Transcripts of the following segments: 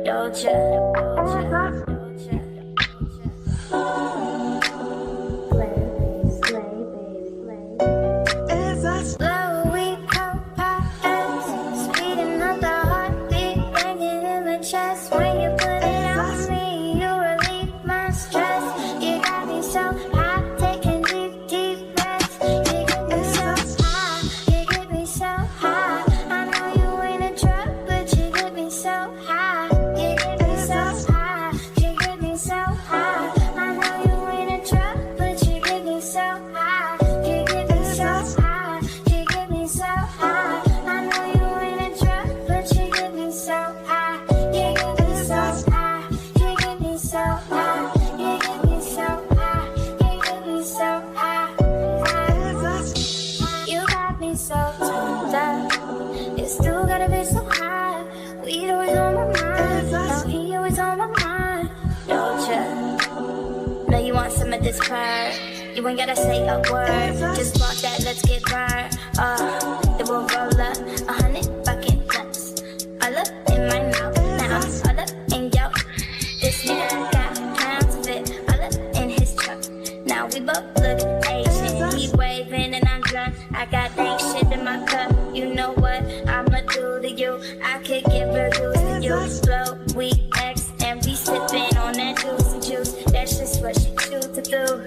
Doja. You ain't gotta say a word, just walk that, let's get burned. Then we'll roll up 100 fucking blunts. All up in my mouth, now I'm all up in yo. This nigga got pounds of it, all up in his trunk. Now we both look Asian, he waving and I'm drunk. I got dank shit in my cup, you know what I'ma do to you. I could give reviews to you, slow, we X, and we sipping on that juice. That's just what she choose to do.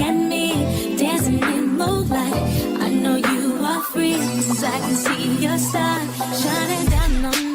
at me, dancing in moonlight. I know you are free, 'cause I can see your star shining down on me.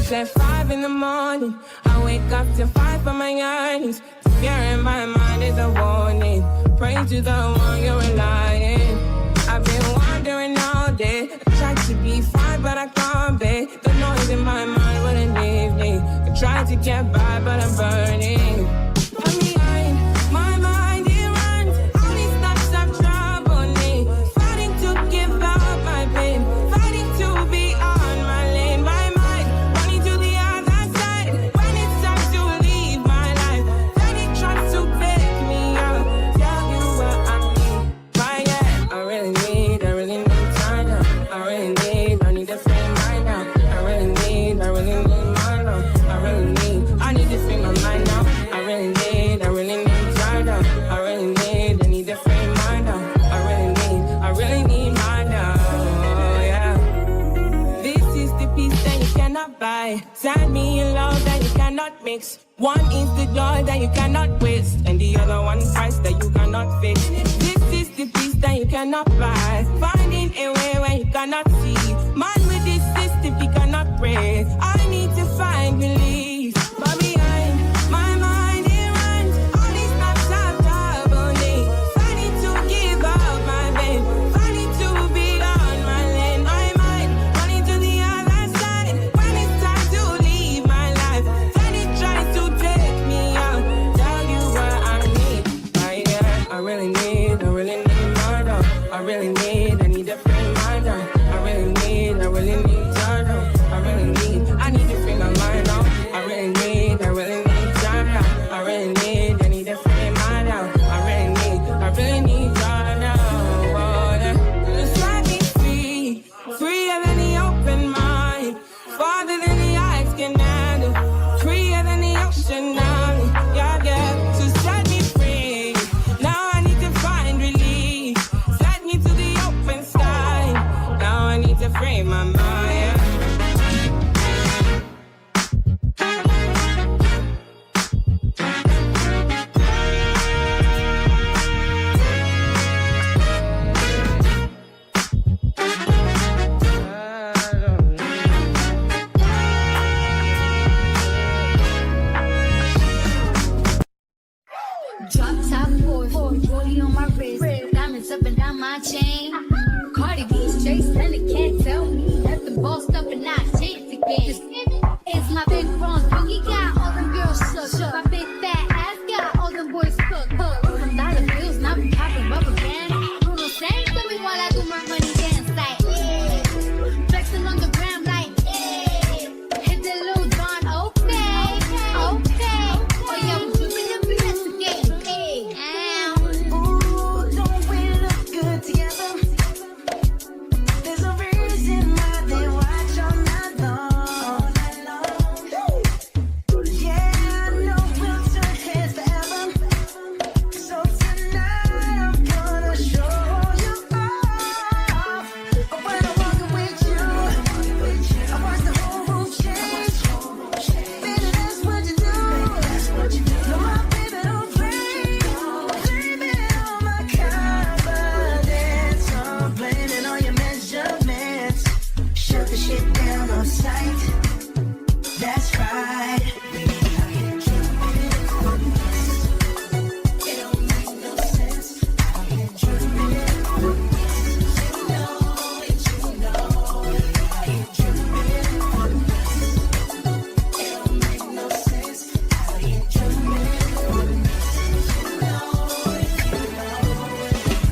It's at 5 in the morning. I wake up to fight for my yearnings. The fear in my mind is a warning. Pray to the one you're relying. I've been wandering all day. I tried to be fine, but I can't be. The noise in my mind wouldn't leave me. I tried to get by, but I'm burning. I'm behind, my mind it runs. All these thoughts have troubled me. Fighting to give up my pain. Fighting to be on my lane. My mind running to the other side. When it's time to leave my life, then it tries to take me out. Tell you what I need. Why yeah, I really need time now. I need to free mine now. I really need mine now. I need to free my mind now. I really need time now. I need to free mine now. I really need mine now. Yeah. This is the peace that you cannot buy. Send me a love that you cannot mix. One is the joy that you cannot waste, and the other one price that you cannot fix. This is the peace that you cannot buy. Finding a way where you cannot see. Man with this system, he cannot pray. I need to find relief. But behind my mind, it runs. All these thoughts have troubled me. Fighting to give up my pain. Fighting to be on my lane. My mind running to the other side. When it's time to leave my life, then it tries to take me out. Tell you what I need. I really need my love. I need to free my mind. I really need time now. I need to free my mind now. I really need time now. I need to free my mind now. I really need time now. Just let me free, freer than the open mind, farther than the eyes can handle, freer than the ocean now. Yeah. So set me free. Now I need to find relief. Set me to the open sky. Now I need to free my mind. Drop top boy, rollie on my wrist, diamonds up and down my chain. Cardi B straight stunning, can't tell me that the bossed up and not changed again. It's my big bronze boogie, got all them girls shook. My big fat ass got all them boys cooked. From dollar bills, now we popping rubber bands. Bruno sang to me while I do my money dance like, yeah. Flexing on the gram like, yeah. Hit the little John, okay. Oh yeah, we dripping and we investigate. Ooh, don't we look good together? There's a reason why they watch all night long. Yeah, I know we'll turn heads forever. So tonight I'm gonna show you off. But when I'm walking with you, I watch the whole room change. Baby, that's what you do. No, my baby don't play. Blame it on my confidence. I'm blaming on your measurements. Shut the shit down on sight. That's right. It don't make no sense.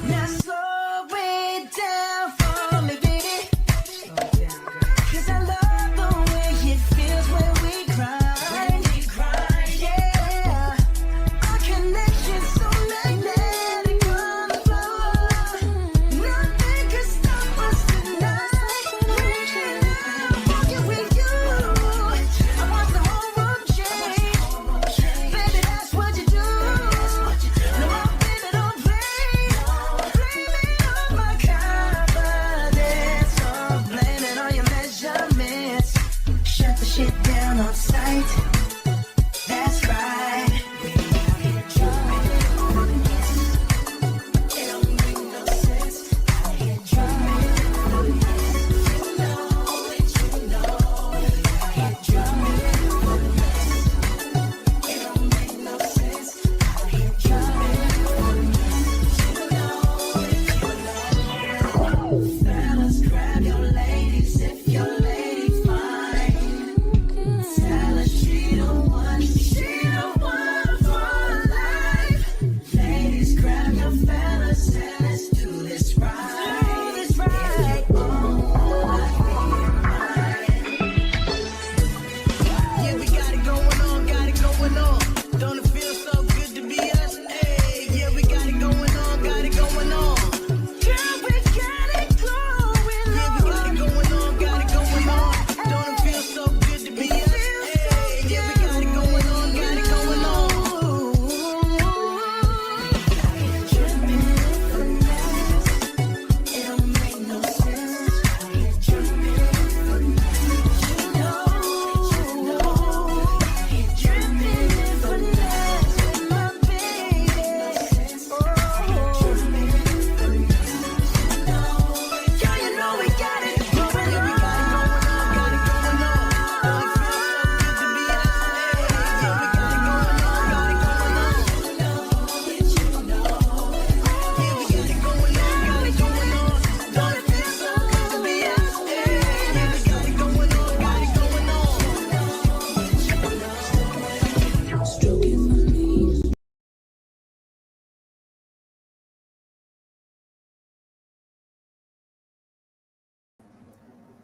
Now slow it down for me, baby. 'Cause I love the way it feels when we grind. Yeah. Our connection's so magnetic on the floor. Nothing can stop us tonight. Walking with you, I watch the whole room change. Baby, that's what you do. No, my baby don't play. Blame it on my confidence. I'm blaming on your measurements. Shut the shit down on sight. That's right. It don't make no sense. You know it, you know it.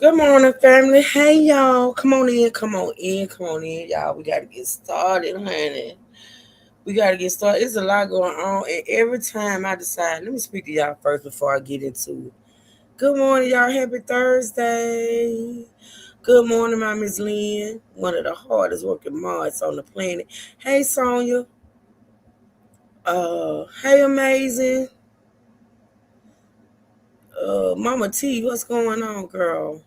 Good morning, family. Hey, y'all. Come on in, come on in, come on in, y'all. We got to get started, honey. We got to get started. It's a lot going on. And every time I decide, let me speak to y'all first before I get into it. Good morning, y'all. Happy Thursday. Good morning, my Miss Lynn, one of the hardest working mods on the planet. Hey, Sonia. Hey, Amazing. Mama T, what's going on, girl?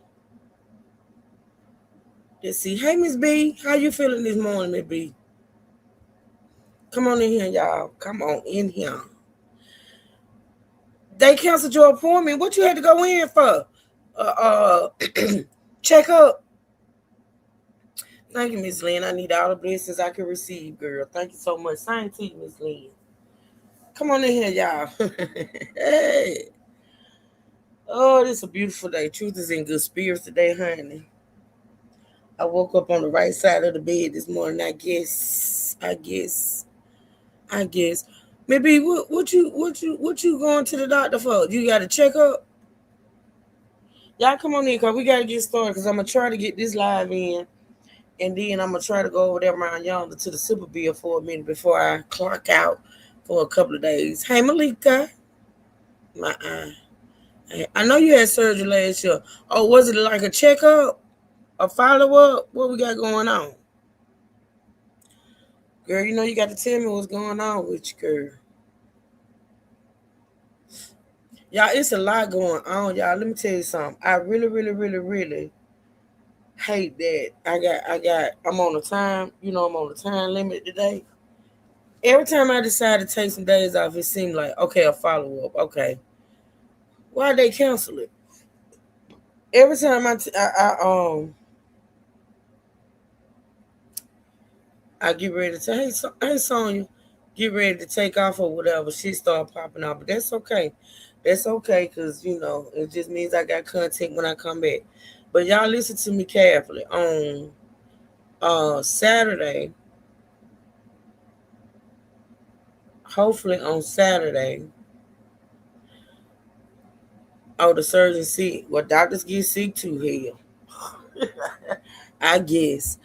Let's see. Hey, Miss B, how you feeling this morning, Miss B? Come on in here, y'all. Come on in here. They canceled your appointment. What you had to go in for? Check up. Thank you, Miss Lynn. I need all the blessings I can receive, girl. Thank you so much. Same to you, Miss Lynn. Come on in here, y'all. Hey. Oh, this is a beautiful day. Truth is in good spirits today, honey. I woke up on the right side of the bed this morning. I guess. Maybe what you going to the doctor for? You got to check up. Y'all come on in, cause we gotta get started. Cause I'm gonna try to get this live in, and then I'm gonna try to go over there around yonder to the Super Bill for a minute before I clock out for a couple of days. Hey, Malika. My eye. I know you had surgery last year. Oh, was it like a checkup, a follow up? What we got going on, girl? You know you got to tell me what's going on with you, girl. Y'all, it's a lot going on, y'all. Let me tell you something. I really hate that. I'm on the time, I'm on the time limit today. Every time I decide to take some days off, it seems like, okay, a follow up. Okay. Why they cancel it? Every time I get ready to say, hey Sonya, get ready to take off or whatever, shit start popping out. But that's okay. That's okay, because it just means I got content when I come back. But y'all listen to me carefully. On Saturday, hopefully on Saturday, the surgeon sick. Well, doctors get sick too here. I guess.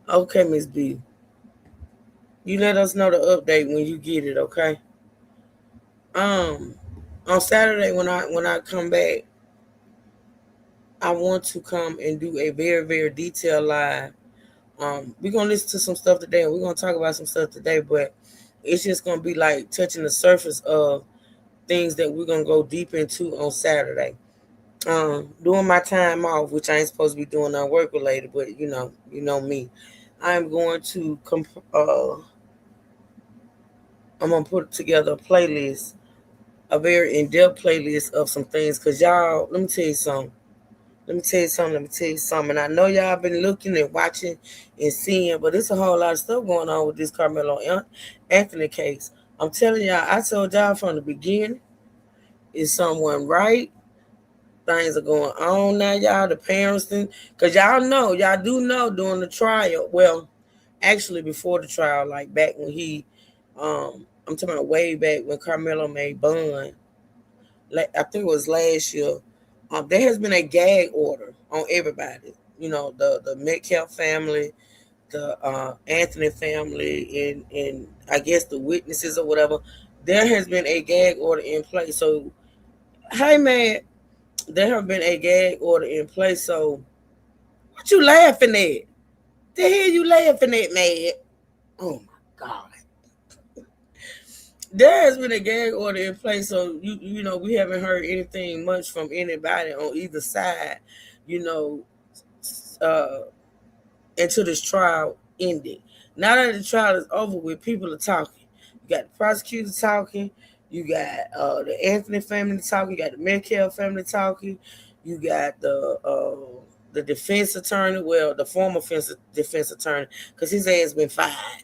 Okay, Miss B. You let us know the update when you get it, okay? On Saturday when I come back, I want to come and do a very, very detailed live. We're gonna listen to some stuff today, and we're gonna talk about some stuff today, but it's just gonna be like touching the surface of things that we're gonna go deep into on Saturday. During my time off, which I ain't supposed to be doing on work related, but you know me, I'm going to I'm gonna put together a playlist, a very in-depth playlist of some things. Cause y'all, let me tell you something. And I know y'all been looking and watching and seeing, but there's a whole lot of stuff going on with this Carmelo Anthony case. I'm telling y'all, I told y'all from the beginning, is someone right? Things are going on now, y'all. The parents, because y'all do know during the trial. Well, actually before the trial, like back when I'm talking about way back when Carmelo made bond. I think it was last year. There has been a gag order on everybody. The Metcalf family, the Anthony family, and I guess the witnesses or whatever. There has been a gag order in place. So, hey man, there have been a gag order in place. So, what you laughing at? The hell you laughing at, man? Oh my God. There has been a gag order in place, so we haven't heard anything much from anybody on either side, until this trial ended. Now that the trial is over with, people are talking. You got the prosecutor talking. You got the Anthony family talking. You got the Metcalf family talking. You got the defense attorney, well, the former defense attorney, because his ass been fired.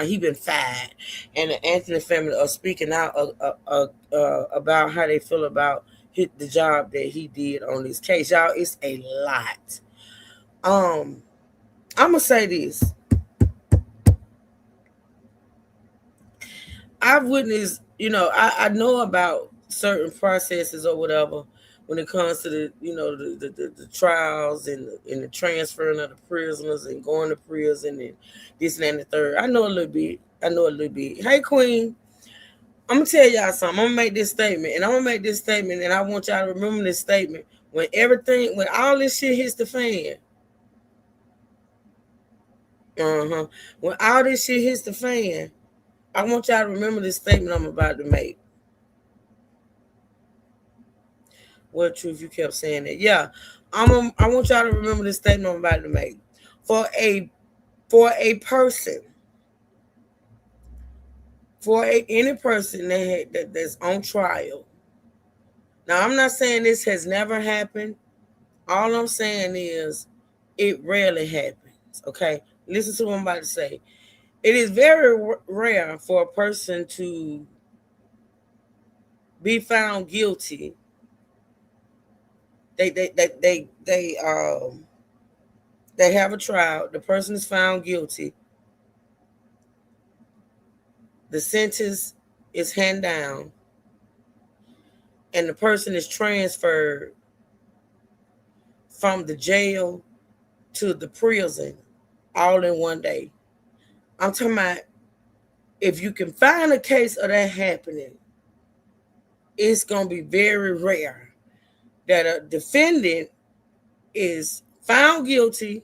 He been fired, and the Anthony family are speaking out about how they feel about the job that he did on this case. Y'all, it's a lot. I'm gonna say this. I've witnessed, I know about certain processes or whatever, when it comes to the trials and the transferring of the prisoners and going to prison and this and that and the third. I know a little bit. Hey, Queen, I'm gonna tell y'all something. I'm gonna make this statement, and I want y'all to remember this statement. When all this shit hits the fan, when all this shit hits the fan, I want y'all to remember this statement I'm about to make. What truth you kept saying that? Yeah, I want y'all to remember this statement I'm about to make. For any person that's on trial. Now, I'm not saying this has never happened. All I'm saying is it rarely happens. Okay, listen to what I'm about to say. It is very rare for a person to be found guilty. They have a trial. The person is found guilty. The sentence is handed down, and the person is transferred from the jail to the prison all in one day. I'm talking about, if you can find a case of that happening, it's going to be very rare that a defendant is found guilty,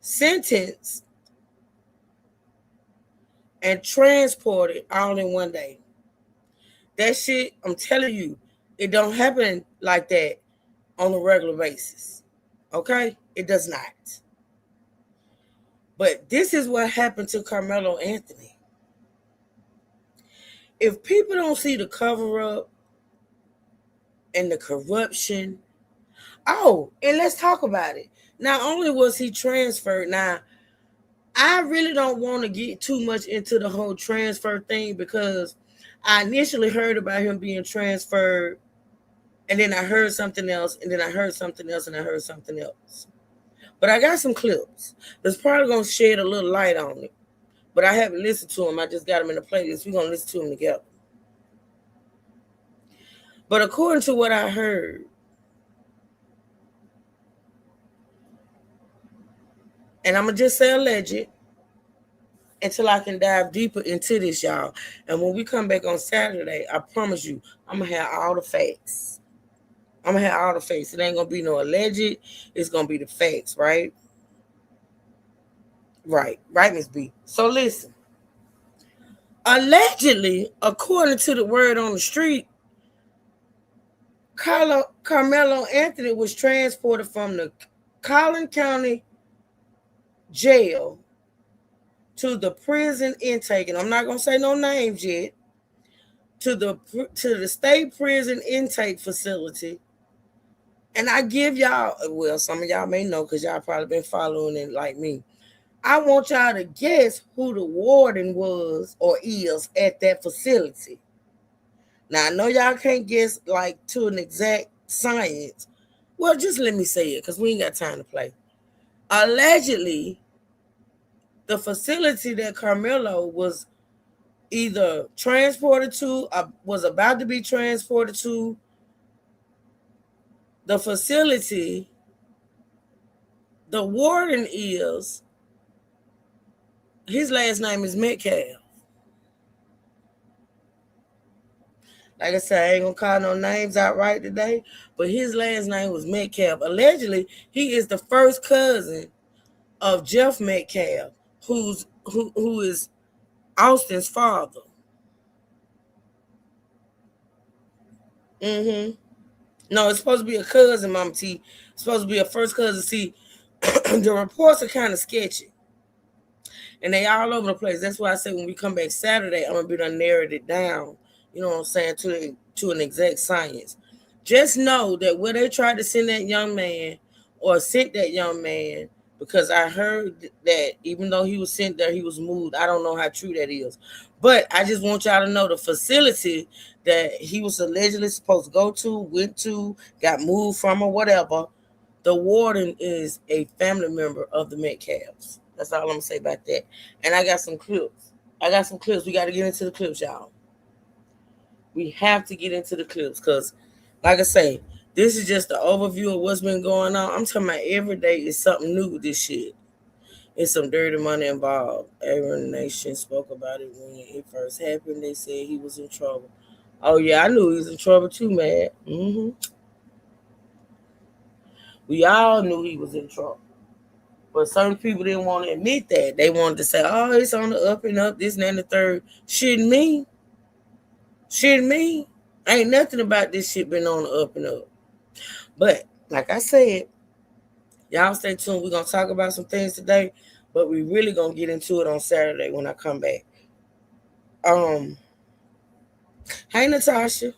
sentenced, and transported all in one day. That shit, I'm telling you, it don't happen like that on a regular basis. Okay? It does not. But this is what happened to Carmelo Anthony. If people don't see the cover-up and the corruption, and let's talk about it. Not only was he transferred, now, I really don't want to get too much into the whole transfer thing, because I initially heard about him being transferred, and then I heard something else, and then I heard something else, and I heard something else. But I got some clips that's probably going to shed a little light on it. But I haven't listened to them. I just got them in the playlist. We're going to listen to them together. But according to what I heard, and I'm going to just say alleged until I can dive deeper into this, y'all. And when we come back on Saturday, I promise you, I'm going to have all the facts. It ain't going to be no alleged. It's going to be the facts, right? Right, Miss B. So listen. Allegedly, according to the word on the street, Carmelo Anthony was transported from the Collin County jail to the prison intake, and I'm not going to say no names yet, to the state prison intake facility. And I give y'all, well, some of y'all may know because y'all probably been following it like me. I want y'all to guess who the warden was or is at that facility. Now, I know y'all can't guess like to an exact science. Well, just let me say it because we ain't got time to play. Allegedly, the facility that Carmelo was either transported to or was about to be transported to, the facility, the warden is, his last name is Metcalf. Like I said, I ain't gonna call no names outright today, but his last name was Metcalf. Allegedly, he is the first cousin of Jeff Metcalf, who is Austin's father. No, it's supposed to be a cousin, Mama T. It's supposed to be a first cousin. See, the reports are kind of sketchy. And they all over the place. That's why I say when we come back Saturday, I'm going to be done narrowed it down, you know what I'm saying, to an exact science. Just know that where they tried to send that young man or sent that young man, because I heard that even though he was sent there, he was moved. I don't know how true that is. But I just want y'all to know the facility that he was allegedly supposed to go to, went to, got moved from or whatever, the warden is a family member of the Metcalfs. That's all I'm going to say about that. And I got some clips. We got to get into the clips, y'all. We have to get into the clips because, like I say, This is just the overview of what's been going on. I'm talking about every day is something new with this shit. It's some dirty money involved. Aaron Nation spoke about it when it first happened. They said he was in trouble. Oh, yeah, I knew he was in trouble too, man. We all knew he was in trouble. But certain people didn't want to admit that. They wanted to say, oh, it's on the up and up, this and that and the third. Shouldn't mean. Ain't nothing about this shit been on the up and up. But, like I said, y'all stay tuned. We're going to talk about some things today, but we really going to get into it on Saturday when I come back. Hey, Natasha.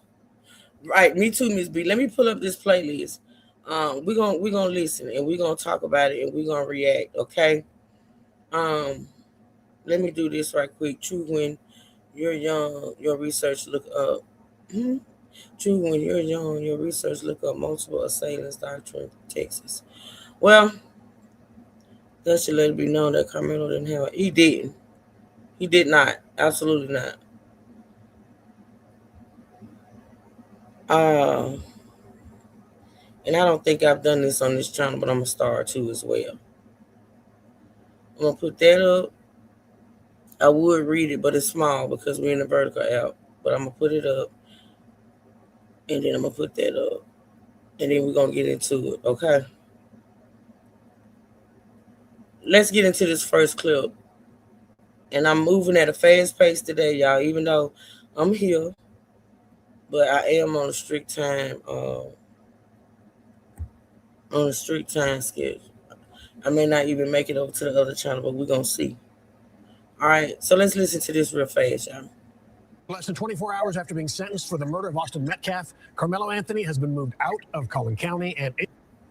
Right, me too, Miss B. Let me pull up this playlist. We're gonna listen and we're gonna talk about it and we're gonna react, okay? Let me do this right quick. True, when you're young, your research look up. True, when you're young, your research look up multiple assailants doctrine, Texas. Well, that should let it be known that Carmelo didn't have it. He didn't. He did not. Absolutely not. And I don't think I've done this on this channel, but I'm going to start too as well. I'm going to put that up. I would read it, but it's small because we're in the vertical app. But I'm going to put it up. And then I'm going to put that up. And then we're going to get into it, okay? Let's get into this first clip. And I'm moving at a fast pace today, y'all, even though I'm here. But I am on a strict time schedule. I may not even make it over to the other channel, but we're going to see. All right, so let's listen to this real fast, y'all. Less than 24 hours after being sentenced for the murder of Austin Metcalf, Carmelo Anthony has been moved out of Collin County. And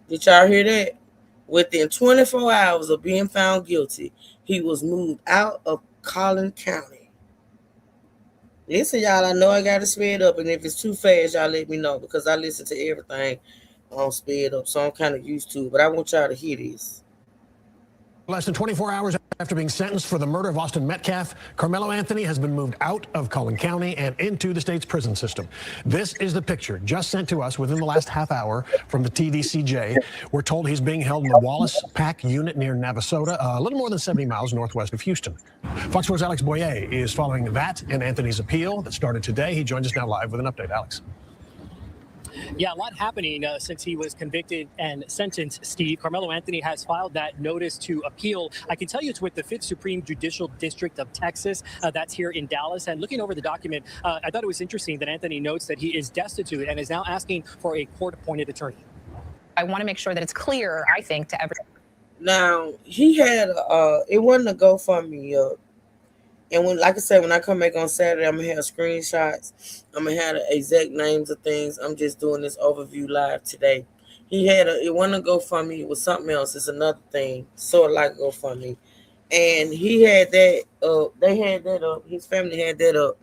did y'all hear that? Within 24 hours of being found guilty, he was moved out of Collin County. Listen, y'all, I know I got to speed up, and if it's too fast, y'all let me know, because I listen to everything on speed up, so I'm kind of used to it, but I want y'all to hear this. Less than 24 hours after being sentenced for the murder of Austin Metcalf, Carmelo Anthony has been moved out of Collin County and into the state's prison system. This is the picture just sent to us within the last half hour from the TDCJ. We're told he's being held in the Wallace PAC unit near Navasota, a little more than 70 miles northwest of Houston. Fox 4's Alex Boyer is following that and Anthony's appeal that started today. He joins us now live with an update. Alex. Yeah, a lot happening since he was convicted and sentenced, Steve. Carmelo Anthony has filed that notice to appeal. I can tell you it's with the 5th Supreme Judicial District of Texas. That's here in Dallas. And looking over the document, I thought it was interesting that Anthony notes that he is destitute and is now asking for a court-appointed attorney. I want to make sure that it's clear, I think, to everyone. Now, he had, it wasn't a GoFundMe. And when, like I said, when I come back on Saturday, I'm going to have screenshots. I'm going to have the exact names of things. I'm just doing this overview live today. He had it wasn't a GoFundMe. It was something else. It's another thing, sort of like GoFundMe. And he had that they had that up. His family had that up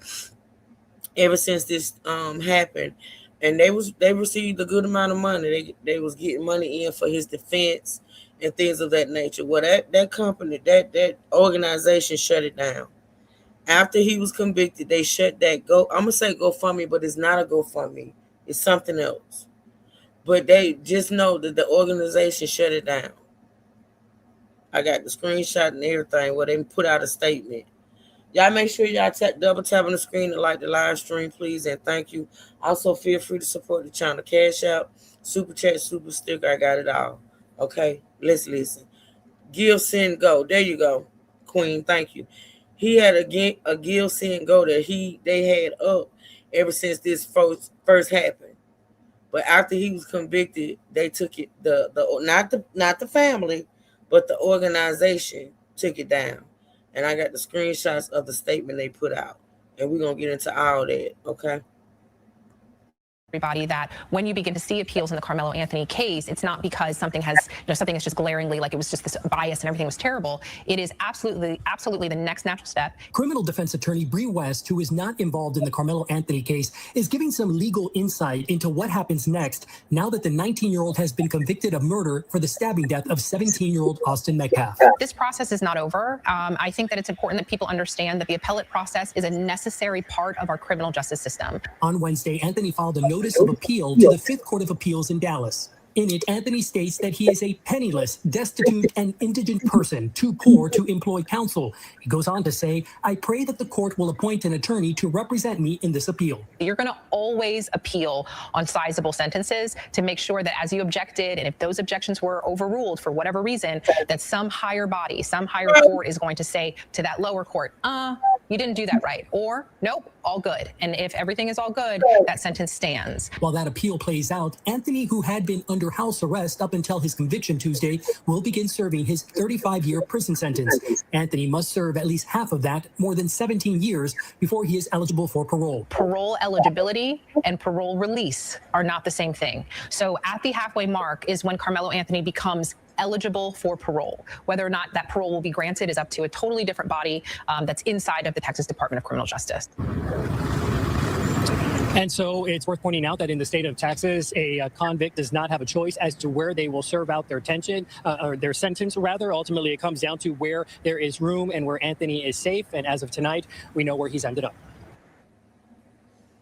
ever since this happened. And they received a good amount of money. They was getting money in for his defense and things of that nature. Well, that company, that organization shut it down. After he was convicted, they shut that I'm gonna say GoFundMe, but it's not a GoFundMe. It's something else. But they just know that the organization shut it down. I got the screenshot and everything where they put out a statement. Y'all make sure y'all double tap on the screen to like the live stream, please, and thank you. Also, feel free to support the channel. Cash App, Super Chat, Super Sticker. I got it all. Okay, let's listen. Give, send, go. There you go, Queen. Thank you. He had a give, send, go that they had up ever since this first happened. But after he was convicted, they took it. Not the family, but the organization took it down. And I got the screenshots of the statement they put out, and we're gonna get into all that. Okay. Everybody, that when you begin to see appeals in the Carmelo Anthony case, it's not because something has, something is just glaringly like it was just this bias and everything was terrible. It is absolutely the next natural step. Criminal defense attorney Bree West, who is not involved in the Carmelo Anthony case, is giving some legal insight into what happens next now that the 19-year-old has been convicted of murder for the stabbing death of 17-year-old Austin Metcalf. This process is not over. I think that it's important that people understand that the appellate process is a necessary part of our criminal justice system. On Wednesday, Anthony filed a notice notice of appeal to the Fifth Court of Appeals in Dallas. In it, Anthony states that he is a penniless, destitute, and indigent person, too poor to employ counsel. He goes on to say, I pray that the court will appoint an attorney to represent me in this appeal. You're going to always appeal on sizable sentences to make sure that as you objected, and if those objections were overruled for whatever reason, that some higher body, some higher court is going to say to that lower court, you didn't do that right, or nope, all good. And if everything is all good, that sentence stands. While that appeal plays out, Anthony, who had been under house arrest up until his conviction Tuesday, will begin serving his 35-year prison sentence. Anthony must serve at least half of that, more than 17 years, before he is eligible for parole. Parole eligibility and parole release are not the same thing. So at the halfway mark is when Carmelo Anthony becomes eligible for parole. Whether or not that parole will be granted is up to a totally different body that's inside of the Texas Department of Criminal Justice. And so it's worth pointing out that in the state of Texas, a convict does not have a choice as to where they will serve out their or their sentence, rather. Ultimately, it comes down to where there is room and where Anthony is safe. And as of tonight, we know where he's ended up.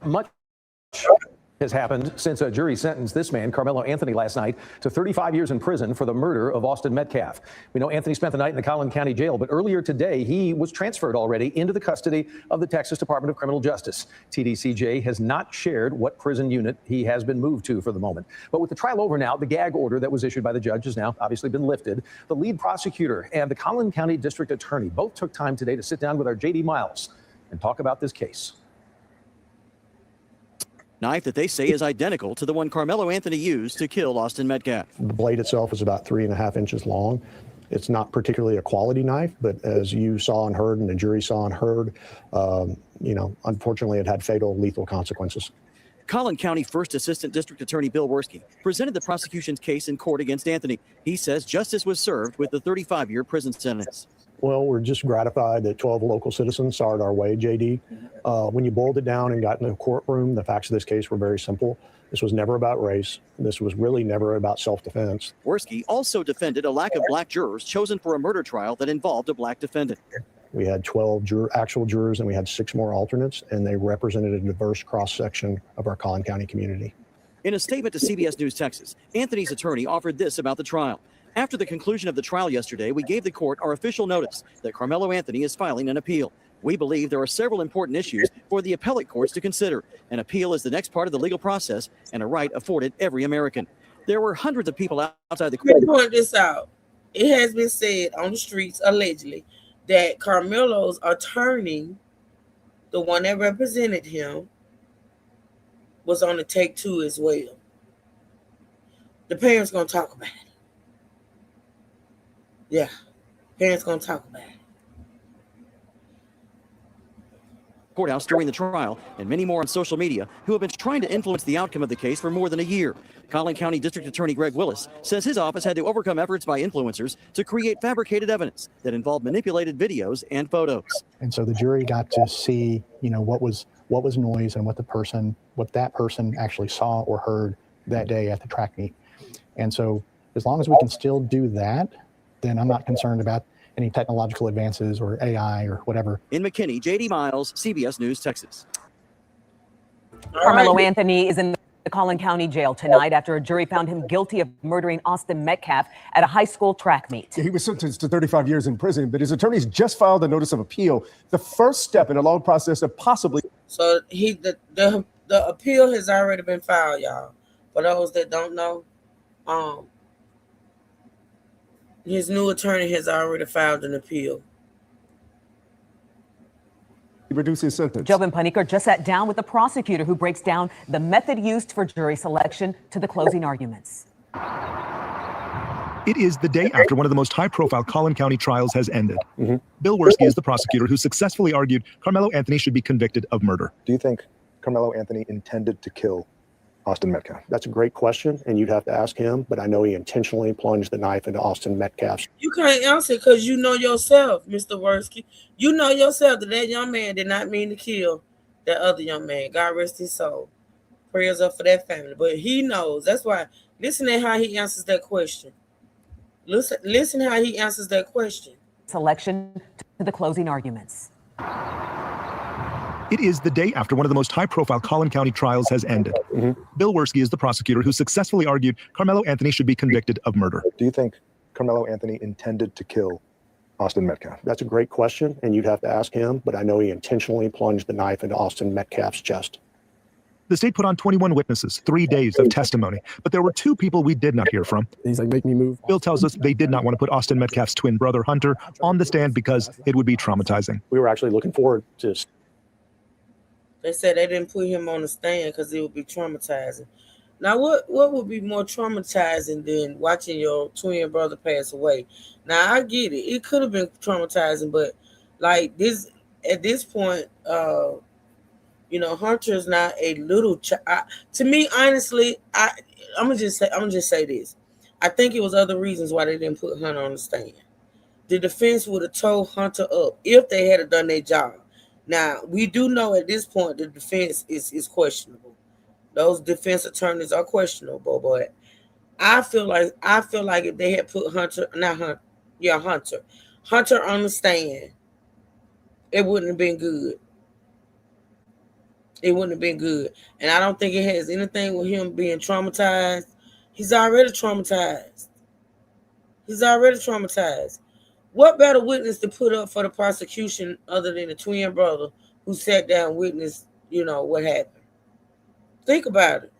Much has happened since a jury sentenced this man, Carmelo Anthony, last night to 35 years in prison for the murder of Austin Metcalf. We know Anthony spent the night in the Collin County Jail, but earlier today, he was transferred already into the custody of the Texas Department of Criminal Justice. TDCJ has not shared what prison unit he has been moved to for the moment. But with the trial over now, the gag order that was issued by the judge has now obviously been lifted. The lead prosecutor and the Collin County District Attorney both took time today to sit down with our J.D. Miles and talk about this case. Knife that they say is identical to the one Carmelo Anthony used to kill Austin Metcalf. The blade itself is about 3.5 inches long. It's not particularly a quality knife, but as you saw and heard and the jury saw and heard, unfortunately it had fatal, lethal consequences. Collin County First Assistant District Attorney Bill Werski presented the prosecution's case in court against Anthony. He says justice was served with the 35-year prison sentence. Well, we're just gratified that 12 local citizens saw it our way, JD. When you boiled it down and got in the courtroom, the facts of this case were very simple. This was never about race. This was really never about self-defense. Werski also defended a lack of black jurors chosen for a murder trial that involved a black defendant. We had 12 actual jurors and we had 6 more alternates, and they represented a diverse cross-section of our Collin County community. In a statement to CBS News Texas, Anthony's attorney offered this about the trial. After the conclusion of the trial yesterday, we gave the court our official notice that Carmelo Anthony is filing an appeal. We believe there are several important issues for the appellate courts to consider. An appeal is the next part of the legal process and a right afforded every American. There were hundreds of people outside the court. Let me point this out. It has been said on the streets, allegedly, that Carmelo's attorney, the one that represented him, was on the take 2 as well. The parents gonna talk about it. Yeah, parents gonna talk about it. Courthouse during the trial, and many more on social media who have been trying to influence the outcome of the case for more than a year. Collin County District Attorney Greg Willis says his office had to overcome efforts by influencers to create fabricated evidence that involved manipulated videos and photos. And so the jury got to see, what was noise and what that person actually saw or heard that day at the track meet. And so as long as we can still do that, then I'm not concerned about any technological advances or AI or whatever. In McKinney, J.D. Miles, CBS News, Texas. Carmelo Anthony is in the Collin County Jail tonight after a jury found him guilty of murdering Austin Metcalf at a high school track meet. He was sentenced to 35 years in prison, but his attorneys just filed a notice of appeal, the first step in a long process of possibly. So the appeal has already been filed, y'all. For those that don't know, his new attorney has already filed an appeal. Reduce his sentence. Jovan Paniker just sat down with the prosecutor who breaks down the method used for jury selection to the closing arguments. It is the day after one of the most high-profile Collin County trials has ended. Bill Werski is the prosecutor who successfully argued Carmelo Anthony should be convicted of murder. Do you think Carmelo Anthony intended to kill Austin Metcalf? That's a great question, and you'd have to ask him, but I know he intentionally plunged the knife into Austin Metcalf. You can't answer because you know yourself, Mr. Werski. You know yourself that young man did not mean to kill that other young man. God rest his soul. Prayers up for that family. But he knows. That's why. Listen to how he answers that question. Listen how he answers that question. Selection to the closing arguments. It is the day after one of the most high-profile Collin County trials has ended. Bill Werske is the prosecutor who successfully argued Carmelo Anthony should be convicted of murder. Do you think Carmelo Anthony intended to kill Austin Metcalf? That's a great question, and you'd have to ask him, but I know he intentionally plunged the knife into Austin Metcalf's chest. The state put on 21 witnesses, 3 days of testimony, but there were 2 people we did not hear from. He's like, make me move. Bill tells us they did not want to put Austin Metcalf's twin brother, Hunter, on the stand because it would be traumatizing. We were actually looking forward to. They said they didn't put him on the stand because it would be traumatizing. Now, what would be more traumatizing than watching your twin brother pass away? Now, I get it. It could have been traumatizing, but like this, at this point, you know, Hunter is not a little child. To me, honestly, I'm gonna just say this. I think it was other reasons why they didn't put Hunter on the stand. The defense would have told Hunter up if they had done their job. Now, we do know at this point the defense is questionable. Those defense attorneys are questionable, but I feel like if they had put Hunter on the stand, it wouldn't have been good. It wouldn't have been good. And I don't think it has anything with him being traumatized. He's already traumatized. What better witness to put up for the prosecution other than the twin brother who sat down and witnessed, you know, what happened? Think about it.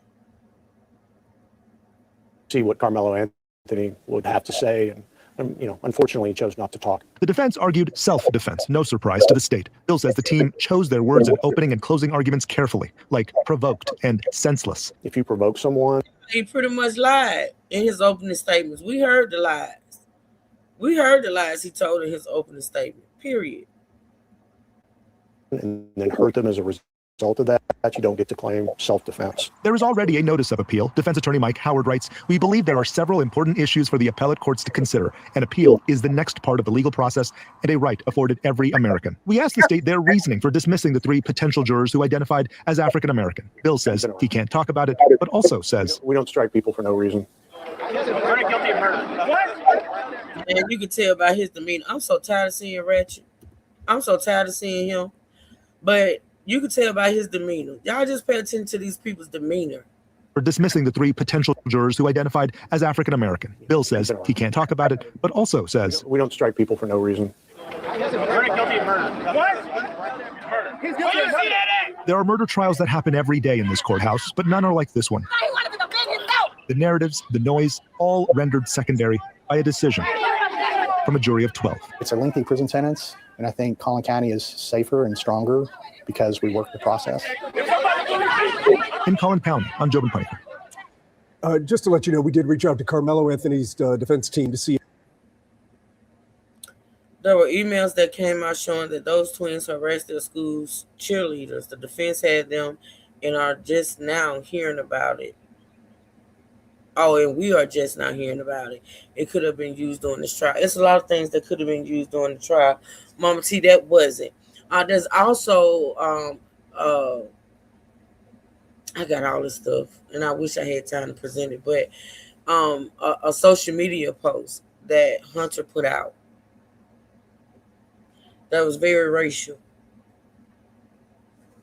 See what Carmelo Anthony would have to say, and you know, unfortunately, he chose not to talk. The defense argued self-defense, no surprise to the state. Bill says the team chose their words in opening and closing arguments carefully, like provoked and senseless. If you provoke someone, he pretty much lied in his opening statements. We heard the lies. We heard the lies he told in his opening statement, period. And then hurt them as a result of that, you don't get to claim self-defense. There is already a notice of appeal. Defense attorney Mike Howard writes, "We believe there are several important issues for the appellate courts to consider. An appeal is the next part of the legal process and a right afforded every American." We asked the state their reasoning for dismissing the 3 potential jurors who identified as African American. Bill says he can't talk about it, but also says, "We don't strike people for no reason." And you can tell by his demeanor. I'm so tired of seeing Ratchet. I'm so tired of seeing him. But you can tell by his demeanor. Y'all just pay attention to these people's demeanor. For dismissing the 3 potential jurors who identified as African American. Bill says he can't talk about it, but also says, "We don't strike people for no reason." There are murder trials that happen every day in this courthouse, but none are like this one. The narratives, the noise, all rendered secondary by a decision from a jury of 12. It's a lengthy prison sentence, and I think Collin County is safer and stronger because we work the process. In Collin County, I'm Jobin Paniker. Just to let you know, we did reach out to Carmelo Anthony's defense team to see. There were emails that came out showing that those twins harassed their school's cheerleaders. The defense had them and are just now hearing about it. Oh, and we are just now hearing about it. It could have been used during this trial. It's a lot of things that could have been used during the trial. Mama T, that wasn't. There's also, I got all this stuff, and I wish I had time to present it, but a social media post that Hunter put out that was very racial.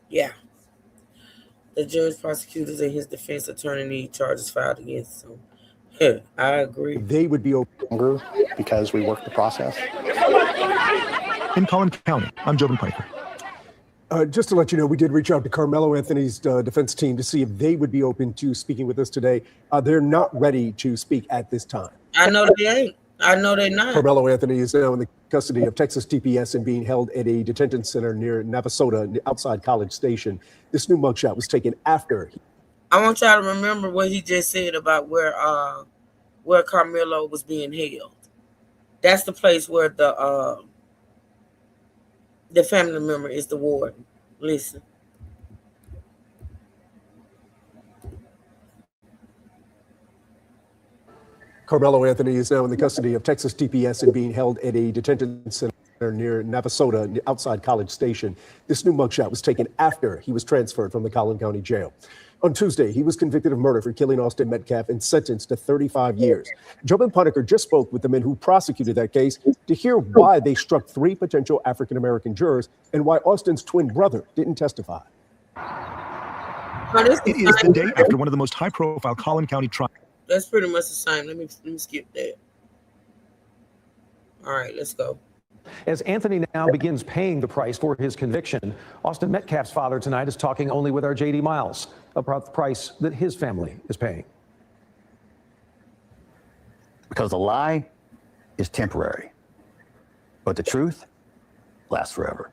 Yeah. The judge, prosecutors, and his defense attorney need charges filed against him. I agree. They would be longer because we work the process. In Collin County, I'm Jobin Paniker. Just to let you know, we did reach out to Carmelo Anthony's defense team to see if they would be open to speaking with us today. They're not ready to speak at this time. I know they ain't. I know they're not. Carmelo Anthony is now in the custody of Texas TPS and being held at a detention center near Navasota, outside College Station. This new mugshot was taken after. I want y'all to remember what he just said about where Carmelo was being held. That's the place where the family member is the warden. Listen. Carmelo Anthony is now in the custody of Texas TPS and being held at a detention center near Navasota, outside College Station. This new mugshot was taken after he was transferred from the Collin County Jail. On Tuesday, he was convicted of murder for killing Austin Metcalf and sentenced to 35 years. Jovan Puneker just spoke with the men who prosecuted that case to hear why they struck 3 potential African-American jurors and why Austin's twin brother didn't testify. It is the day after one of the most high-profile Collin County trials. That's pretty much the same. Let me skip that. All right, let's go. As Anthony now begins paying the price for his conviction, Austin Metcalf's father tonight is talking only with our JD Miles about the price that his family is paying. Because the lie is temporary, but the truth lasts forever.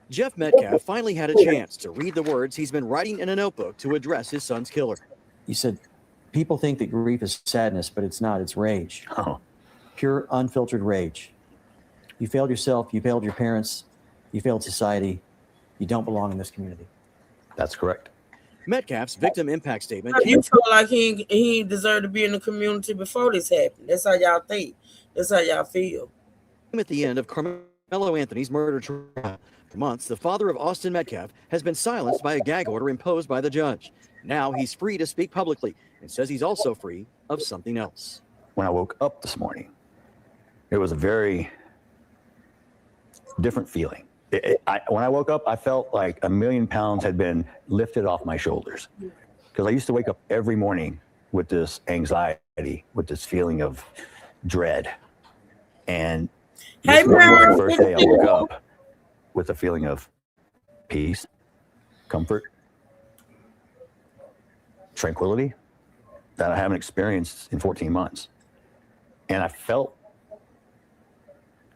Jeff Metcalf finally had a chance to read the words he's been writing in a notebook to address his son's killer. He said, people think that grief is sadness, but it's not. It's rage. Oh. Pure, unfiltered rage. You failed yourself. You failed your parents. You failed society. You don't belong in this community. That's correct. Metcalf's victim impact statement. You feel like he deserved to be in the community before this happened. That's how y'all think. That's how y'all feel. At the end of Carmelo Anthony's murder trial. For months, the father of Austin Metcalf has been silenced by a gag order imposed by the judge. Now he's free to speak publicly and says he's also free of something else. When I woke up this morning, it was a very different feeling. When I woke up, I felt like 1,000,000 pounds had been lifted off my shoulders. Because I used to wake up every morning with this anxiety, with this feeling of dread. And this morning was the first day I woke up with a feeling of peace, comfort, tranquility that I haven't experienced in 14 months. And I felt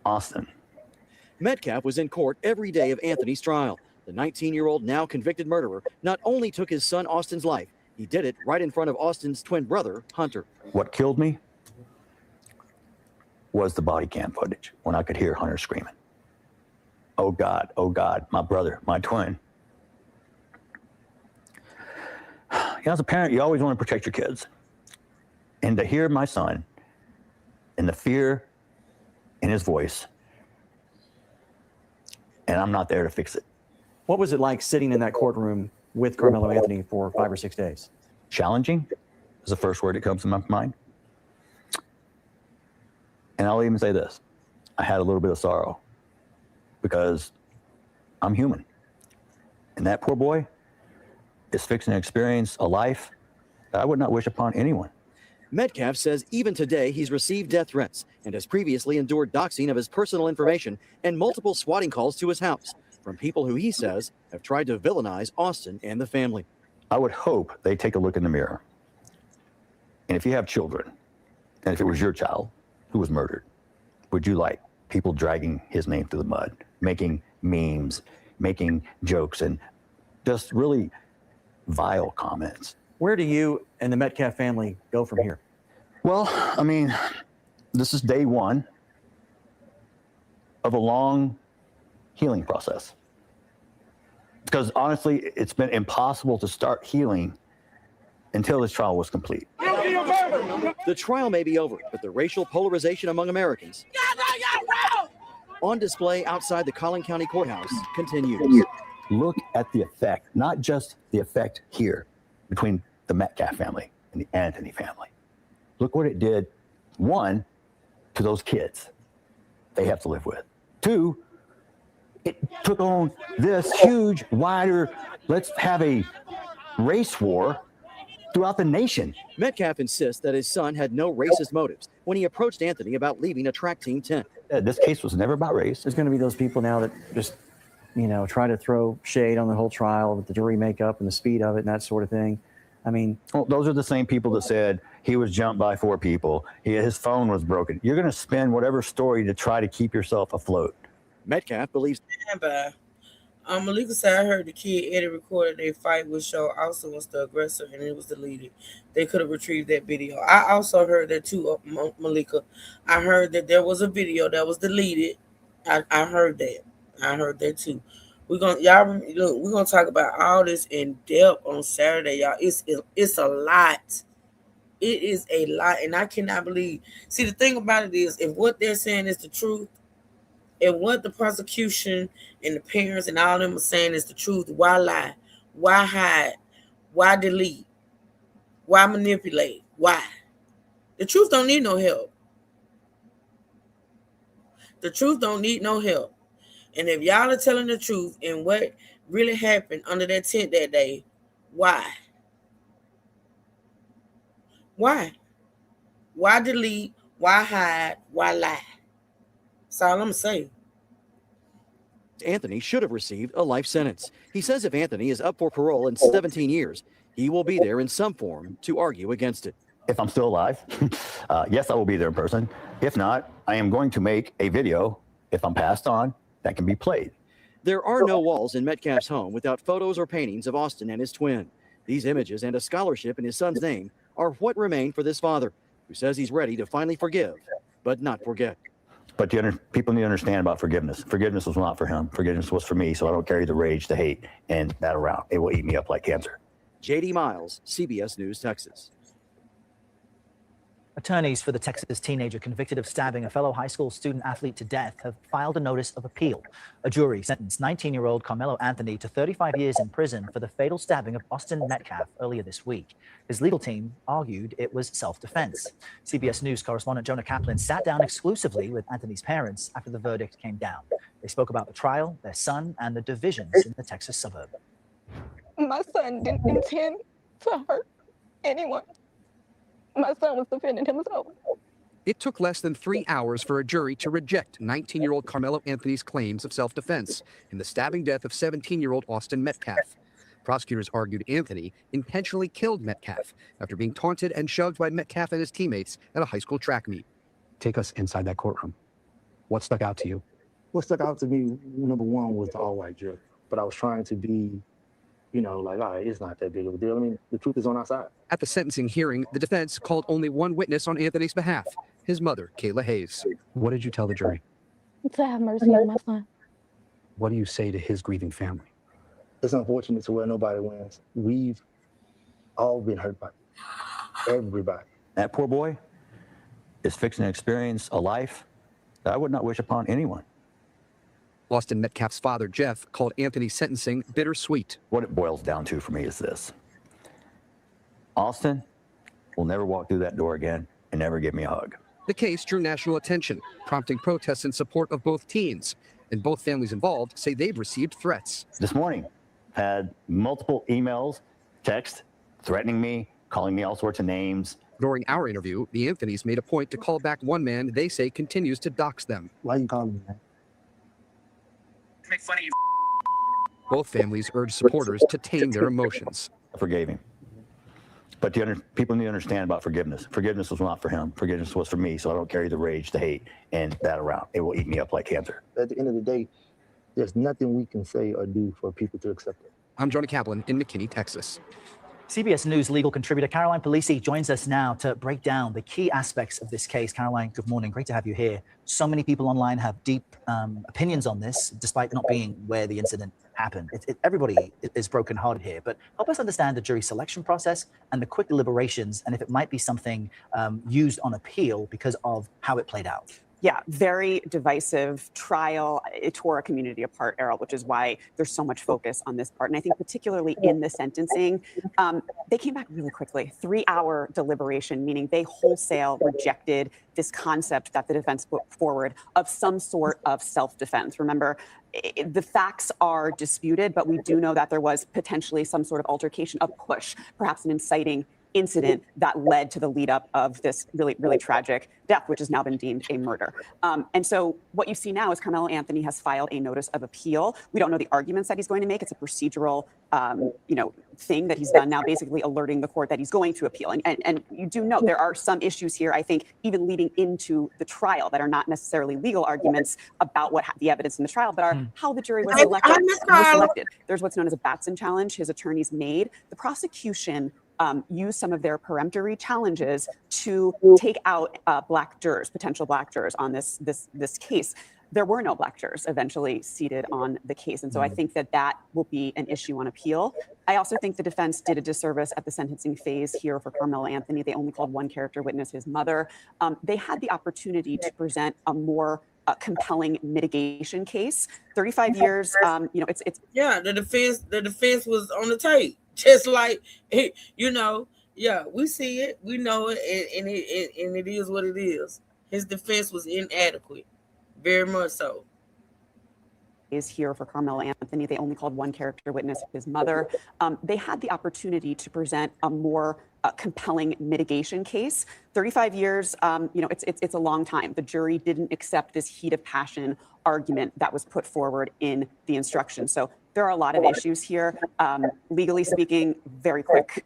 Austin. Metcalf was in court every day of Anthony's trial. The 19-year-old now convicted murderer not only took his son Austin's life, he did it right in front of Austin's twin brother, Hunter. What killed me was the body cam footage when I could hear Hunter screaming, oh God, my brother, my twin. As a parent, you always want to protect your kids. And to hear my son and the fear in his voice, and I'm not there to fix it. What was it like sitting in that courtroom with Carmelo Anthony for 5 or 6 days? Challenging is the first word that comes to my mind. And I'll even say this. I had a little bit of sorrow because I'm human. And that poor boy is fixing to experience a life that I would not wish upon anyone. Metcalf says even today he's received death threats and has previously endured doxing of his personal information and multiple swatting calls to his house from people who he says have tried to villainize Austin and the family. I would hope they take a look in the mirror. And if you have children, and if it was your child who was murdered, would you like people dragging his name through the mud, making memes, making jokes, and just really vile comments? Where do you and the Metcalf family go from here? Well, I mean, this is day one of a long healing process. Because honestly, it's been impossible to start healing until this trial was complete. The trial may be over, but the racial polarization among Americans on display outside the Collin County Courthouse continues. Look at the effect, not just the effect here between the Metcalf family and the Anthony family. Look what it did, one, to those kids they have to live with. Two, it took on this huge, wider, let's have a race war throughout the nation. Metcalf insists that his son had no racist motives when he approached Anthony about leaving a track team tent. This case was never about race. There's going to be those people now that just, try to throw shade on the whole trial with the jury makeup and the speed of it and that sort of thing. I mean, well, those are the same people that said he was jumped by 4 people. His phone was broken. You're going to spin whatever story to try to keep yourself afloat. Metcalf believes. Malika said I heard the kid Eddie recorded their fight, which showed Austin was the aggressor and it was deleted. They could have retrieved that video. I also heard that too, Malika. I heard that there was a video that was deleted. I heard that. I heard that too. We're gonna talk about all this in depth on Saturday, y'all. It's a lot. It is a lot, and I cannot believe. See, the thing about it is, if what they're saying is the truth, and what the prosecution and the parents and all of them are saying is the truth, why lie? Why hide? Why delete? Why manipulate? Why? The truth don't need no help. The truth don't need no help. And if y'all are telling the truth and what really happened under that tent that day, why? Why? Why delete? Why hide? Why lie? That's all I'm going to say. Anthony should have received a life sentence. He says if Anthony is up for parole in 17 years, he will be there in some form to argue against it. If I'm still alive, yes, I will be there in person. If not, I am going to make a video, if I'm passed on, that can be played. There are no walls in Metcalf's home without photos or paintings of Austin and his twin. These images and a scholarship in his son's name are what remain for this father, who says he's ready to finally forgive, but not forget. But people need to understand about forgiveness. Forgiveness was not for him. Forgiveness was for me, so I don't carry the rage, the hate, and that around. It will eat me up like cancer. J.D. Miles, CBS News, Texas. Attorneys for the Texas teenager convicted of stabbing a fellow high school student athlete to death have filed a notice of appeal. A jury sentenced 19-year-old Carmelo Anthony to 35 years in prison for the fatal stabbing of Austin Metcalf earlier this week. His legal team argued it was self-defense. CBS News correspondent Jonah Kaplan sat down exclusively with Anthony's parents after the verdict came down. They spoke about the trial, their son, and the divisions in the Texas suburb. My son didn't intend to hurt anyone. My son was defending himself. It took less than 3 hours for a jury to reject 19-year-old Carmelo Anthony's claims of self-defense in the stabbing death of 17-year-old Austin Metcalf. Prosecutors argued Anthony intentionally killed Metcalf after being taunted and shoved by Metcalf and his teammates at a high school track meet. Take us inside that courtroom. What stuck out to you? What stuck out to me, number one, was the all-white jury. But I was trying to be, like, all right, it's not that big of a deal. I mean, the truth is on our side. At the sentencing hearing, the defense called only one witness on Anthony's behalf, his mother, Kayla Hayes. What did you tell the jury? To have mercy on my son. What do you say to his grieving family? It's unfortunate to where nobody wins. We've all been hurt by it. Everybody. That poor boy is fixing to experience a life that I would not wish upon anyone. Austin Metcalf's father, Jeff, called Anthony's sentencing bittersweet. What it boils down to for me is this. Austin will never walk through that door again and never give me a hug. The case drew national attention, prompting protests in support of both teens. And both families involved say they've received threats. This morning, had multiple emails, texts, threatening me, calling me all sorts of names. During our interview, the Anthonys made a point to call back one man they say continues to dox them. Why you calling me, man? Make fun of you. Both families urge supporters to tame their emotions. I forgave him. But people need to understand about forgiveness. Forgiveness was not for him. Forgiveness was for me, so I don't carry the rage, the hate, and that around. It will eat me up like cancer. At the end of the day, there's nothing we can say or do for people to accept it. I'm Jonah Kaplan in McKinney, Texas. CBS News legal contributor Caroline Polisi joins us now to break down the key aspects of this case. Caroline, good morning. Great to have you here. So many people online have deep opinions on this, despite not being where the incident happened. Everybody is brokenhearted here, but help us understand the jury selection process and the quick deliberations, and if it might be something used on appeal because of how it played out. Yeah, very divisive trial. It tore our community apart, Errol, which is why there's so much focus on this part. And I think particularly in the sentencing, they came back really quickly. 3-hour deliberation, meaning they wholesale rejected this concept that the defense put forward of some sort of self-defense. Remember, the facts are disputed, but we do know that there was potentially some sort of altercation, a push, perhaps an inciting incident that led to the lead up of this really, really tragic death, which has now been deemed a murder. And so what you see now is Carmelo Anthony has filed a notice of appeal. We don't know the arguments that he's going to make. It's a procedural, thing that he's done now, basically alerting the court that he's going to appeal. And you do know there are some issues here, I think, even leading into the trial that are not necessarily legal arguments about what the evidence in the trial, but are how the jury was selected. There's what's known as a Batson challenge his attorneys made. The prosecution use some of their peremptory challenges to take out black jurors, potential black jurors on this case. There were no black jurors eventually seated on the case. And so I think that will be an issue on appeal. I also think the defense did a disservice at the sentencing phase here for Carmelo Anthony. They only called one character witness, his mother. They had the opportunity to present a more compelling mitigation case. 35 years, it's. Yeah, the defense was on the tape. Just like, you know, yeah, we see it, we know it, and it is what it is. His defense was inadequate, very much so. Is here for Carmelo Anthony. They only called one character witness, his mother. They had the opportunity to present a more compelling mitigation case. 35 years, you know, it's a long time. The jury didn't accept this heat of passion argument that was put forward in the instruction. So there are a lot of issues here. Legally speaking, very quick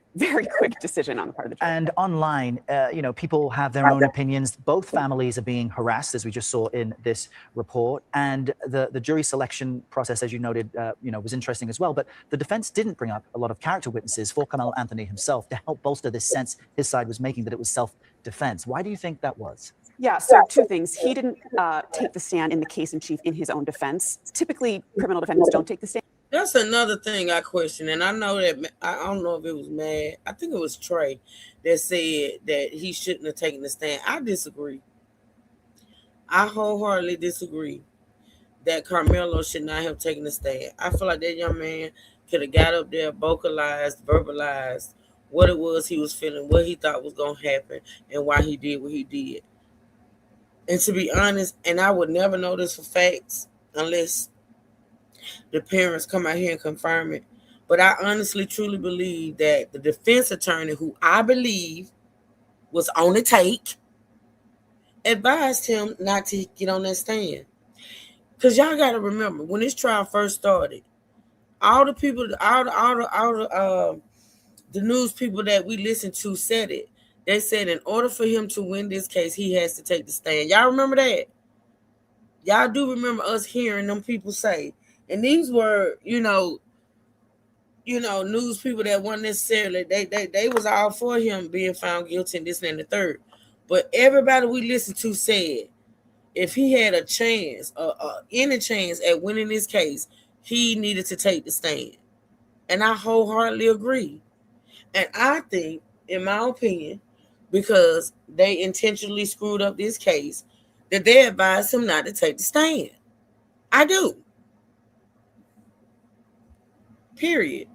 decision on the part of the jury. And online, you know, people have their own opinions. Both families are being harassed, as we just saw in this report. And the jury selection process, as you noted, you know, was interesting as well. But the defense didn't bring up a lot of character witnesses for Carmelo Anthony himself to help bolster this sense his side was making that it was self-defense. Why do you think that was? Yeah, so two things. He didn't take the stand in the case in chief in his own defense. Typically, criminal defendants don't take the stand. That's another thing I question, and I know that I don't know if it was Mad. I think it was Trey that said that he shouldn't have taken the stand. I disagree. I wholeheartedly disagree that Carmelo should not have taken the stand. I feel like that young man could have got up there, vocalized, verbalized what it was he was feeling, what he thought was going to happen, and why he did what he did. And to be honest, and I would never know this for facts unless the parents come out here and confirm it. But I honestly, truly believe that the defense attorney, who I believe was on the take, advised him not to get on that stand. Because y'all got to remember, when this trial first started, all the people, the news people that we listened to said it. They said in order for him to win this case, he has to take the stand. Y'all remember that? Y'all do remember us hearing them people say, and these were, you know, news people that weren't necessarily, they was all for him being found guilty and this and the third. But everybody we listened to said if he had a chance, any chance at winning this case, he needed to take the stand. And I wholeheartedly agree. And I think, in my opinion, because they intentionally screwed up this case, that they advised him not to take the stand. I do. Period.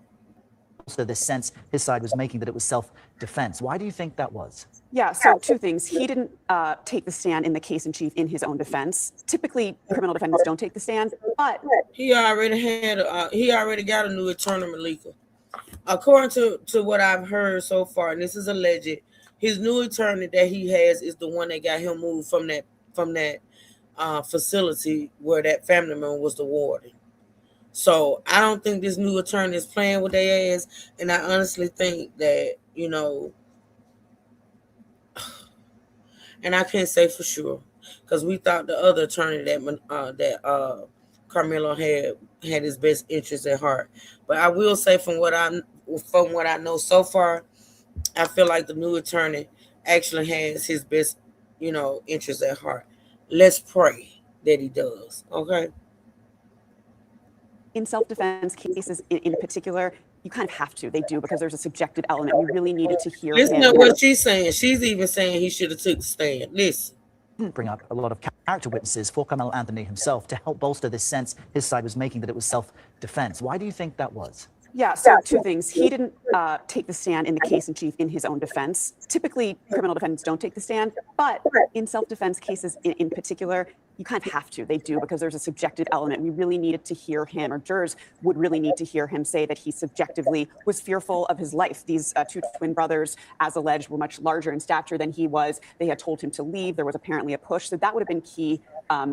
So the sense his side was making that it was self-defense. Why do you think that was? Yeah, so two things. He didn't take the stand in the case in chief in his own defense. Typically, criminal defendants don't take the stand, but he already got a new attorney, Malika. According to what I've heard so far, and this is alleged, his new attorney that he has is the one that got him moved from that facility where that family member was the warden. So I don't think this new attorney is playing with their ass, and I honestly think that, you know, and I can't say for sure because we thought the other attorney that Carmelo had his best interest at heart. But I will say from what I know so far, I feel like the new attorney actually has his best, you know, interest at heart. Let's pray that he does. Okay. in self-defense cases in particular, you kind of have to. They do, because there's a subjective element. We really needed to hear Listen him. to what she's saying. She's even saying he should have took the stand. Listen. Bring up a lot of character witnesses for Carmelo Anthony himself to help bolster this sense his side was making that it was self-defense. Why do you think that was? Yeah, so two things. He didn't take the stand in the case in chief in his own defense. Typically, criminal defendants don't take the stand, but in self-defense cases in particular, you kind of have to. They do, because there's a subjective element. We really needed to hear him, or jurors would really need to hear him say that he subjectively was fearful of his life. These two twin brothers, as alleged, were much larger in stature than he was. They had told him to leave. There was apparently a push. So that would have been key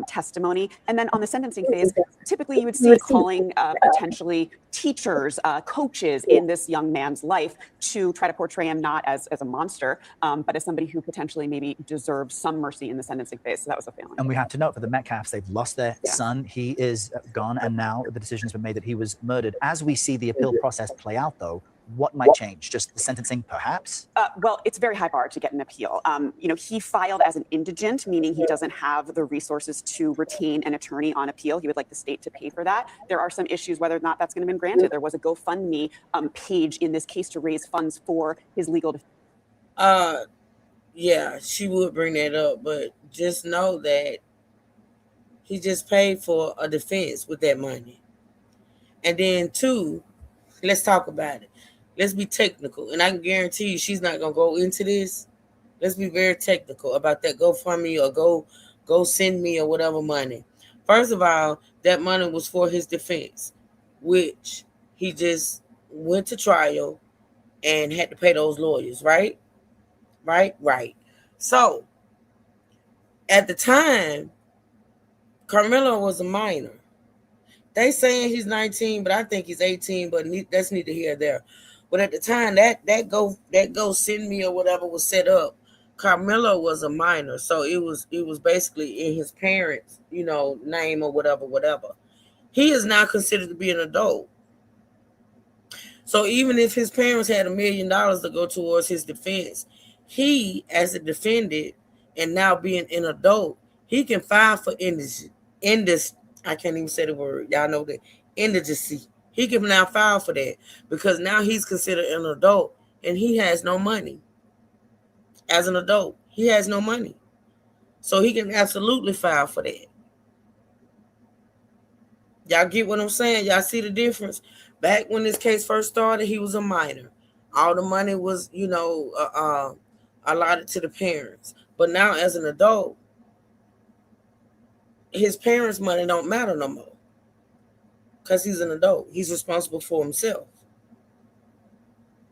testimony. And then on the sentencing phase, typically you would see calling potentially teachers, coaches in this young man's life to try to portray him not as a monster, but as somebody who potentially maybe deserves some mercy in the sentencing phase. So that was a failing. And we have to note for the Metcalfs, they've lost their son. He is gone, and now the decision's been made that he was murdered. As we see the appeal process play out, though, what might change? Just the sentencing, perhaps? Well, it's a very high bar to get an appeal. You know, he filed as an indigent, meaning he doesn't have the resources to retain an attorney on appeal. He would like the state to pay for that. There are some issues whether or not that's going to be granted. There was a GoFundMe page in this case to raise funds for his legal defense. Yeah, she would bring that up, but just know that he just paid for a defense with that money. And then two, let's talk about it. let's be technical. And I can guarantee you she's not gonna go into this. Let's be very technical about that GoFundMe or go send me or whatever money. First of all, that money was for his defense, which he just went to trial and had to pay those lawyers, right? Right. So at the time, Carmelo was a minor. They saying he's 19, but I think he's 18, but that's neither here nor there. But at the time that go send me or whatever was set up, Carmelo was a minor. So it was basically in his parents, name or whatever. He is now considered to be an adult. So even if his parents had $1 million to go towards his defense, he, as a defendant and now being an adult, he can file for I can't even say the word. Y'all know that. Indigency. He can now file for that because now he's considered an adult and he has no money. As an adult, he has no money. So he can absolutely file for that. Y'all get what I'm saying? Y'all see the difference? Back when this case first started, he was a minor. All the money was, allotted to the parents. But now as an adult, his parents' money don't matter no more because he's an adult. He's responsible for himself.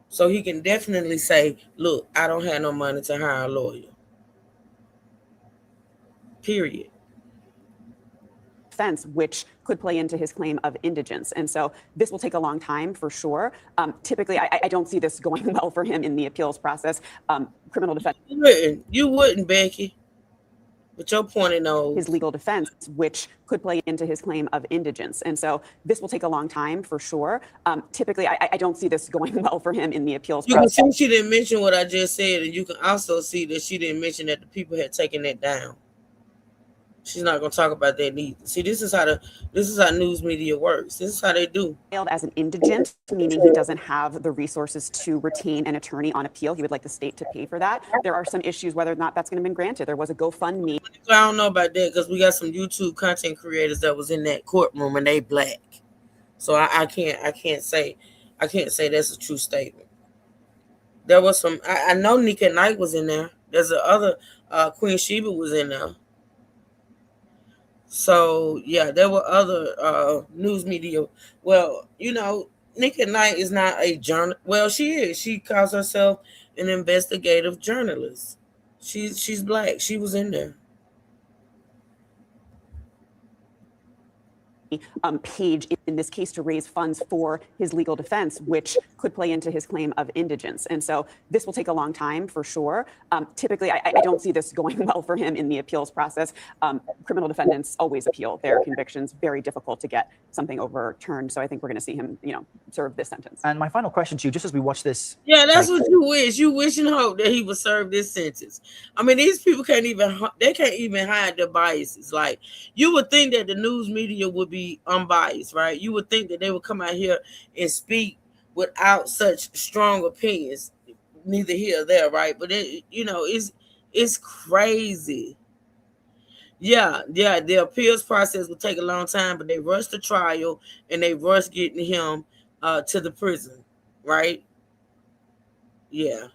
So he can definitely say, look, I don't have no money to hire a lawyer. Period. Defense, which could play into his claim of indigence. And so this will take a long time for sure. Typically, I don't see this going well for him in the appeals process. Criminal defense. You wouldn't, Becky. But your point in his legal defense, which could play into his claim of indigence. And so this will take a long time for sure. Typically, I don't see this going well for him in the appeals process. You can see she didn't mention what I just said, and you can also see that she didn't mention that the people had taken that down. She's not going to talk about that neither. See, this is how news media works. This is how they do. As an indigent, meaning he doesn't have the resources to retain an attorney on appeal. He would like the state to pay for that. There are some issues whether or not that's going to be granted. There was a GoFundMe. I don't know about that because we got some YouTube content creators that was in that courtroom and they black. So I can't say that's a true statement. There was some. I know Nika Knight was in there. There's another Queen Sheba was in there. So, yeah, there were other news media. Well, Nika Knight is not a journal. Well, she is. She calls herself an investigative journalist. She's black. She was in there. Page in this case to raise funds for his legal defense, which could play into his claim of indigence. And so this will take a long time for sure. Typically, I don't see this going well for him in the appeals process. Criminal defendants always appeal their convictions. Very difficult to get something overturned. So I think we're going to see him, serve this sentence. And my final question to you, just as we watch this. Yeah, that's what you wish. You wish and hope that he would serve this sentence. I mean, these people can't even hide their biases. Like, you would think that the news media would be unbiased, right? You would think that they would come out here and speak without such strong opinions. Neither here or there, right? But it's crazy. Yeah. The appeals process will take a long time, but they rushed the trial and they rushed getting him to the prison, right? Yeah.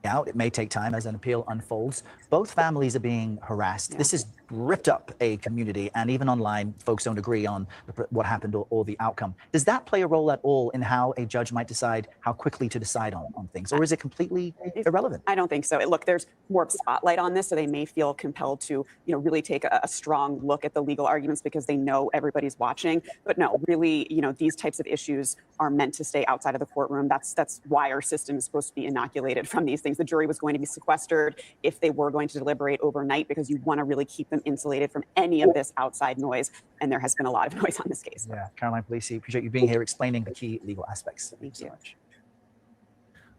Out. It may take time as an appeal unfolds. Both families are being harassed. This has ripped up a community, and even online, folks don't agree on what happened or the outcome. Does that play a role at all in how a judge might decide how quickly to decide on things, or is it completely irrelevant? I don't think so. Look, there's more of a spotlight on this, so they may feel compelled to, really take a strong look at the legal arguments because they know everybody's watching. But no, really, these types of issues are meant to stay outside of the courtroom. That's why our system is supposed to be inoculated from these things. The jury was going to be sequestered if they were going to deliberate overnight because you want to really keep them insulated from any of this outside noise. And there has been a lot of noise on this case. Yeah, Caroline Polisi, appreciate you being here explaining the key legal aspects. Thank you so much.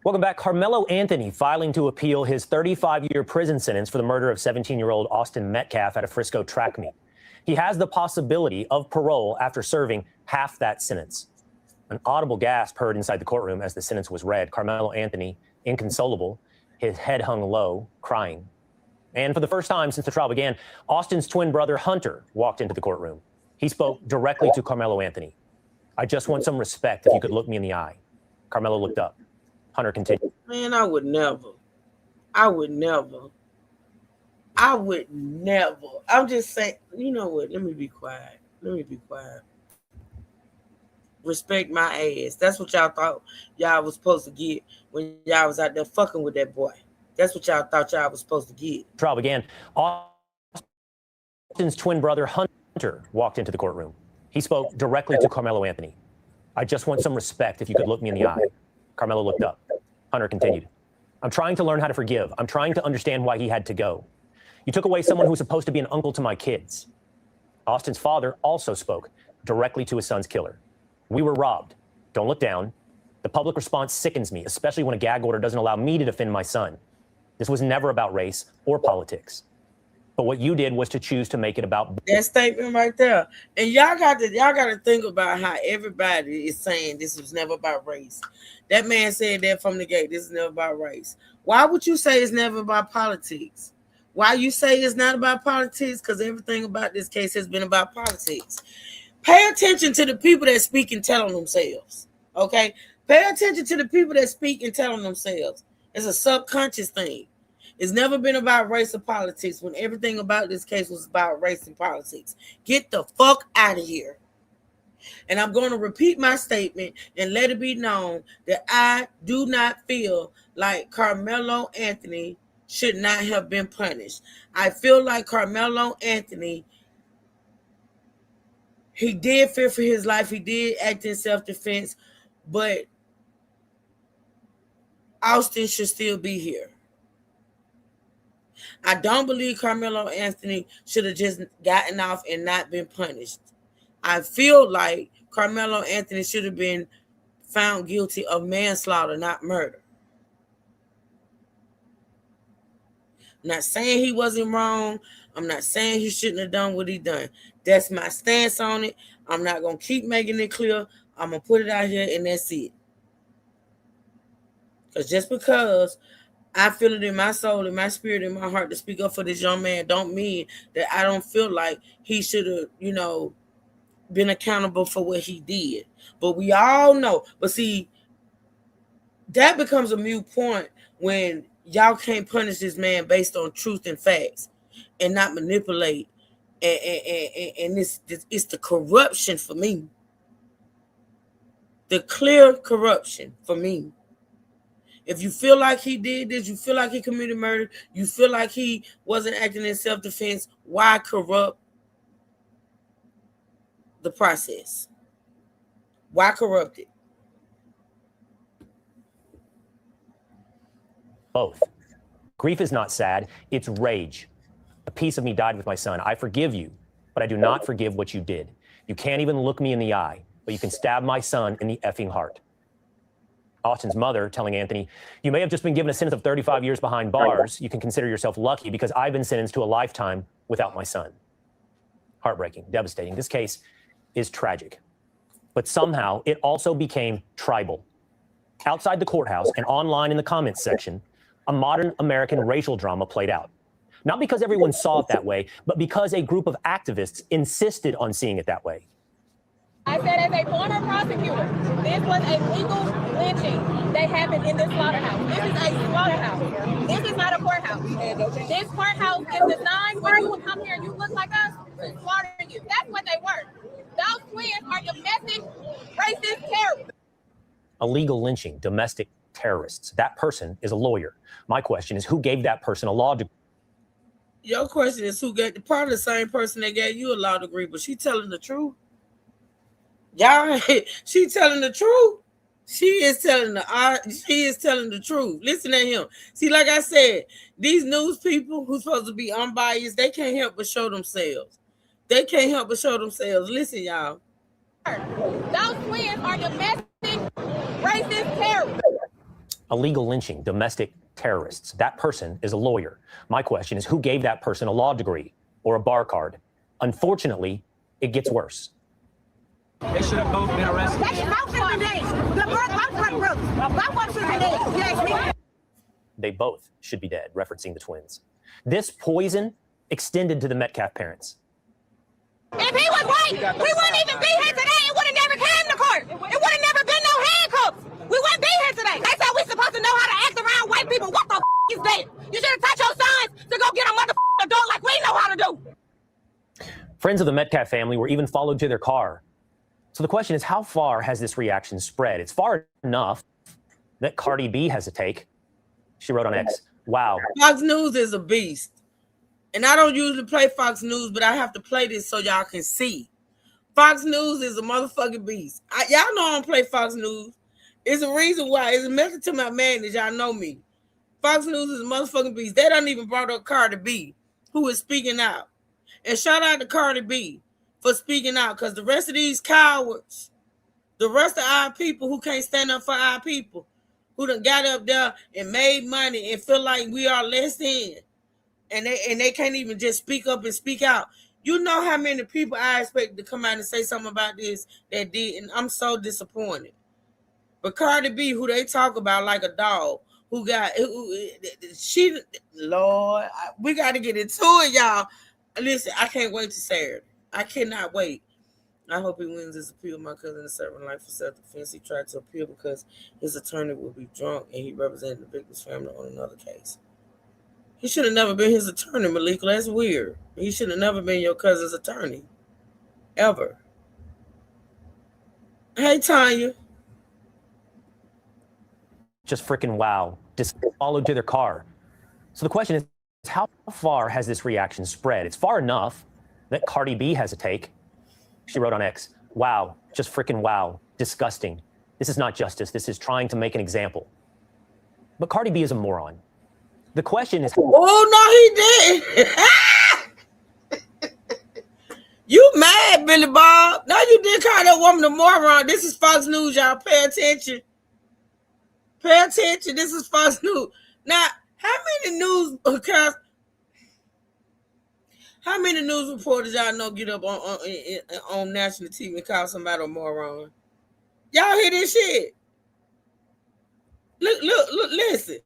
Welcome back. Carmelo Anthony filing to appeal his 35-year prison sentence for the murder of 17-year-old Austin Metcalf at a Frisco track meet. He has the possibility of parole after serving half that sentence. An audible gasp heard inside the courtroom as the sentence was read. Carmelo Anthony, inconsolable, his head hung low, crying. And for the first time since the trial began, Austin's twin brother, Hunter, walked into the courtroom. He spoke directly to Carmelo Anthony. I just want some respect if you could look me in the eye. Carmelo looked up. Hunter continued. Man, I would never. I'm just saying, you know what? Let me be quiet. Respect my ass. That's what y'all thought y'all was supposed to get when y'all was out there fucking with that boy. That's what y'all thought y'all was supposed to get. Trial began. Austin's twin brother, Hunter, walked into the courtroom. He spoke directly to Carmelo Anthony. I just want some respect if you could look me in the eye. Carmelo looked up. Hunter continued. I'm trying to learn how to forgive. I'm trying to understand why he had to go. You took away someone who was supposed to be an uncle to my kids. Austin's father also spoke directly to his son's killer. We were robbed. Don't look down. The public response sickens me, especially when a gag order doesn't allow me to defend my son. This was never about race or politics. But what you did was to choose to make it about that statement right there. And y'all got to think about how everybody is saying this was never about race. That man said that from the gate. This is never about race. Why would you say it's never about politics? Why you say it's not about politics? Because everything about this case has been about politics. Pay attention to the people that speak and tell on themselves. Okay? Pay attention to the people that speak and tell on themselves. It's a subconscious thing. It's never been about race or politics when everything about this case was about race and politics. Get the fuck out of here. And I'm going to repeat my statement and let it be known that I do not feel like Carmelo Anthony should not have been punished. I feel like Carmelo Anthony, he did fear for his life. He did act in self-defense, but Austin should still be here. I don't believe Carmelo Anthony should have just gotten off and not been punished. I feel like Carmelo Anthony should have been found guilty of manslaughter, not murder. I'm not saying he wasn't wrong. I'm not saying he shouldn't have done what he done. That's my stance on it. I'm not going to keep making it clear. I'm going to put it out here and that's it. Because just because I feel it in my soul, in my spirit, in my heart to speak up for this young man don't mean that I don't feel like he should have, been accountable for what he did. But we all know. But see, that becomes a moot point when y'all can't punish this man based on truth and facts and not manipulate. And it's the corruption for me. The clear corruption for me. If you feel like he did this, you feel like he committed murder, you feel like he wasn't acting in self-defense, why corrupt the process? Why corrupt it? both. Grief is not sad, it's rage. A piece of me died with my son. I forgive you, but I do not forgive what you did. You can't even look me in the eye, but you can stab my son in the effing heart. Austin's mother telling Anthony, you may have just been given a sentence of 35 years behind bars. You can consider yourself lucky because I've been sentenced to a lifetime without my son. Heartbreaking, devastating. This case is tragic. But somehow it also became tribal. Outside the courthouse and online in the comments section, a modern American racial drama played out. Not because everyone saw it that way, but because a group of activists insisted on seeing it that way. I said, as a former prosecutor, this was a legal lynching that happened in this slaughterhouse. This is a slaughterhouse. This is not a courthouse. This courthouse is designed when you would come here and you look like us, to slaughter you. That's what they were. Those twins are domestic racist terrorists. Illegal lynching, domestic terrorists. That person is a lawyer. My question is, who gave that person a law degree? Your question is who gave, probably the same person that gave you a law degree, but she telling the truth. Y'all, she telling the truth. She is telling the truth. Listen to him. See, like I said, these news people who's supposed to be unbiased, they can't help but show themselves. They can't help but show themselves. Listen, y'all. Those twins are domestic racist terrorists. Illegal lynching, domestic terrorists. That person is a lawyer. My question is, who gave that person a law degree or a bar card? Unfortunately, it gets worse. They should have both been arrested. They both should be dead, referencing the twins. This poison extended to the Metcalf parents. If he was white, we wouldn't even be here today. It would have never came to court. court. It would have never been no handcuffs. We wouldn't be here today. They said we supposed to know how to act around white people. What the is that? You should have taught your sons to go get a motherfucking adult like we know how to do. Friends of the Metcalf family were even followed to their car. So the question is, how far has this reaction spread? It's far enough that Cardi B has a take. She wrote on X, wow. Fox News is a beast. And I don't usually play Fox News, but I have to play this so y'all can see. Fox News is a motherfucking beast. Y'all know I don't play Fox News. It's a reason why. It's a message to my man that y'all know me. Fox News is a motherfucking beast. They don't even brought up Cardi B, who is speaking out. And shout out to Cardi B for speaking out, because the rest of these cowards, the rest of our people who can't stand up for our people, who done got up there and made money and feel like we are less than, and they can't even just speak up and speak out. You know how many people I expect to come out and say something about this that did, and I'm so disappointed. But Cardi B, who they talk about like a dog, we got to get into it, y'all. Listen, I can't wait to Saturday. I cannot wait. I hope he wins his appeal. My cousin is serving life for self-defense. He tried to appeal because his attorney will be drunk and he represented the victim's family on another case. He should have never been his attorney, Malika. That's weird. He should have never been your cousin's attorney. Ever. Hey, Tanya. Just freaking wow. Just followed to their car. So the question is, how far has this reaction spread? It's far enough that Cardi B has a take. She wrote on X, wow, just freaking wow, disgusting. This is not justice. This is trying to make an example. But Cardi B is a moron. The question is... Oh, no, he did. You mad, Billy Bob. No, you did call that woman a moron. This is Fox News, y'all. Pay attention. Pay attention. This is Fox News. Now, how many news reporters y'all know get up on national TV and call somebody a moron? Y'all hear this shit? Look, listen.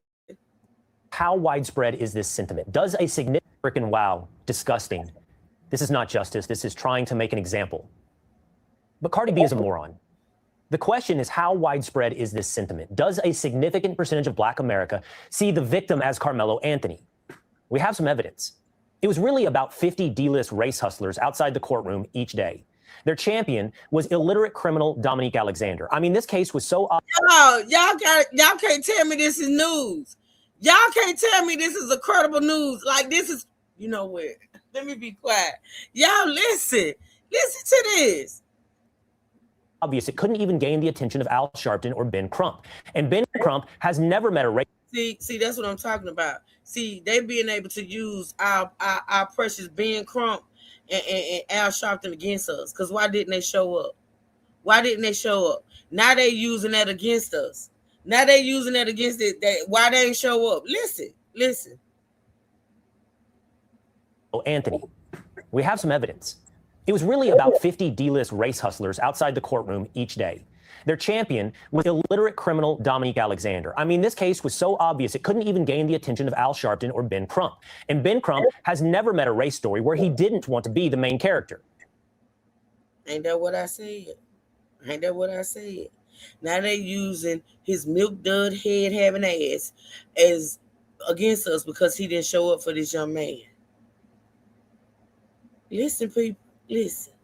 How widespread is this sentiment? Does a significant freaking wow, disgusting. This is not justice. This is trying to make an example. But Cardi B is a moron. The question is, how widespread is this sentiment? Does a significant percentage of Black America see the victim as Carmelo Anthony? We have some evidence. It was really about 50 D-list race hustlers outside the courtroom each day. Their champion was illiterate criminal Dominique Alexander. I mean, this case was so... Y'all can't tell me this is news. Y'all can't tell me this is a credible news. Like, this is... You know what? Let me be quiet. Y'all listen. Listen to this. Obvious it couldn't even gain the attention of Al Sharpton or Ben Crump. And Ben Crump has never met a race... See, that's what I'm talking about. See, they being able to use our precious Ben Crump and Al Sharpton against us. Because why didn't they show up? Why didn't they show up? Now they using that against us. Now they using that against it. Why they ain't show up? Listen. Oh, Anthony, we have some evidence. It was really about 50 D-list race hustlers outside the courtroom each day. Their champion was illiterate criminal Dominique Alexander. I mean, this case was so obvious it couldn't even gain the attention of Al Sharpton or Ben Crump. And Ben Crump has never met a race story where he didn't want to be the main character. Ain't that what I said? Now they using his milk dud head having ass as against us because he didn't show up for this young man. Listen, people, listen.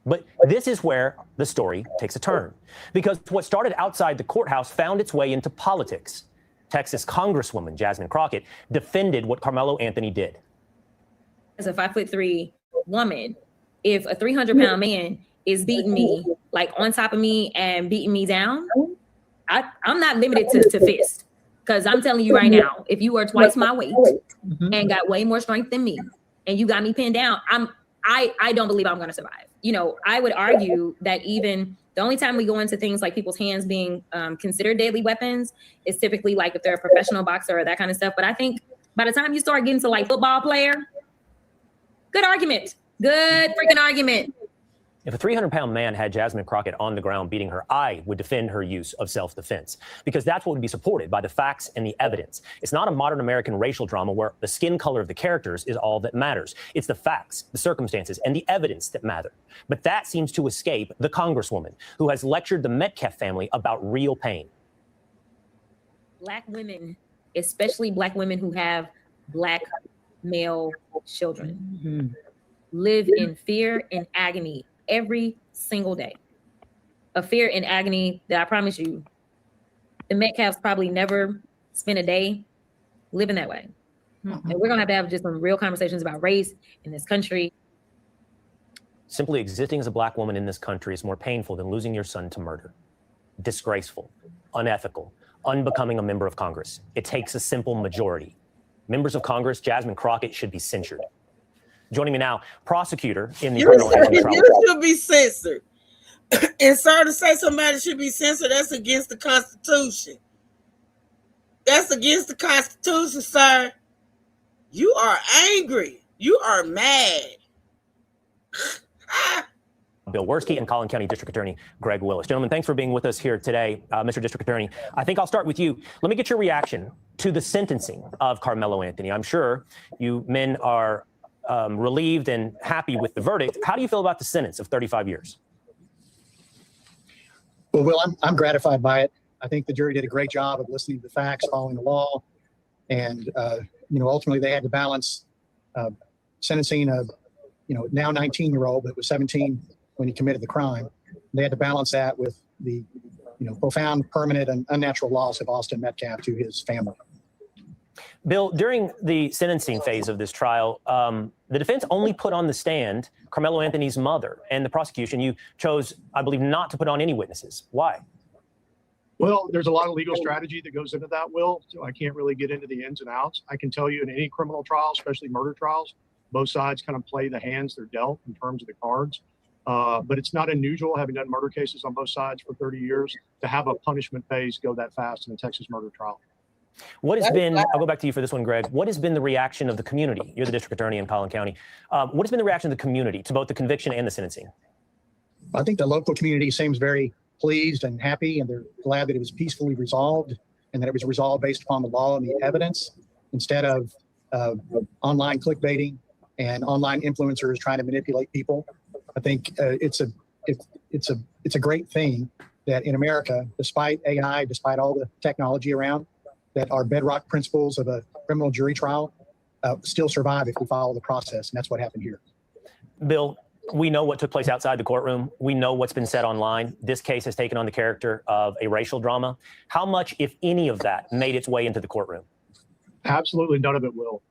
But this is where the story takes a turn, because what started outside the courthouse found its way into politics. Texas Congresswoman Jasmine Crockett defended what Carmelo Anthony did. As a 5'3" woman, if a 300-pound man is beating me, like on top of me and beating me down, I'm not limited to fist. Because I'm telling you right now, if you are twice my weight and got way more strength than me, and you got me pinned down, I don't believe I'm going to survive. You know, I would argue that even the only time we go into things like people's hands being considered deadly weapons is typically like if they're a professional boxer or that kind of stuff. But I think by the time you start getting to like football player, good argument. Good freaking argument. If a 300-pound man had Jasmine Crockett on the ground beating her, I would defend her use of self-defense, because that's what would be supported by the facts and the evidence. It's not a modern American racial drama where the skin color of the characters is all that matters. It's the facts, the circumstances, and the evidence that matter. But that seems to escape the Congresswoman who has lectured the Metcalf family about real pain. Black women, especially Black women who have Black male children, live in fear and agony every single day. A fear and agony that I promise you, the Metcalfs probably never spent a day living that way. And we're gonna have to have just some real conversations about race in this country. Simply existing as a Black woman in this country is more painful than losing your son to murder. Disgraceful, unethical, unbecoming a member of Congress. It takes a simple majority. Members of Congress, Jasmine Crockett, should be censured. Joining me now, prosecutor in the Carmelo Anthony trial. You should be censored. And sir, to say somebody should be censored, that's against the Constitution. That's against the Constitution, sir. You are angry. You are mad. Bill Werski and Collin County District Attorney Greg Willis. Gentlemen, thanks for being with us here today, Mr. District Attorney. I think I'll start with you. Let me get your reaction to the sentencing of Carmelo Anthony. I'm sure you men are relieved and happy with the verdict. How do you feel about the sentence of 35 years? Well, Will, I'm gratified by it. I think the jury did a great job of listening to the facts, following the law, and ultimately they had to balance sentencing a now 19-year-old, but was 17 when he committed the crime. They had to balance that with the profound, permanent, and unnatural loss of Austin Metcalf to his family. Bill, during the sentencing phase of this trial, the defense only put on the stand Carmelo Anthony's mother, and the prosecution, you chose, I believe, not to put on any witnesses. Why? Well, there's a lot of legal strategy that goes into that, Will, so I can't really get into the ins and outs. I can tell you in any criminal trial, especially murder trials, both sides kind of play the hands they're dealt in terms of the cards. But it's not unusual, having done murder cases on both sides for 30 years, to have a punishment phase go that fast in a Texas murder trial. What has been, I'll go back to you for this one, Greg. What has been the reaction of the community? You're the district attorney in Collin County. What has been the reaction of the community to both the conviction and the sentencing? I think the local community seems very pleased and happy, and they're glad that it was peacefully resolved and that it was resolved based upon the law and the evidence instead of online clickbaiting and online influencers trying to manipulate people. I think it's a great thing that in America, despite AI, despite all the technology around, that our bedrock principles of a criminal jury trial still survive if we follow the process, and that's what happened here. Bill, we know what took place outside the courtroom. We know what's been said online. This case has taken on the character of a racial drama. How much, if any of that, made its way into the courtroom? Absolutely none of it will.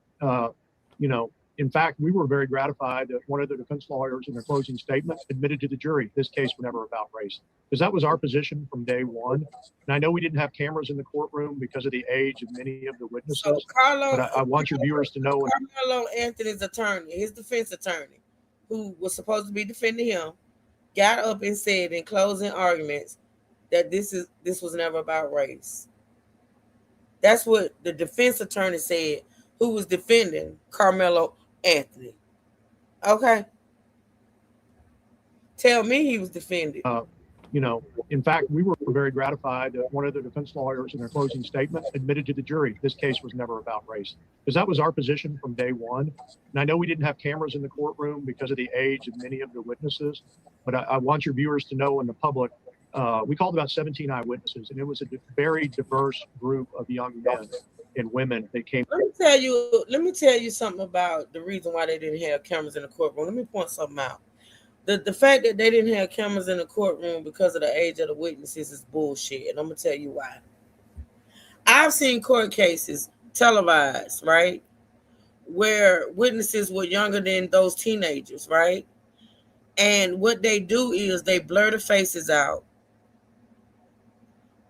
In fact, we were very gratified that one of the defense lawyers in their closing statement admitted to the jury this case was never about race, because that was our position from day one. And I know we didn't have cameras in the courtroom because of the age of many of the witnesses. So Carlo, but I want your viewers to know. Carmelo Anthony's attorney, his defense attorney, who was supposed to be defending him, got up and said in closing arguments that this was never about race. That's what the defense attorney said, who was defending Carmelo Anthony. Okay. Tell me he was defended. In fact, we were very gratified that one of the defense lawyers in their closing statement admitted to the jury this case was never about race, because that was our position from day one. And I know we didn't have cameras in the courtroom because of the age of many of the witnesses, but I want your viewers to know, in the public, we called about 17 eyewitnesses, and it was a very diverse group of young men and women that came. Let me tell you something about the reason why they didn't have cameras in the courtroom. Let me point something out. The fact that they didn't have cameras in the courtroom because of the age of the witnesses is bullshit, and I'm gonna tell you why. I've seen court cases televised, right, where witnesses were younger than those teenagers, right? And what they do is they blur the faces out.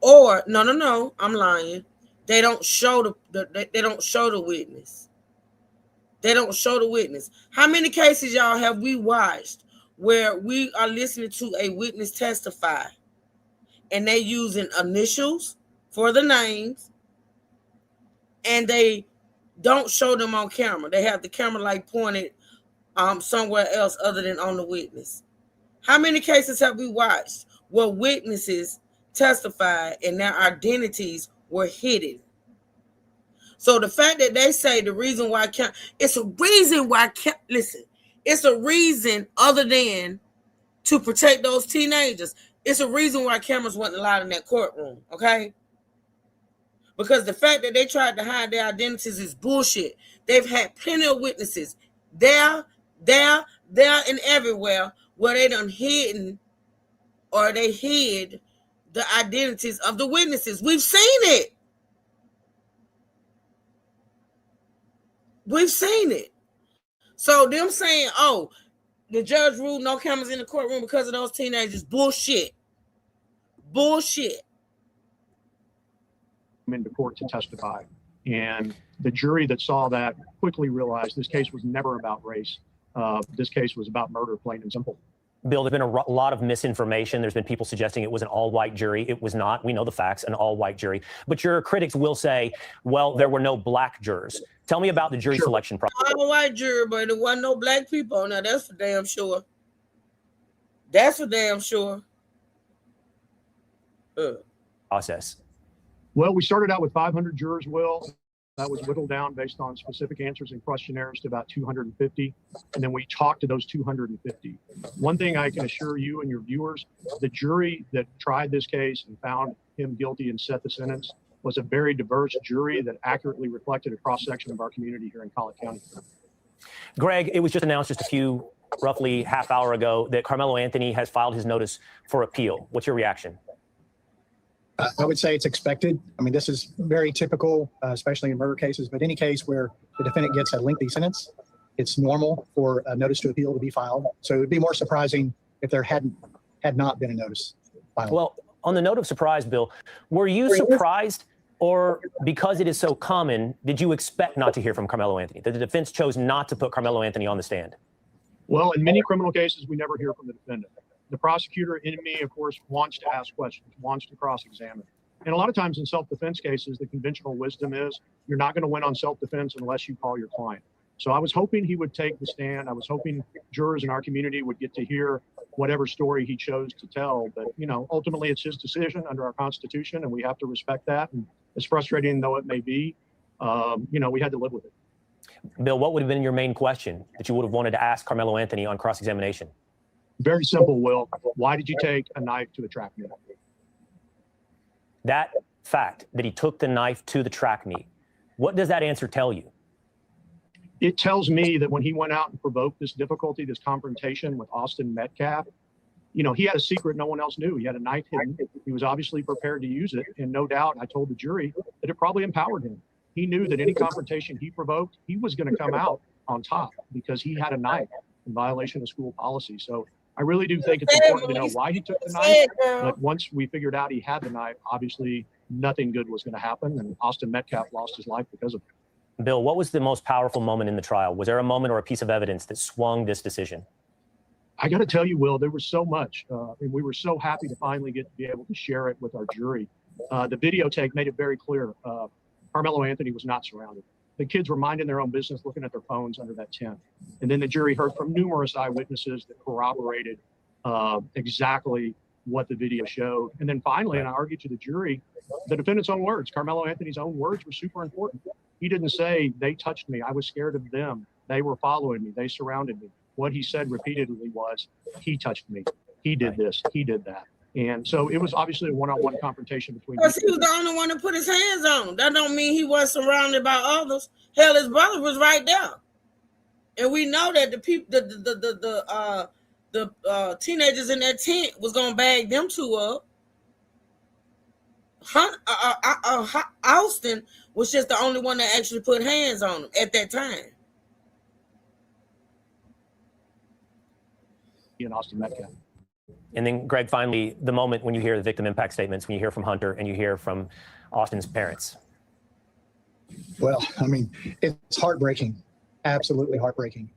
Or no, I'm lying. They don't show the witness. They don't show the witness. How many cases, y'all, have we watched where we are listening to a witness testify and they using initials for the names and they don't show them on camera? They have the camera like pointed somewhere else other than on the witness. How many cases have we watched where witnesses testified and their identities were hidden? So the fact that they say the reason why it's a reason why listen, it's a reason other than to protect those teenagers. It's a reason why cameras weren't allowed in that courtroom, okay? Because the fact that they tried to hide their identities is bullshit. They've had plenty of witnesses there, and everywhere where they done hidden or they hid the identities of the witnesses. We've seen it. We've seen it. So them saying, oh, the judge ruled no cameras in the courtroom because of those teenagers, bullshit. Bullshit. Into court to testify. And the jury that saw that quickly realized this case was never about race. This case was about murder, plain and simple. Bill, there's been a lot of misinformation. There's been people suggesting it was an all-white jury. It was not. We know the facts, an all-white jury. But your critics will say, well, there were no black jurors. Tell me about the jury selection process. All-white jury, but there wasn't no black people. Now, that's for damn sure. That's for damn sure. Process. Well, we started out with 500 jurors, Will. That was whittled down based on specific answers and questionnaires to about 250. And then we talked to those 250. One thing I can assure you and your viewers, the jury that tried this case and found him guilty and set the sentence was a very diverse jury that accurately reflected a cross-section of our community here in Collin County. Greg, it was just announced just a few, roughly half hour ago, that Carmelo Anthony has filed his notice for appeal. What's your reaction? I would say it's expected. I mean, this is very typical, especially in murder cases, but any case where the defendant gets a lengthy sentence, it's normal for a notice to appeal to be filed. So it would be more surprising if there had not been a notice filed. Well, on the note of surprise, Bill, were you surprised, or because it is so common, did you expect not to hear from Carmelo Anthony? That the defense chose not to put Carmelo Anthony on the stand? Well, in many criminal cases, we never hear from the defendant. The prosecutor in me, of course, wants to ask questions, wants to cross-examine. And a lot of times in self-defense cases, the conventional wisdom is you're not going to win on self-defense unless you call your client. So I was hoping he would take the stand. I was hoping jurors in our community would get to hear whatever story he chose to tell. But, you know, ultimately it's his decision under our Constitution, and we have to respect that. And as frustrating though it may be, you know, we had to live with it. Bill, what would have been your main question that you would have wanted to ask Carmelo Anthony on cross-examination? Very simple, Will. Why did you take a knife to the track meet? That fact that he took the knife to the track meet, what does that answer tell you? It tells me that when he went out and provoked this difficulty, this confrontation with Austin Metcalf, you know, he had a secret no one else knew. He had a knife hidden. He was obviously prepared to use it. And no doubt, I told the jury that it probably empowered him. He knew that any confrontation he provoked, he was going to come out on top because he had a knife in violation of school policy. So I really do think it's important to know why he took the knife. But once we figured out he had the knife, obviously nothing good was going to happen. And Austin Metcalf lost his life because of it. Bill, what was the most powerful moment in the trial? Was there a moment or a piece of evidence that swung this decision? I got to tell you, Will, there was so much. And we were so happy to finally get to be able to share it with our jury. The videotape made it very clear. Carmelo Anthony was not surrounded. The kids were minding their own business, looking at their phones under that tent. And then the jury heard from numerous eyewitnesses that corroborated exactly what the video showed. And then finally, and I argued to the jury, the defendant's own words, Carmelo Anthony's own words were super important. He didn't say, they touched me, I was scared of them, they were following me, they surrounded me. What he said repeatedly was, he touched me, he did this, he did that. And so it was obviously a one-on-one confrontation between. Because he was the only one to put his hands on him. That don't mean he was surrounded by others. Hell, his brother was right there, and we know that the people, the teenagers in that tent was gonna bag them two up. Austin was just the only one that actually put hands on him at that time. And Austin Metcalf. And then, Greg, finally, the moment when you hear the victim impact statements, when you hear from Hunter and you hear from Austin's parents. Well, I mean, it's heartbreaking, absolutely heartbreaking.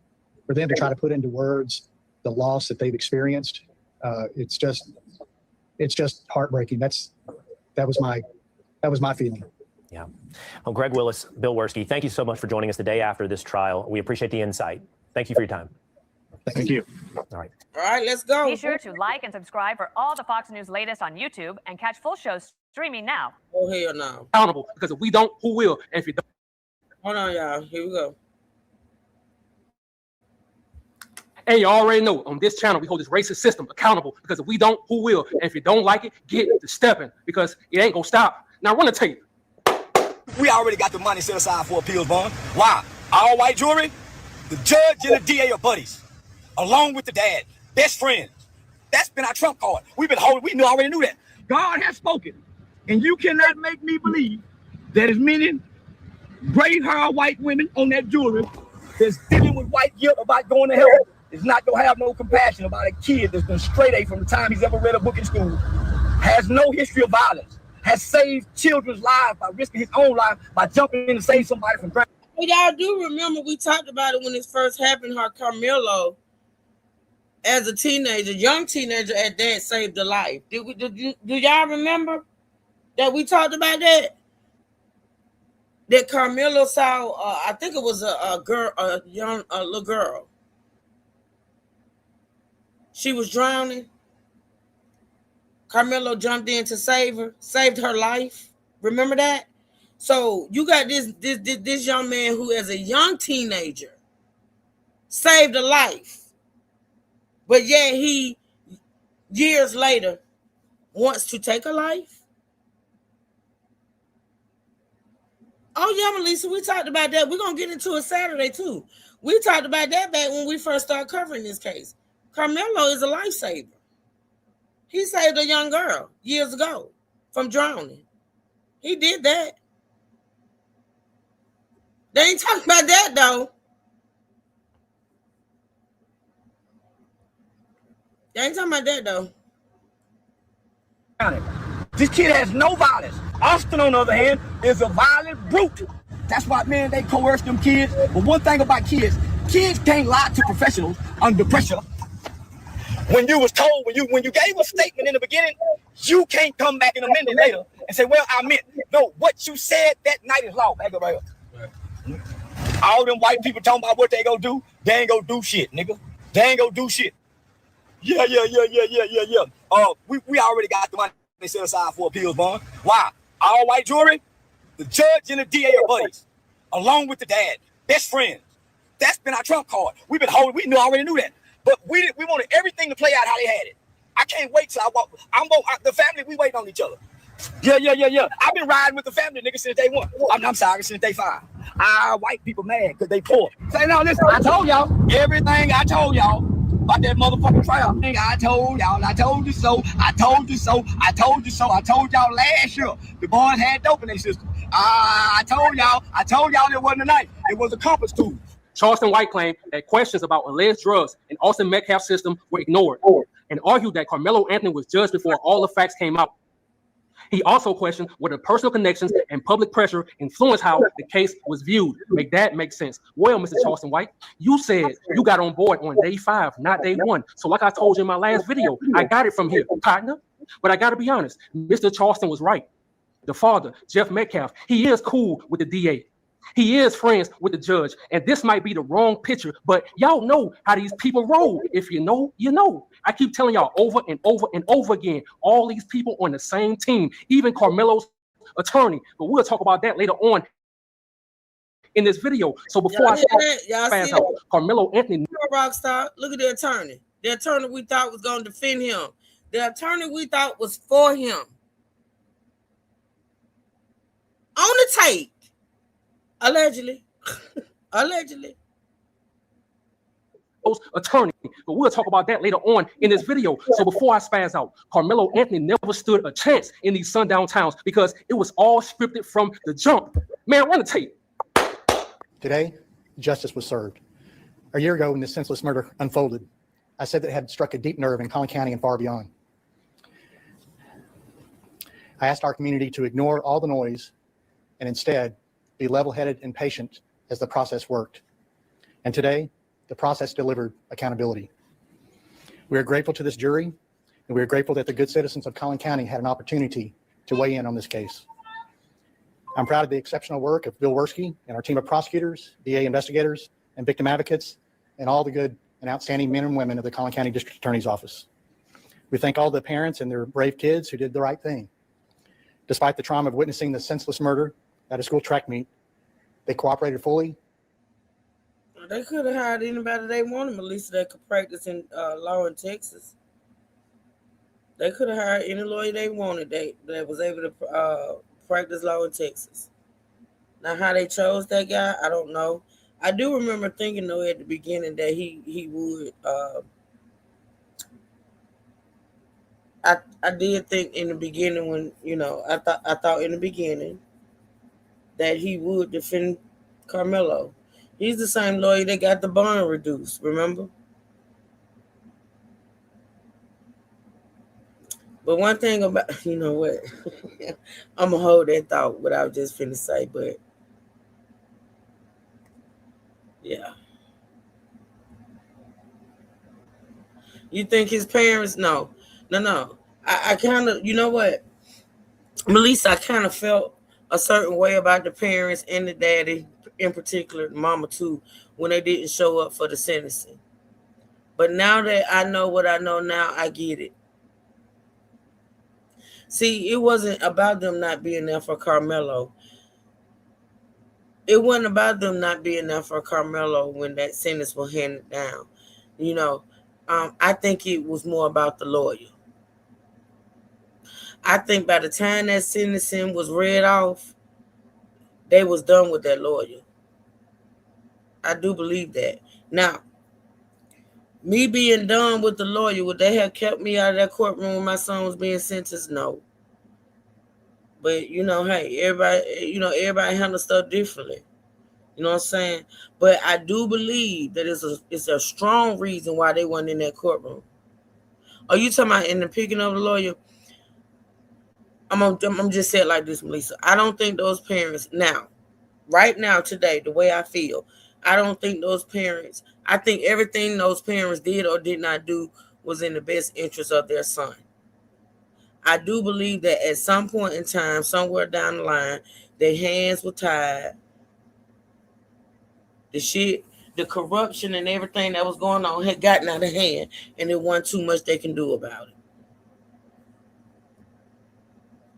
For them to try to put into words the loss that they've experienced, it's just heartbreaking. That was my feeling. Yeah. Well, Greg Willis, Bill Werski, thank you so much for joining us the day after this trial. We appreciate the insight. Thank you for your time. Thank you. All right. All right, let's go. Be sure to like and subscribe for all the Fox News latest on YouTube and catch full shows streaming now. Oh, hell no. Accountable, because if we don't, who will? And if you don't, Hold on, y'all. Here we go. and you already know on this channel we hold this racist system accountable, because if we don't, who will? And if you don't like it, get to stepping, because it ain't gonna stop. Now run the tape. We already got the money set aside for appeals bond. Why? All white jury, the judge and the DA are buddies, along with the dad, best friends. That's been our trump card. We've been holding. We already knew that. God has spoken, and you cannot make me believe that as many brave-haired white women on that jury that's dealing with white guilt about going to hell is not gonna have no compassion about a kid that's been straight A from the time he's ever read a book in school, has no history of violence, has saved children's lives by risking his own life by jumping in to save somebody from drowning. Hey, y'all do remember we talked about it when this first happened, how Carmelo, as a teenager, young teenager at that, saved a life. Do y'all remember that we talked about that? That Carmelo saw, I think it was a girl, a little girl. She was drowning. Carmelo jumped in to save her, saved her life. Remember that? So you got this young man who, as a young teenager, saved a life. But yet he, years later, wants to take a life. Oh, yeah, Melissa, we talked about that. We're going to get into it Saturday, too. We talked about that back when we first started covering this case. Carmelo is a lifesaver. He saved a young girl years ago from drowning. He did that. They ain't talking about that, though. They ain't talking about that, though. This kid has no violence. Austin, on the other hand, is a violent brute. That's why, man, they coerce them kids. But one thing about kids can't lie to professionals under pressure. When you was told, when you gave a statement in the beginning, you can't come back in a minute later and say, well, I meant. No, what you said that night is law. Back up right here. All them white people talking about what they gonna do, they ain't gonna do shit, nigga. They ain't gonna do shit. Yeah. We already got the money they set aside for appeals bond. Why? All white jury, the judge and the DA are buddies, along with the dad, best friends. That's been our trump card. We've been holding. We already knew that, but we wanted everything to play out how they had it. I can't wait till the family. We wait on each other. Yeah. I've been riding with the family, nigga, since day one. I'm sorry, since day 5. Our white people mad because they poor. Say no, listen. I told y'all everything. I told y'all about that motherfucking trial. I told y'all. I told you so. I told you so. I told you so. I told y'all last year the boys had dope in their system. I told y'all. I told y'all it wasn't a knife. It was a compass tool. Charleston White claimed that questions about alleged drugs in Austin Metcalf's system were ignored, and argued that Carmelo Anthony was judged before all the facts came out. He also questioned whether personal connections and public pressure influenced how the case was viewed. Make that make sense? Well, Mr. Charleston White, you said you got on board on day 5, not day 1. So like I told you in my last video, I got it from here, partner. But I got to be honest, Mr. Charleston was right. The father, Jeff Metcalf, he is cool with the DA. He is friends with the judge, and this might be the wrong picture, but y'all know how these people roll. If you know, you know. I keep telling y'all over and over and over again, all these people on the same team, even Carmelo's attorney, but we'll talk about that later on in this video. So before I out, Carmelo Anthony. Rockstar, look at the attorney. The attorney we thought was going to defend him. The attorney we thought was for him. On the tape. Allegedly. Attorney, but we'll talk about that later on in this video. So before I spaz out, Carmelo Anthony never stood a chance in these sundown towns because it was all scripted from the jump. Man, run the tape. Today, justice was served. A year ago, when this senseless murder unfolded, I said that it had struck a deep nerve in Collin County and far beyond. I asked our community to ignore all the noise and instead be level-headed and patient as the process worked. And today, the process delivered accountability. We are grateful to this jury, and we are grateful that the good citizens of Collin County had an opportunity to weigh in on this case. I'm proud of the exceptional work of Bill Werski and our team of prosecutors, DA investigators, and victim advocates, and all the good and outstanding men and women of the Collin County District Attorney's Office. We thank all the parents and their brave kids who did the right thing. Despite the trauma of witnessing the senseless murder at a school track meet, they cooperated fully. They could have hired anybody they wanted, Melissa, that could practice in law in Texas. They could have hired any lawyer they wanted that was able to practice law in Texas. Now, how they chose that guy, I don't know. I do remember thinking, though, at the beginning that he would. I did think in the beginning when, I thought in the beginning that he would defend Carmelo. He's the same lawyer that got the bond reduced, remember? But one thing about, you know what? I'm going to hold that thought, what I was just finna say, but yeah. You think his parents? No. I kind of, you know what? Melissa, I kind of felt a certain way about the parents and the daddy, in particular, mama too, when they didn't show up for the sentencing. But now that I know what I know now, I get it. See, it wasn't about them not being there for Carmelo. It wasn't about them not being there for Carmelo when that sentence was handed down. I think it was more about the lawyer. I think by the time that sentencing was read off, they was done with that lawyer. I do believe that. Now, me being done with the lawyer, would they have kept me out of that courtroom when my son was being sentenced? No. But, hey, everybody handles stuff differently. You know what I'm saying? But I do believe that it's a strong reason why they weren't in that courtroom. Are you talking about in the picking of the lawyer? I'm just saying it like this, Melissa. I don't think those parents right now, today, the way I feel, I don't think those parents, I think everything those parents did or did not do was in the best interest of their son. I do believe that at some point in time, somewhere down the line, their hands were tied. The corruption and everything that was going on had gotten out of hand, and it wasn't too much they can do about it.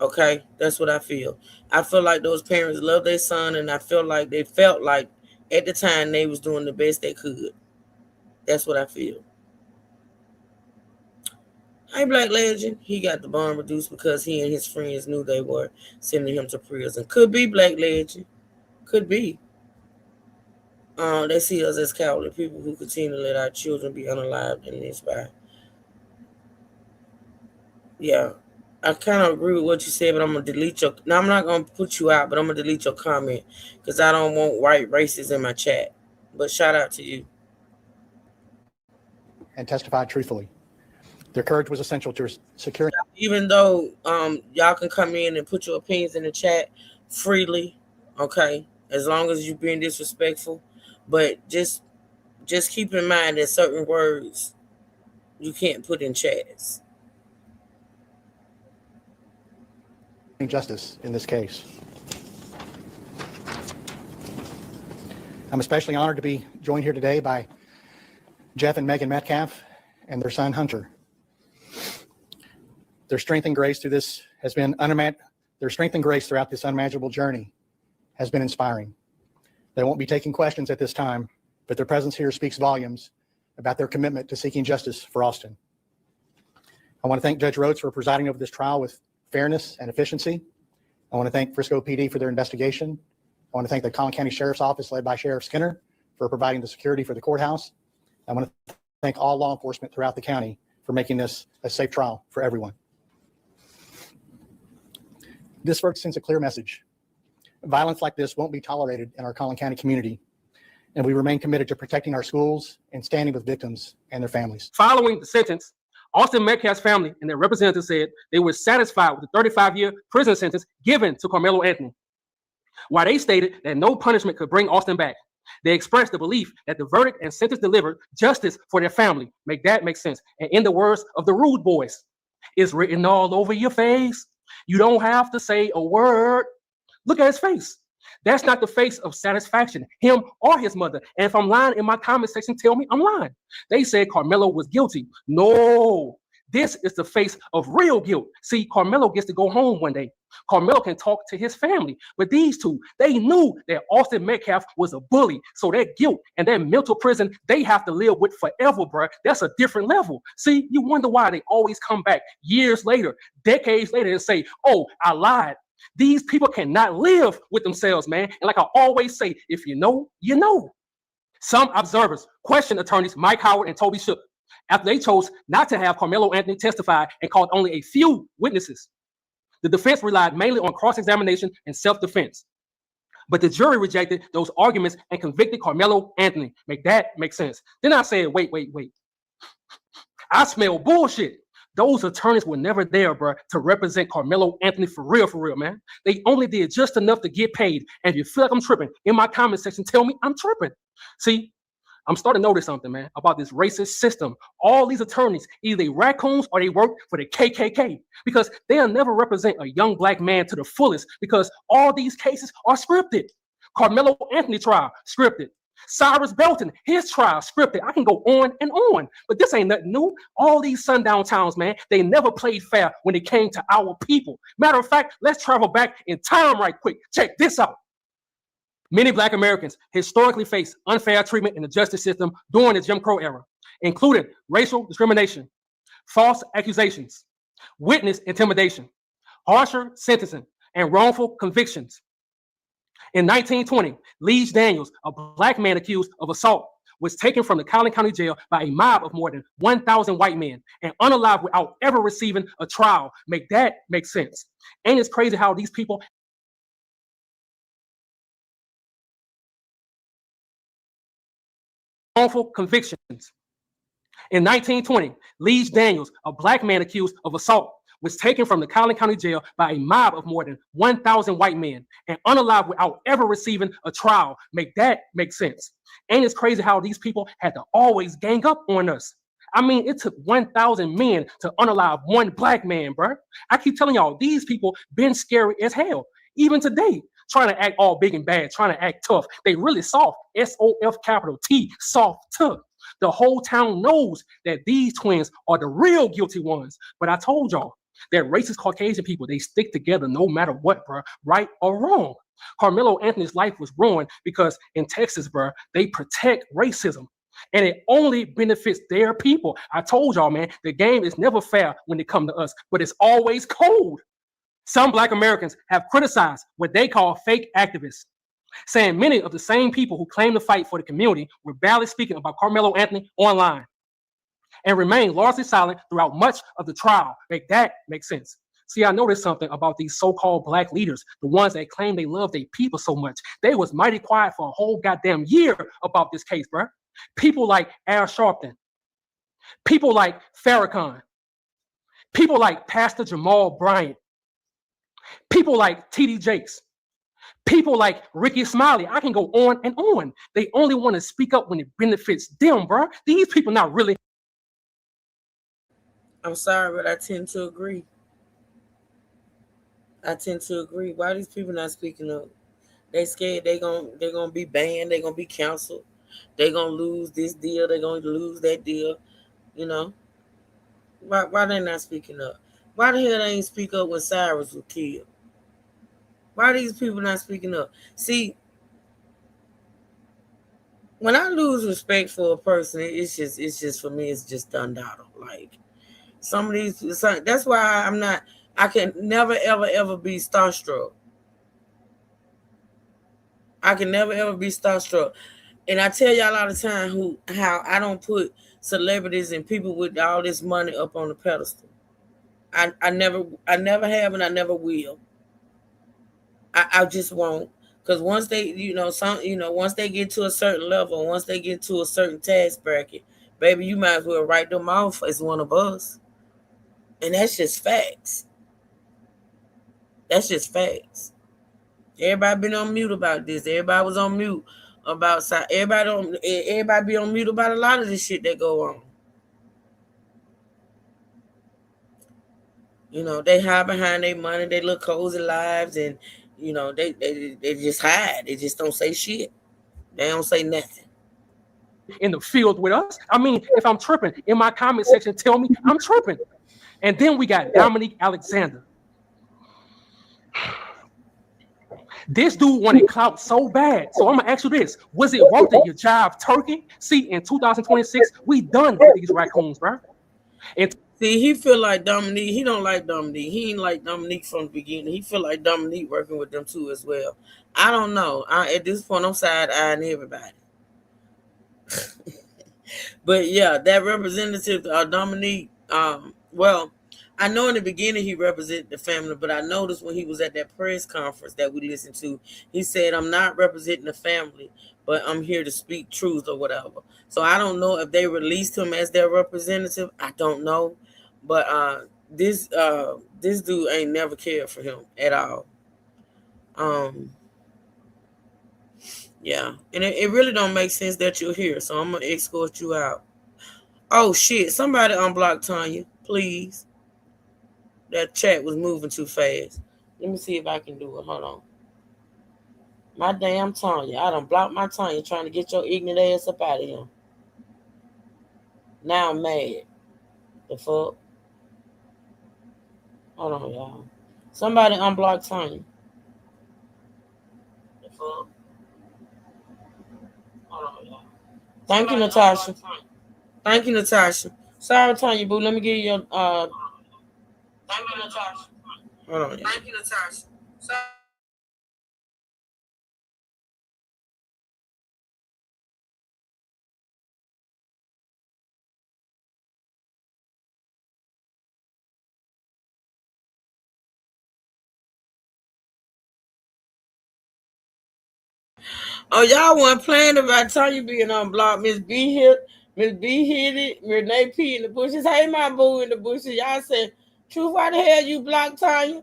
Okay, that's what I feel. I feel like those parents love their son, and I feel like they felt like at the time they was doing the best they could. That's what I feel. Hey, Black Legend, he got the bond reduced because he and his friends knew they were sending him to prison. Could be, Black Legend. Could be. They see us as cowardly people who continue to let our children be unalived and inspired. Yeah, I kind of agree with what you said, but I'm going to delete your... Now, I'm not going to put you out, but I'm going to delete your comment because I don't want white racists in my chat. But shout out to you. And testified truthfully. Their courage was essential to securing... Even though y'all can come in and put your opinions in the chat freely, okay, as long as you're being disrespectful. But just keep in mind that certain words you can't put in chats. Justice in this case. I'm especially honored to be joined here today by Jeff and Megan Metcalf and their son Hunter. Their strength and grace through this has been their strength and grace throughout this unimaginable journey has been inspiring. They won't be taking questions at this time, but their presence here speaks volumes about their commitment to seeking justice for Austin. I want to thank Judge Rhodes for presiding over this trial with fairness and efficiency. I want to thank Frisco PD for their investigation. I want to thank the Collin County Sheriff's Office led by Sheriff Skinner for providing the security for the courthouse. I want to thank all law enforcement throughout the county for making this a safe trial for everyone. This verdict sends a clear message. Violence like this won't be tolerated in our Collin County community, and we remain committed to protecting our schools and standing with victims and their families. Following the sentence, Austin Metcalf's family and their representative said they were satisfied with the 35-year prison sentence given to Carmelo Anthony, while they stated that no punishment could bring Austin back. They expressed the belief that the verdict and sentence delivered justice for their family. Make that make sense. And in the words of the Rude Boys, it's written all over your face. You don't have to say a word. Look at his face. That's not the face of satisfaction, him or his mother. And if I'm lying in my comment section, tell me I'm lying. They said Carmelo was guilty. No, this is the face of real guilt. See, Carmelo gets to go home one day. Carmelo can talk to his family. But these two, they knew that Austin Metcalf was a bully. So that guilt and that mental prison, they have to live with forever, bro. That's a different level. See, you wonder why they always come back years later, decades later, and say, oh, I lied. These people cannot live with themselves, man. And like I always say, if you know, you know. Some observers questioned attorneys Mike Howard and Toby Shook after they chose not to have Carmelo Anthony testify and called only a few witnesses. The defense relied mainly on cross-examination and self-defense. But the jury rejected those arguments and convicted Carmelo Anthony. Make that make sense. Then I said, wait. I smell bullshit. Those attorneys were never there, bro, to represent Carmelo Anthony for real, man. They only did just enough to get paid. And if you feel like I'm tripping, in my comment section, tell me I'm tripping. See, I'm starting to notice something, man, about this racist system. All these attorneys, either they raccoons or they work for the KKK, because they'll never represent a young black man to the fullest, because all these cases are scripted. Carmelo Anthony trial, scripted. Cyrus Belton, his trial, scripted. I can go on and on, but this ain't nothing new. All these sundown towns, man, they never played fair when it came to our people. Matter of fact, let's travel back in time right quick. Check this out. Many Black Americans historically faced unfair treatment in the justice system during the Jim Crow era, including racial discrimination, false accusations, witness intimidation, harsher sentencing, and wrongful convictions. In 1920, Lige Daniels, a black man accused of assault, was taken from the Collin County Jail by a mob of more than 1,000 white men and unalived without ever receiving a trial. Make that make sense. Ain't it crazy how these people wrongful convictions. In 1920, Lige Daniels, a black man accused of assault, was taken from the Collin County Jail by a mob of more than 1,000 white men and unalived without ever receiving a trial. Make that make sense. Ain't it crazy how these people had to always gang up on us? I mean, it took 1,000 men to unalive one black man, bro. I keep telling y'all, these people been scary as hell. Even today, trying to act all big and bad, trying to act tough. They really soft, S-O-F-T, soft, tough. The whole town knows that these twins are the real guilty ones. But I told y'all that racist Caucasian people, they stick together no matter what, bro, right or wrong. Carmelo Anthony's life was ruined because in Texas, bro, they protect racism. And it only benefits their people. I told y'all, man, the game is never fair when it comes to us, but it's always cold. Some Black Americans have criticized what they call fake activists, saying many of the same people who claim to fight for the community were barely speaking about Carmelo Anthony online and remained largely silent throughout much of the trial. Make that make sense. See, I noticed something about these so-called Black leaders, the ones that claim they love their people so much. They was mighty quiet for a whole goddamn year about this case, bro. People like Al Sharpton, people like Farrakhan, people like Pastor Jamal Bryant, people like T.D. Jakes, people like Ricky Smiley. I can go on and on. They only want to speak up when it benefits them, bro. These people not really. I'm sorry, but I tend to agree. Why are these people not speaking up? They scared they're gonna be banned, they're gonna be canceled, they're gonna lose this deal, they're gonna lose that deal. You know? Why they not speaking up? Why the hell they ain't speak up when Cyrus was killed? Why are these people not speaking up? See, when I lose respect for a person, it's just for me, it's just dundado. Like some of these, that's why I can never ever be starstruck. I can never ever be starstruck. And I tell y'all all the time how I don't put celebrities and people with all this money up on the pedestal. I never have and I never will. I just won't. Because once they, once they get to a certain level, once they get to a certain tax bracket, baby, you might as well write them off as one of us. And that's just facts. That's just facts. Everybody been on mute about this. Everybody was on mute about everybody be on mute about a lot of this shit that go on. You know, they hide behind their money, they look cozy lives, and you know, they just hide. They just don't say shit. They don't say nothing. In the field with us. I mean, if I'm tripping, in my comment section, tell me I'm tripping. And then we got Dominique Alexander. This dude wanted clout so bad. So I'm gonna ask you this: was it worth it? You jive turkey? See, in 2026, we done with these raccoons, bro. And see, he feel like Dominique. He don't like Dominique. He ain't like Dominique from the beginning. He feel like Dominique working with them too as well. I don't know. At this point, I'm side-eyeing everybody. But yeah, that representative Dominique, well, I know in the beginning he represented the family, but I noticed when he was at that press conference that we listened to, he said, I'm not representing the family, but I'm here to speak truth or whatever. So I don't know if they released him as their representative. I don't know. But this dude ain't never cared for him at all. Yeah, and it really don't make sense that you're here, so I'm gonna escort you out. Oh shit, somebody unblock Tanya, please. That chat was moving too fast. Let me see if I can do it. Hold on. My damn Tanya. I done blocked my Tanya trying to get your ignorant ass up out of here. Now I'm mad. The fuck? Hold on, y'all. Somebody unblock Tanya. The fuck? Thank you, Natasha. Thank you, Natasha. Sorry, Tanya, boo. Let me give you your thank you, Natasha. Hold on. Thank you, Natasha. Sorry. Oh, y'all weren't playing about Tanya being unblocked. Miss B hit it. Renee P in the bushes. Hey, my boo in the bushes. Y'all said, Truth, why the hell you blocked Tanya?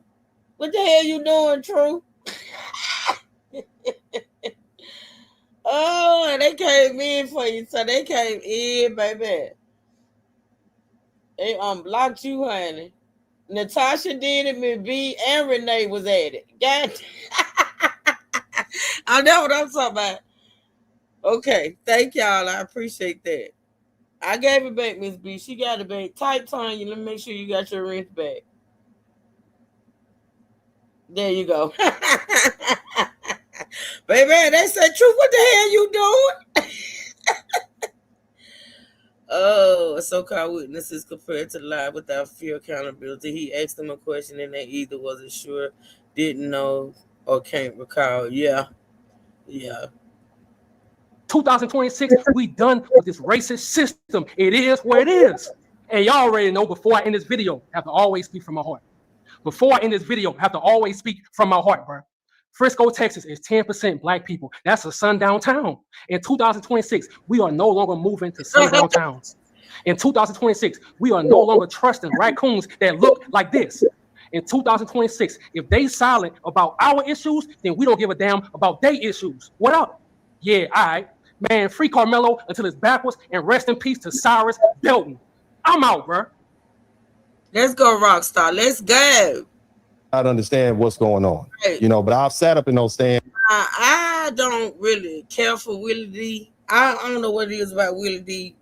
What the hell you doing, Truth? Oh, they came in for you. So they came in, baby. They unblocked you, honey. Natasha did it, Miss B, and Renee was at it. God. I know what I'm talking about. Okay, thank y'all. I appreciate that. I gave it back, Miss B. She got it back. Type Tanya. Let me make sure you got your rent back. There you go. Baby, they said, Truth, what the hell you doing? Oh, so-called witnesses compared to lie without fear accountability. He asked them a question and they either wasn't sure, didn't know, or can't recall. Yeah. 2026, we done with this racist system. It is what it is. And y'all already know before I end this video, I have to always speak from my heart. Before I end this video, I have to always speak from my heart, bro. Frisco, Texas is 10% black people. That's a sundown town. In 2026, we are no longer moving to sundown towns. In 2026, we are no longer trusting raccoons that look like this. In 2026, if they silent about our issues, then we don't give a damn about their issues. What up? Yeah, all right. Man, free Carmelo until it's backwards, and rest in peace to Cyrus Belton. I'm out, bro. Let's go, Rockstar. Let's go. I don't understand what's going on, Right. you know, but I've sat up in those stands. I don't really care for Willie D. I don't know what it is about Willie D.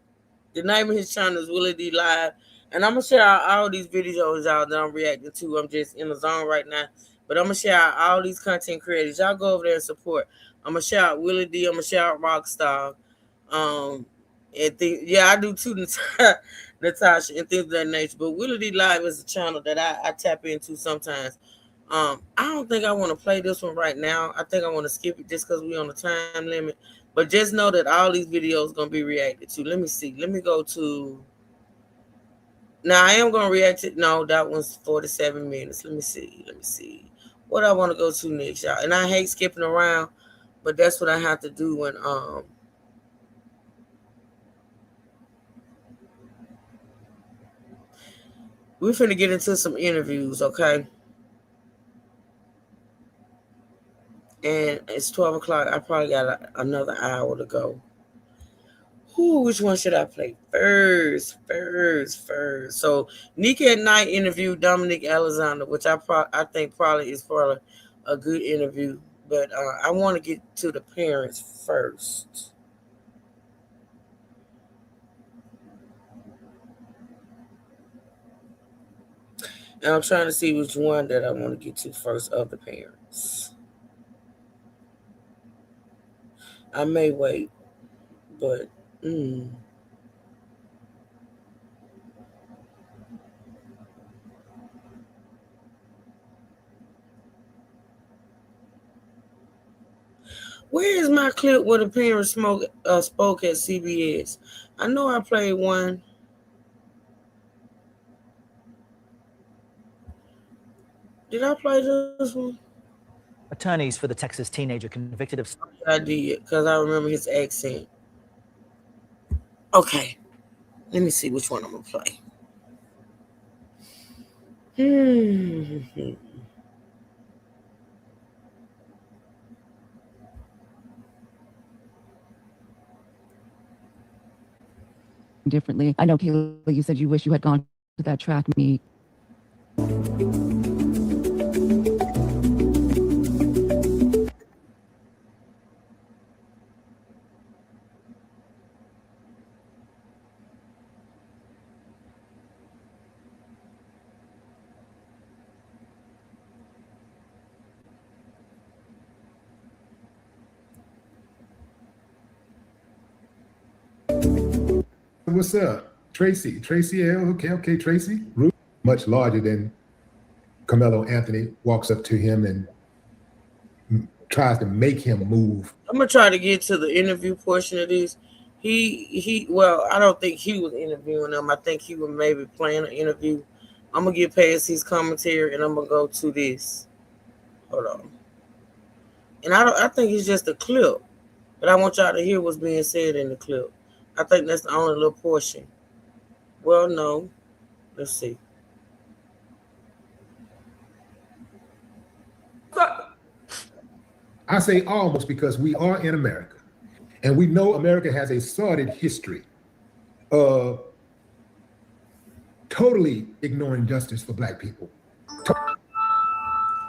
The name of his channel is Willie D Live. And I'm going to share out all these videos, y'all, that I'm reacting to. I'm just in the zone right now. But I'm going to share out all these content creators. Y'all go over there and support. I'm going to share out Willie D. I'm going to share out Rockstar. I do too, Natasha, and things of that nature. But Willie D Live is a channel that I tap into sometimes. I don't think I want to play this one right now. I think I want to skip it just because we're on the time limit. But just know that all these videos are going to be reacted to. Let me see. Let me go to... Now, I am going to react to... No, that one's 47 minutes. Let me see. What I want to go to next, y'all. And I hate skipping around, but that's what I have to do when... We're finna get into some interviews, okay? And it's 12 o'clock. I probably got another hour to go. Which one should I play first? So, Nika at Night interviewed Dominique Alexander, which I think probably is a good interview. But I want to get to the parents first. And I'm trying to see which one that I want to get to first of the parents. I may wait, but where is my clip where the parents spoke at CBS? I know I played one. Did I play this one? Attorneys for the Texas teenager convicted of... I did, because I remember his accent. Okay. Let me see which one I'm going to play. Differently. I know, Kayla, you said you wish you had gone to that track meet. What's up? Tracy L. Okay, Tracy. Much larger than Carmelo Anthony walks up to him and tries to make him move. I'm going to try to get to the interview portion of this. Well, I don't think he was interviewing them. I think he was maybe playing an interview. I'm going to get past his commentary and I'm going to go to this. Hold on. And I think it's just a clip, but I want y'all to hear what's being said in the clip. I think that's the only little portion. Well, no. Let's see. I say almost because we are in America, and we know America has a sordid history of totally ignoring justice for Black people.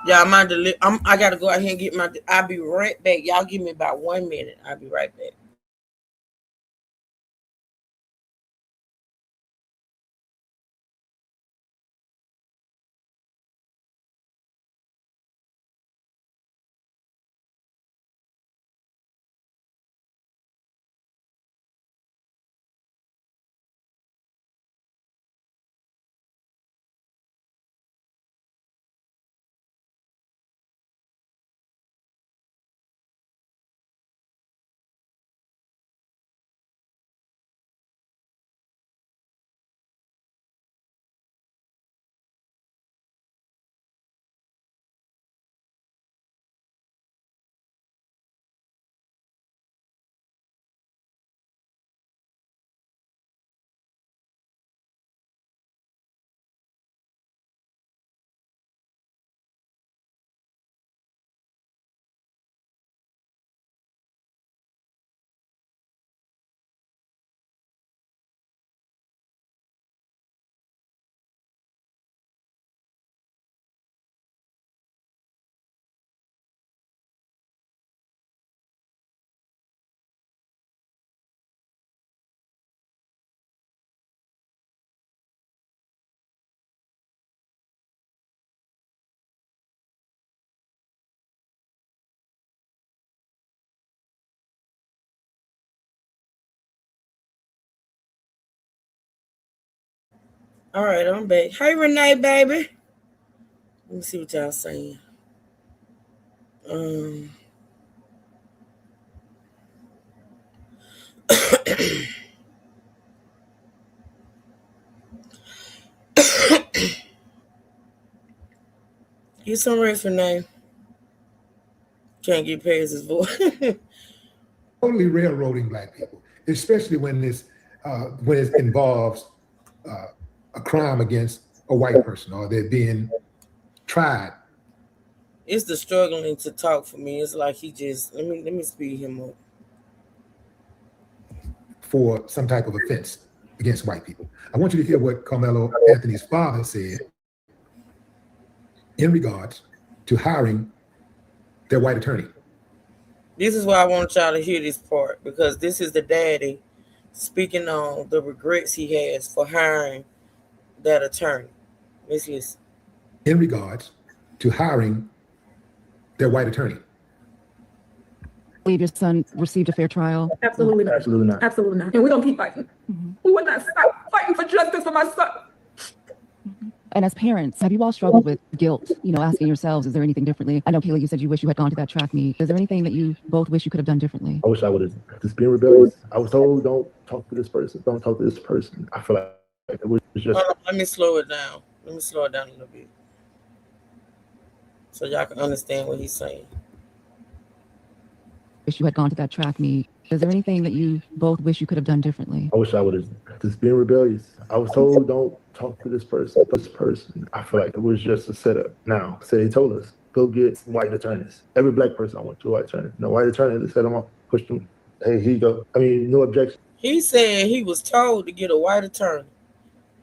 Yeah, I got to go out here and get my... I'll be right back. Y'all give me about 1 minute. I'll be right back. All right, I'm back. Hey, Renee, baby. Let me see what y'all saying. Get some rest, Renee. Can't get past his voice. Totally railroading Black people, especially when it involves a crime against a white person or they're being tried. It's the struggling to talk for me. It's like he just let me speed him up. For some type of offense against white people. I want you to hear what Carmelo Anthony's father said in regards to hiring their white attorney. This is why I want y'all to hear this part, because this is the daddy speaking on the regrets he has for hiring that attorney. Let's listen. In regards to hiring their white attorney. Believe your son received a fair trial? Absolutely not. Absolutely not. Absolutely not. And we're gonna keep fighting. We will not stop fighting for justice for my son. And as parents, have you all struggled with guilt, asking yourselves, is there anything differently? I know, Kayla, you said you wish you had gone to that track meet. Is there anything that you both wish you could have done differently? I wish I would have just been rebellious. I was told, don't talk to this person. Don't talk to this person. I feel like it was just... Hold on, let me slow it down. Let me slow it down a little bit, so y'all can understand what he's saying. Wish you had gone to that track meet. Is there anything that you both wish you could have done differently? I wish I would have just been rebellious. I was told, don't talk to this person. I feel like it was just a setup. Now, say they told us, go get white attorneys. Every black person I went to a white attorney. No white attorney, they set them up, pushed them. Hey, here you go. I mean, no objection. He said he was told to get a white attorney.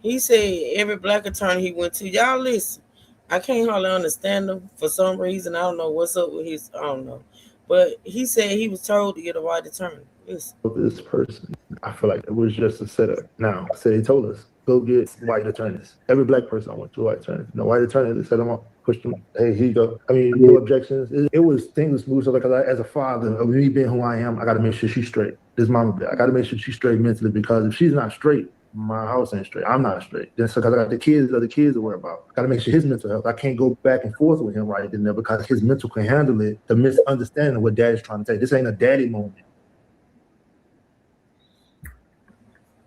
He said every black attorney he went to. Y'all listen. I can't hardly understand him for some reason. I don't know what's up with his, I don't know. But he said he was told to get a white attorney. Listen. This person, I feel like it was just a setup. Now, say they told us, go get white attorneys. Every black person I went to a white attorney. No white attorney, they set them up, pushed them. Hey, here you go. I mean, no objections. It was things moved so because as a father of me being who I am, I got to make sure she's straight. This mama, I got to make sure she's straight mentally, because if she's not straight, my house ain't straight. I'm not straight. Then so because I got the kids to worry about. I got to make sure his mental health. I can't go back and forth with him right then there because his mental can handle it. The misunderstanding of what daddy's trying to say. This ain't a daddy moment.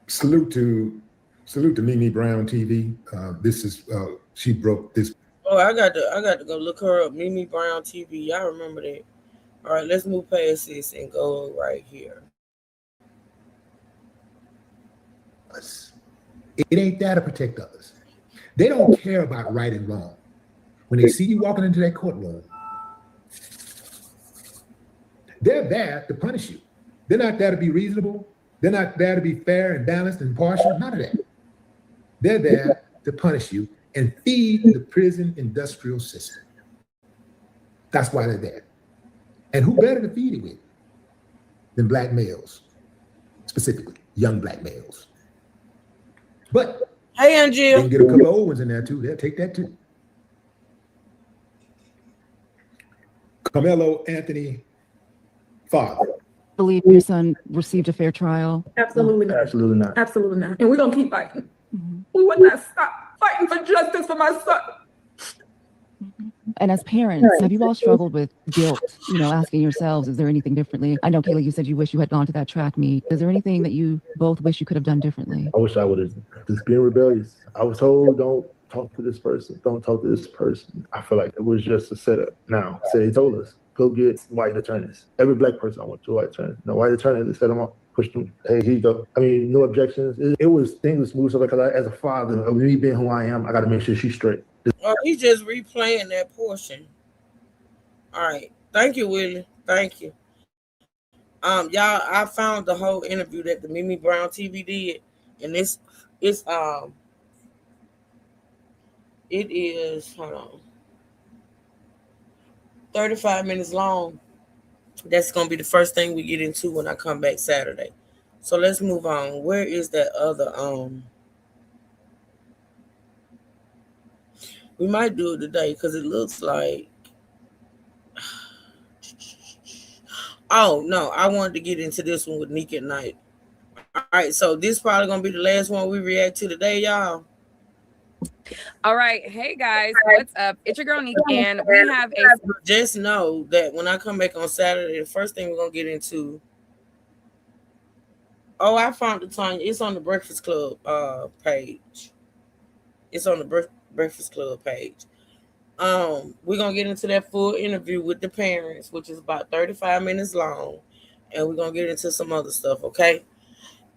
Salute to Mimi Brown TV. This is she broke this. Oh, I got to go look her up. Mimi Brown TV. Y'all remember that? All right, let's move past this and go right here. It ain't there to protect others. They don't care about right and wrong. When they see you walking into that courtroom, they're there to punish you. They're not there to be reasonable. They're not there to be fair and balanced and impartial. None of that. They're there to punish you and feed the prison industrial system. That's why they're there. And who better to feed it with than black males, specifically young black males. But hey, Angel, they can get a couple of old ones in there too. They'll take that too. Carmelo Anthony, father. Believe your son received a fair trial? Absolutely not. Absolutely not. Absolutely not. And we're gonna keep fighting. We will not stop fighting for justice for my son. And as parents, have you all struggled with guilt, asking yourselves, is there anything differently? I know, Kayla, you said you wish you had gone to that track meet. Is there anything that you both wish you could have done differently? I wish I would have just been rebellious. I was told, don't talk to this person. Don't talk to this person. I feel like it was just a setup. Now, say they told us, go get white attorneys. Every black person I went to a white attorney. No white attorney, they set them up, pushed them. Hey, here you go. I mean, no objections. It was things moved so because as a father of me being who I am, I got to make sure she's straight. Oh, he's just replaying that portion. All right. Thank you, Willie. Thank you. Y'all, I found the whole interview that the Mimi Brown TV did, and it is, hold on, 35 minutes long. That's gonna be the first thing we get into when I come back Saturday. So let's move on. Where is that other we might do it today because it looks like, oh no, I wanted to get into this one with Nick at Night. All right, so this probably gonna be the last one we react to today, y'all. All right, hey guys, what's up? It's your girl Nick, and we have a. Just know that when I come back on Saturday, the first thing we're gonna get into. Oh, I found the Tanya. It's on the Breakfast Club page. It's on the Breakfast Club page. We're gonna get into that full interview with the parents, which is about 35 minutes long, and we're gonna get into some other stuff, okay?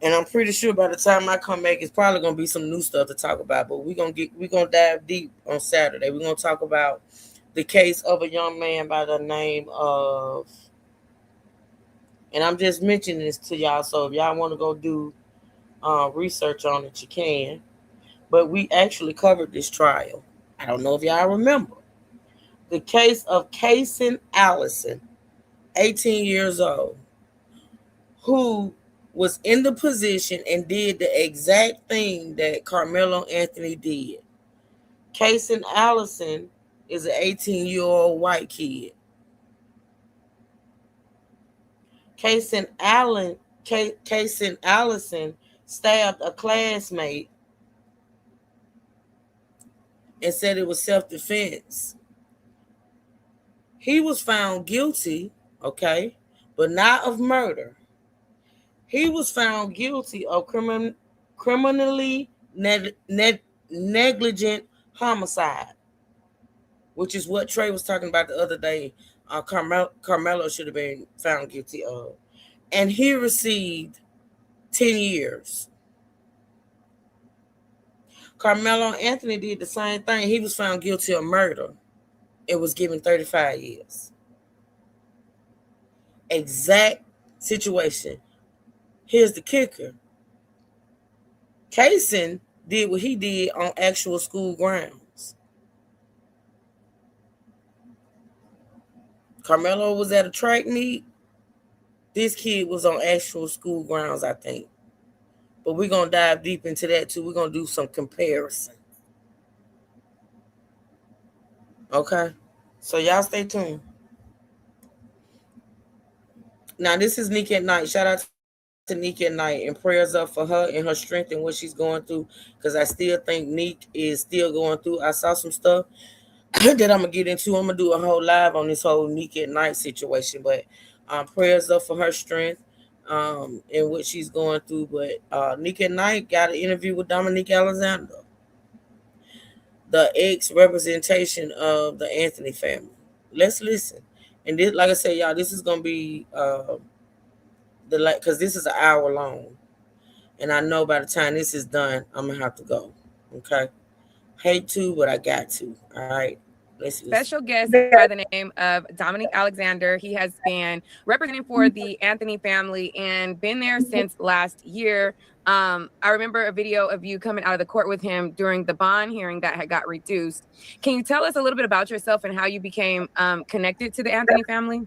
And I'm pretty sure by the time I come back, it's probably gonna be some new stuff to talk about. But we're gonna dive deep on Saturday. We're gonna talk about the case of a young man by the name of, and I'm just mentioning this to y'all, so if y'all want to go do research on it, you can. But we actually covered this trial. I don't know if y'all remember. the case of Kaysen Allison, 18 years old, who was in the position and did the exact thing that Carmelo Anthony did. Kaysen Allison is an 18-year-old white kid. Kaysen Allison stabbed a classmate and said it was self-defense. He was found guilty, okay, but not of murder. He was found guilty of criminally negligent homicide, which is what Trey was talking about the other day. Carmelo should have been found guilty of. And he received 10 years. Carmelo Anthony did the same thing. He was found guilty of murder. It was given 35 years. Exact situation. Here's the kicker. Kaysen did what he did on actual school grounds. Carmelo was at a track meet. This kid was on actual school grounds, I think. But we're going to dive deep into that too. We're going to do some comparison. Okay? So y'all stay tuned. Now, this is Nika at Night. Shout out to Nika at Night, and prayers up for her and her strength and what she's going through, because I still think Nika is still going through. I saw some stuff that I'm going to get into. I'm going to do a whole live on this whole Nika at Night situation, but prayers up for her strength and what she's going through. But Nika at Night got an interview with Dominique Alexander, the ex-representation of the Anthony family. Let's listen. And this, like I said, y'all, this is going to be because this is an hour long. And I know by the time this is done, I'm going to have to go. Okay? Hate to, but I got to. All right? Let's listen. Special guest by the name of Dominique Alexander. He has been representing for the Anthony family and been there since last year. I remember a video of you coming out of the court with him during the bond hearing that had got reduced. Can you tell us a little bit about yourself and how you became connected to the Anthony family?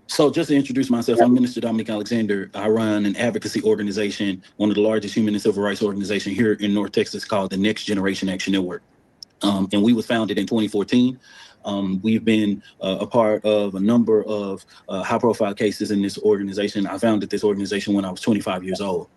So just to introduce myself, I'm Minister Dominique Alexander. I run an advocacy organization, one of the largest human and civil rights organizations here in North Texas, called the Next Generation Action Network. And we was founded in 2014. We've been a part of a number of high-profile cases in this organization. I founded this organization when I was 25 years old.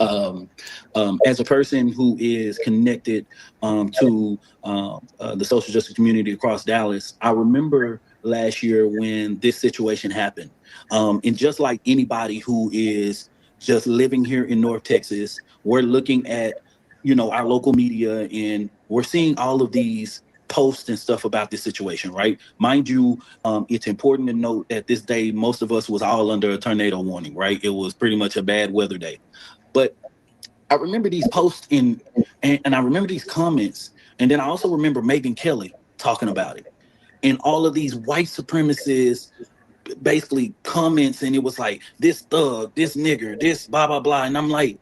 As a person who is connected to the social justice community across Dallas, I remember last year when this situation happened. And just like anybody who is just living here in North Texas, we're looking at, our local media, and we're seeing all of these posts and stuff about this situation, right? Mind you, it's important to note that this day, most of us was all under a tornado warning, right? It was pretty much a bad weather day. But I remember these posts and I remember these comments. And then I also remember Megyn Kelly talking about it. And all of these white supremacists basically comments, and it was like, this thug, this nigger, this blah, blah, blah. And I'm like,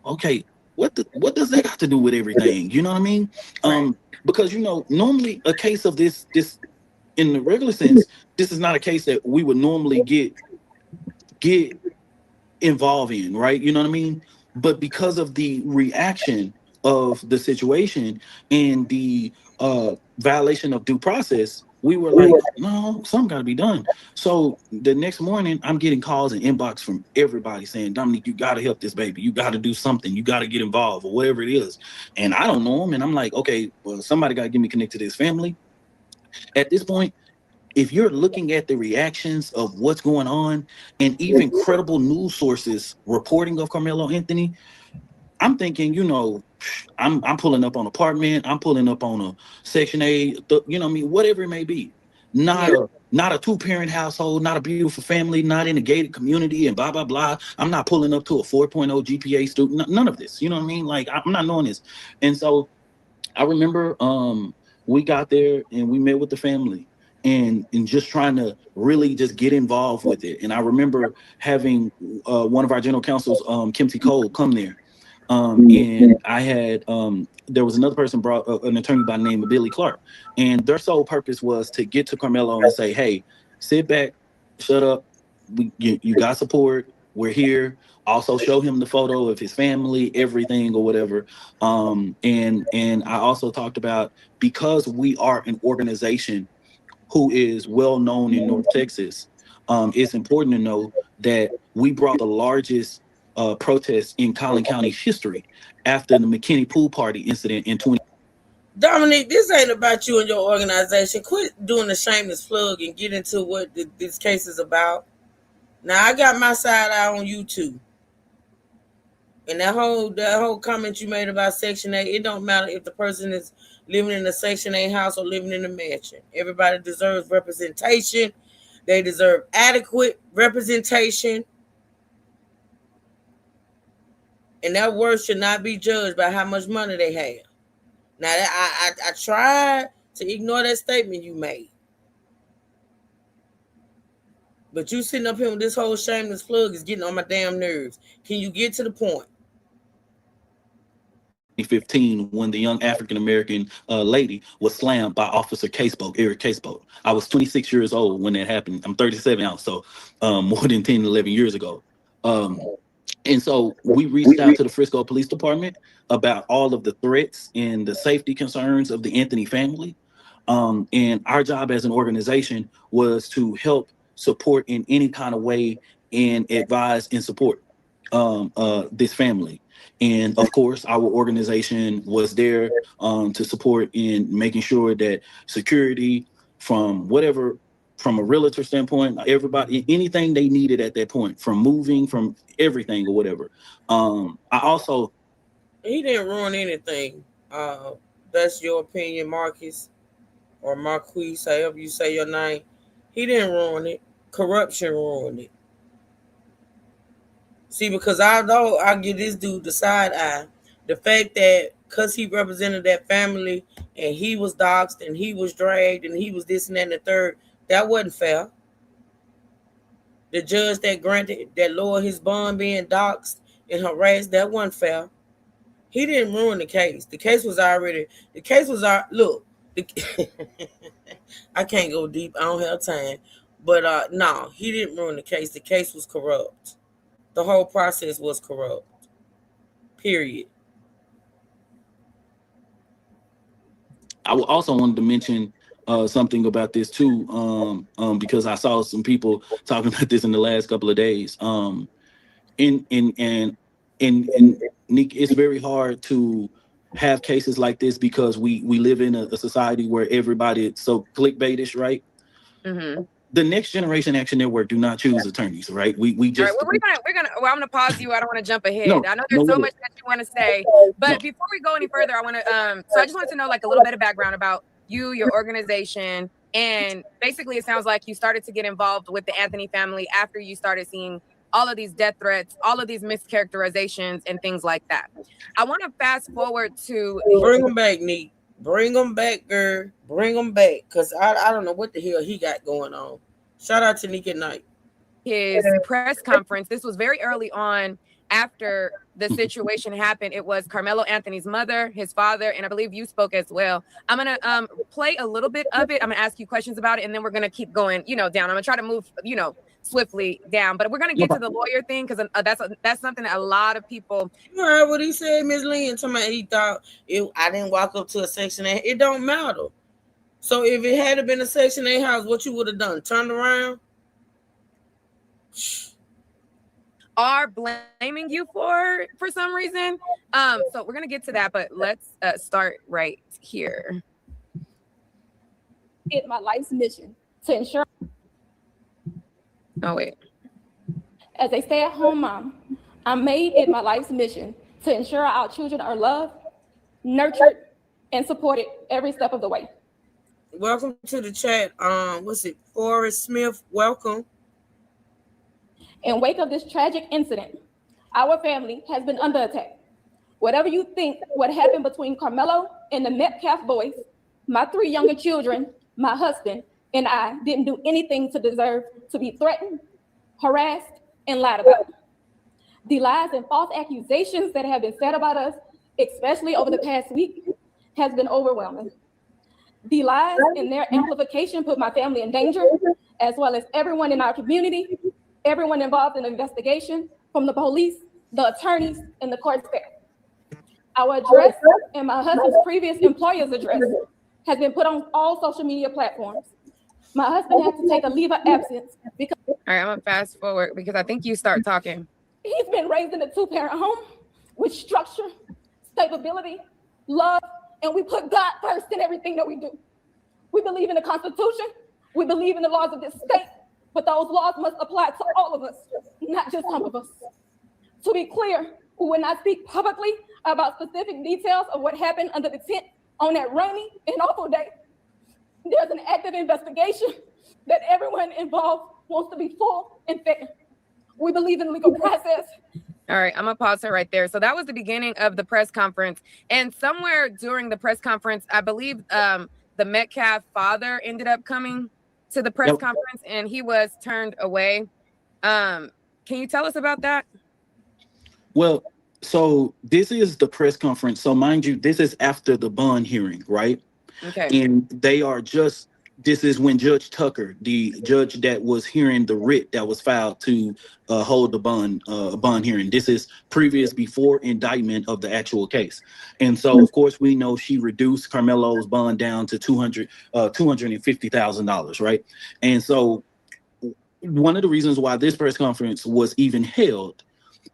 okay, what does that have to do with everything? You know what I mean? Because, normally a case of this in the regular sense, this is not a case that we would normally get involved in, right? You know what I mean? But because of the reaction of the situation and the violation of due process, we were like, no, something got to be done. So the next morning, I'm getting calls and inbox from everybody saying, Dominique, you got to help this baby. You got to do something. You got to get involved or whatever it is. And I don't know them. And I'm like, okay, well, somebody got to get me connected to this family. At this point, if you're looking at the reactions of what's going on and even credible news sources reporting of Carmelo Anthony, I'm thinking, I'm pulling up on an apartment, I'm pulling up on a Section 8, whatever it may be. Not a two-parent household, not a beautiful family, not in a gated community and blah, blah, blah. I'm not pulling up to a 4.0 GPA student, none of this. You know what I mean? Like, I'm not knowing this. And so I remember we got there and we met with the family and just trying to really just get involved with it. And I remember having one of our general counsels, Kim T. Cole, come there. And I had there was another person brought an attorney by the name of Billy Clark, and their sole purpose was to get to Carmelo and say, "Hey, sit back, shut up. You got support. We're here." Also show him the photo of his family, everything or whatever. And I also talked about, because we are an organization who is well known in North Texas, it's important to know that we brought the largest protest in Collin County history after the McKinney Pool Party incident in 20. Dominique, this ain't about you and your organization. Quit doing the shameless plug and get into what this case is about. Now, I got my side eye on you too. And that whole comment you made about Section 8, it don't matter if the person is living in a Section 8 house or living in a mansion. Everybody deserves representation. They deserve adequate representation. And that worth should not be judged by how much money they have. Now, I tried to ignore that statement you made. But you sitting up here with this whole shameless plug is getting on my damn nerves. Can you get to the point? 2015, when the young African-American lady was slammed by Officer Caseboat, Eric Caseboat. I was 26 years old when that happened. I'm 37 now, so more than 10, 11 years ago. And so we reached out to the Frisco Police Department about all of the threats and the safety concerns of the Anthony family. And our job as an organization was to help support in any kind of way and advise and support this family. And of course, our organization was there to support in making sure that security from whatever, from a realtor standpoint, everybody, anything they needed at that point, from moving, from everything or whatever. He didn't ruin anything. That's your opinion, Marcus, or Marquise, however you say your name. He didn't ruin it. Corruption ruined it. See, because I know I give this dude the side eye. The fact that because he represented that family and he was doxxed and he was dragged and he was this and that and the third, that wasn't fair. The judge that granted, that lowered his bond being doxxed and harassed, that wasn't fair. He didn't ruin the case. The case was look, I can't go deep. I don't have time. But no, he didn't ruin the case. The case was corrupt. The whole process was corrupt. Period. I also wanted to mention something about this too, because I saw some people talking about this in the last couple of days. Nick, it's very hard to have cases like this because we live in a society where everybody is so clickbaitish, right? Mm-hmm. The Next Generation Action Network do not choose attorneys, right? We just. All right, well, I'm gonna pause you. I don't want to jump ahead. No, I know there's so much that you want to say, but before we go any further, I want to. So I just want to know like a little bit of background about you, your organization, and basically it sounds like you started to get involved with the Anthony family after you started seeing all of these death threats, all of these mischaracterizations, and things like that. I want to fast forward to. Bring them back, Nick. Bring them back, girl. Bring them back, because I don't know what the hell he got going on. Shout out to Nick at Night. His press conference. This was very early on after the situation happened. It was Carmelo Anthony's mother, his father, and I believe you spoke as well. I'm going to play a little bit of it. I'm going to ask you questions about it, and then we're going to keep going, down. I'm going to try to move, swiftly down, but we're going to get to the lawyer thing because that's something that a lot of people. You heard what he said, Ms. Lynn. Somebody he thought I didn't walk up to a Section 8. It don't matter. So if it had been a Section 8 house, what you would have done? Turned around? Are blaming you for some reason. So we're going to get to that, but let's start right here. It's my life's mission to ensure. Oh, wait. As a stay-at-home mom, I made it my life's mission to ensure our children are loved, nurtured, and supported every step of the way. Welcome to the chat. Forrest Smith? Welcome. In wake of this tragic incident, our family has been under attack. Whatever you think what happened between Carmelo and the Metcalf boys, my 3 younger children, my husband, and I didn't do anything to deserve to be threatened, harassed, and lied about. The lies and false accusations that have been said about us, especially over the past week, has been overwhelming. The lies and their amplification put my family in danger, as well as everyone in our community, everyone involved in the investigation, from the police, the attorneys, and the court staff. Our address and my husband's previous employer's address has been put on all social media platforms. My husband had to take a leave of absence because All right, I'm gonna fast forward because I think you start talking. he's been raised in a two-parent home with structure, stability, love, and we put God first in everything that we do. We believe in the Constitution. We believe in the laws of this state, but those laws must apply to all of us, not just some of us. To be clear, we will not speak publicly about specific details of what happened under the tent on that rainy and awful day. There's an active investigation that everyone involved wants to be full and fair. We believe in the legal process. All right, I'm gonna pause her right there. So that was the beginning of the press conference. And somewhere during the press conference, I believe the Metcalf father ended up coming to the press conference and he was turned away. Can you tell us about that? Well, so this is the press conference. So mind you, this is after the bond hearing, right? Okay. And this is when Judge Tucker, the judge that was hearing the writ that was filed to hold the bond hearing. This is before indictment of the actual case. And so, of course, we know she reduced Carmelo's bond down to $250,000, right? And so one of the reasons why this press conference was even held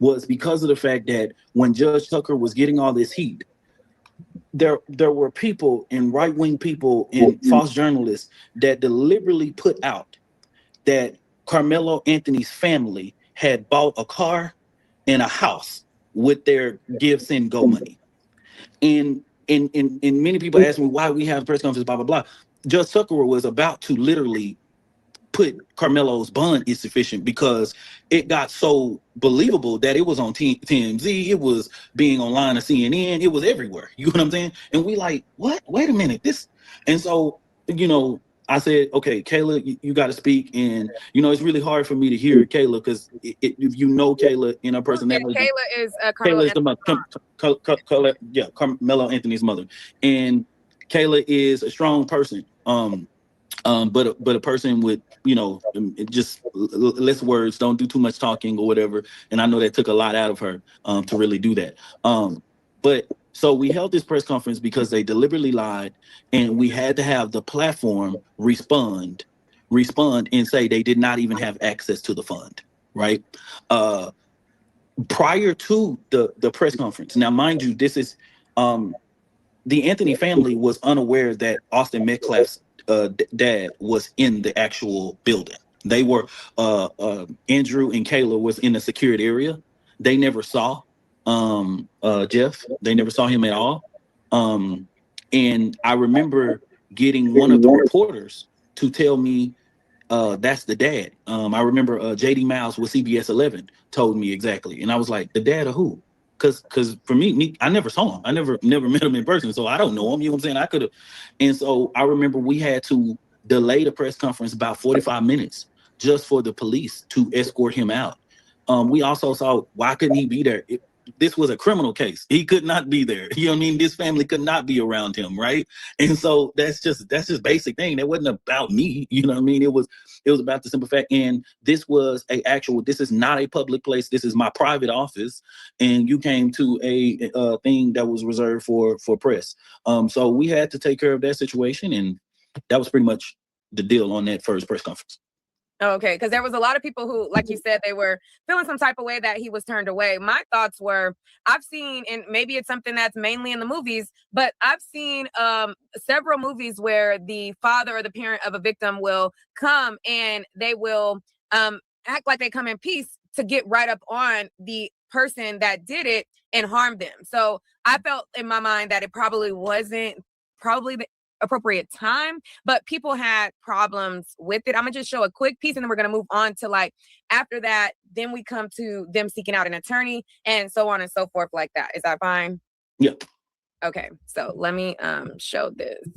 was because of the fact that when Judge Tucker was getting all this heat, there were people and right-wing people and false journalists that deliberately put out that Carmelo Anthony's family had bought a car and a house with their gifts and go money. And many people ask me why we have press conferences, blah, blah, blah. Judge Tucker was about to literally put Carmelo's bond insufficient because it got so believable that it was on TMZ, it was being online on CNN, it was everywhere. You know what I'm saying? And we like, what? Wait a minute, this. And so, I said, okay, Kayla, you got to speak. And, it's really hard for me to hear Kayla because if you know Kayla in her personality. Kayla is Kayla is the mother. Carmelo Anthony's mother. And Kayla is a strong person. But a person with, just less words, don't do too much talking or whatever. And I know that took a lot out of her to really do that. But so we held this press conference because they deliberately lied, and we had to have the platform respond and say they did not even have access to the fund, right? Prior to the press conference. Now, mind you, this is the Anthony family was unaware that Austin Metcalf's dad was in the actual building. They were Andrew and Kayla was in the secured area. They never saw Jeff. They never saw him at all. And I remember getting one of the reporters to tell me that's the dad. I remember JD Miles with CBS 11 told me exactly, and I was like, the dad of who? Because for me, I never saw him. I never met him in person, so I don't know him. You know what I'm saying? I could have. And so I remember we had to delay the press conference about 45 minutes just for the police to escort him out. We also saw, why couldn't he be there? This was a criminal case. He could not be there. You know what I mean? This family could not be around him, right? And so that's just basic thing. That wasn't about me. You know what I mean? It was about the simple fact. And this is not a public place. This is my private office. And you came to a thing that was reserved for press. So we had to take care of that situation. And that was pretty much the deal on that first press conference. Okay, because there was a lot of people who, like you said, they were feeling some type of way that he was turned away. My thoughts were, I've seen, and maybe it's something that's mainly in the movies, but I've seen several movies where the father or the parent of a victim will come and they will act like they come in peace to get right up on the person that did it and harm them. So I felt in my mind that it probably wasn't the appropriate time, but people had problems with it. I'm gonna just show a quick piece and then we're gonna move on to after that, then we come to them seeking out an attorney and so on and so forth like that. Is that fine? Yeah. Okay, so let me show this.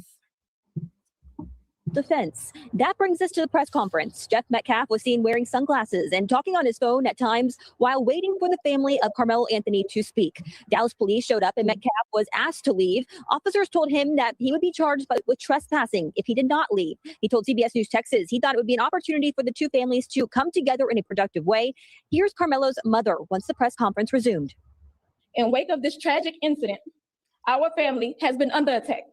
defense. That brings us to the press conference. Jeff Metcalf was seen wearing sunglasses and talking on his phone at times while waiting for the family of Carmelo Anthony to speak. Dallas police showed up and Metcalf was asked to leave. Officers told him that he would be charged with trespassing if he did not leave. He told CBS News Texas he thought it would be an opportunity for the two families to come together in a productive way. Here's Carmelo's mother once the press conference resumed. In wake of this tragic incident, our family has been under attack.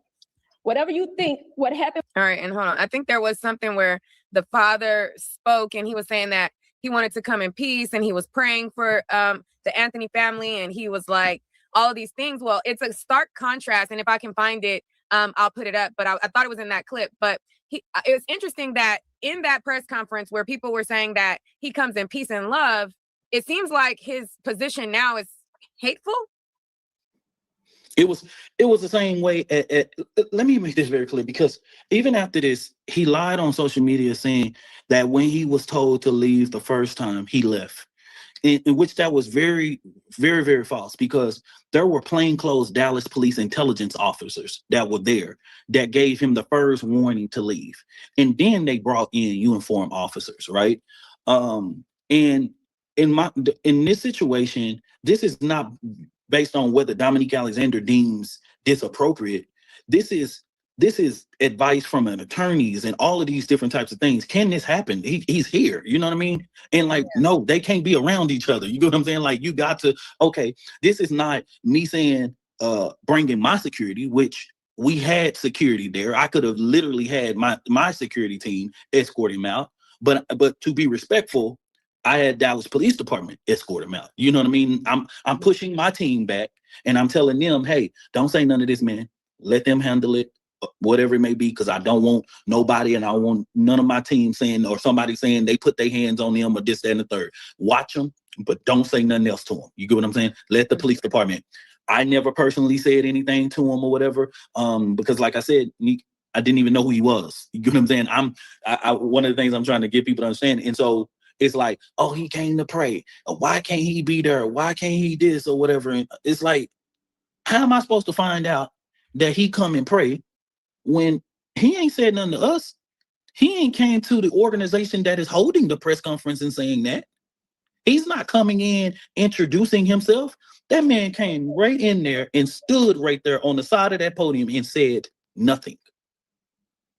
Whatever you think, what happened. All right, and hold on. I think there was something where the father spoke and he was saying that he wanted to come in peace and he was praying for the Anthony family and he was like all of these things. Well, it's a stark contrast, and if I can find it, I'll put it up. But I thought it was in that clip. But it was interesting that in that press conference where people were saying that he comes in peace and love, it seems like his position now is hateful. It was the same way. Let me make this very clear, because even after this, he lied on social media saying that when he was told to leave the first time, he left. In which that was very, very, very false, because there were plainclothes Dallas police intelligence officers that were there that gave him the first warning to leave. And then they brought in uniformed officers, right? And in this situation, this is not based on whether Dominique Alexander deems this appropriate. This is advice from an attorneys and all of these different types of things. Can this happen? He's here, you know what I mean? And like, no, they can't be around each other. You get what I'm saying? Like, you got to, okay, this is not me saying, bringing my security, which we had security there. I could have literally had my security team escort him out, but to be respectful, I had Dallas Police Department escort him out. You know what I mean? I'm pushing my team back and I'm telling them, hey, don't say none of this, man. Let them handle it, whatever it may be, because I don't want nobody, and I want none of my team saying, or somebody saying they put their hands on them or this, that, and the third. Watch them, but don't say nothing else to them. You get what I'm saying? Let the police department. I never personally said anything to him or whatever, because like I said, I didn't even know who he was. You get what I'm saying? One of the things I'm trying to get people to understand, and so it's like, oh, he came to pray. Why can't he be there? Why can't he this or whatever? And it's like, how am I supposed to find out that he come and pray when he ain't said nothing to us? He ain't came to the organization that is holding the press conference and saying that. He's not coming in, introducing himself. That man came right in there and stood right there on the side of that podium and said nothing.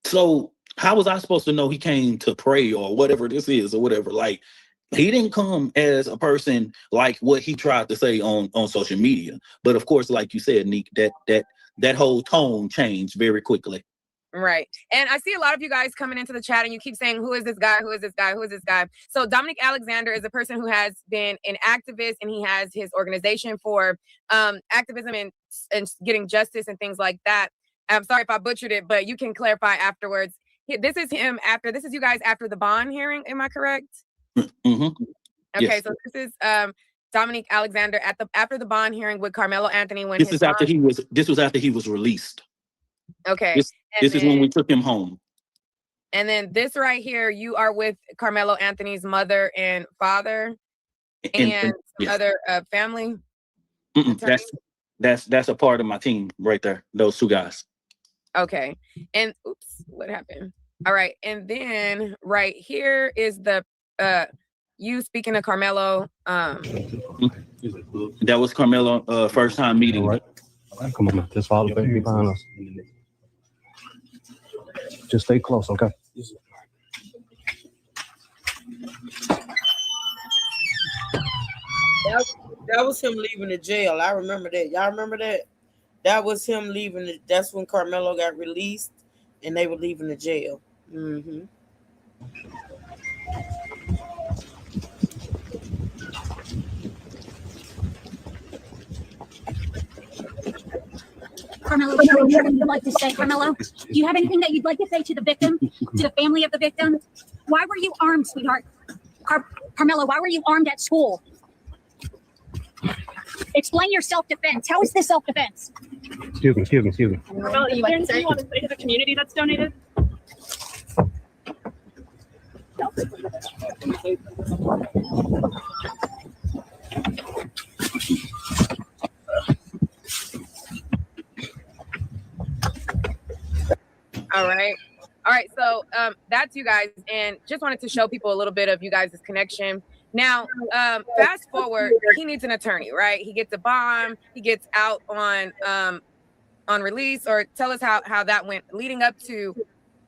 So how was I supposed to know he came to pray or whatever this is or whatever? Like, he didn't come as a person like what he tried to say on social media. But of course, like you said, Nick, that whole tone changed very quickly. Right. And I see a lot of you guys coming into the chat and you keep saying, who is this guy? Who is this guy? Who is this guy? So Dominique Alexander is a person who has been an activist, and he has his organization for activism and getting justice and things like that. I'm sorry if I butchered it, but you can clarify afterwards. This is him after, this is you guys after the bond hearing. Am I correct? Mm-hmm. Okay. Yes. So this is Dominique Alexander after the bond hearing with Carmelo Anthony. When this was after he was released. Okay. This is when we took him home. And then this right here, you are with Carmelo Anthony's mother and father and some other family. That's a part of my team right there. Those two guys. Okay. And oops, what happened? All right. And then right here is the you speaking to Carmelo. That was Carmelo first time meeting. All right. Come on, man. Just follow the baby behind us. Just stay close, okay? That was him leaving the jail. I remember that. Y'all remember that? That was him leaving. That's when Carmelo got released and they were leaving the jail. Mm-hmm. Carmelo, do you have anything you'd like to say, Carmelo? Do you have anything that you'd like to say to the victim, to the family of the victim? Why were you armed, sweetheart? Carmelo, why were you armed at school? Explain your self-defense. How is this self-defense? Excuse me. Carmelo, is there anything you want to say to the community that's donated? All right. All right, so that's you guys, and just wanted to show people a little bit of you guys' connection. Now, fast forward, he needs an attorney, right? He gets a bond, he gets out on release, or tell us how that went leading up to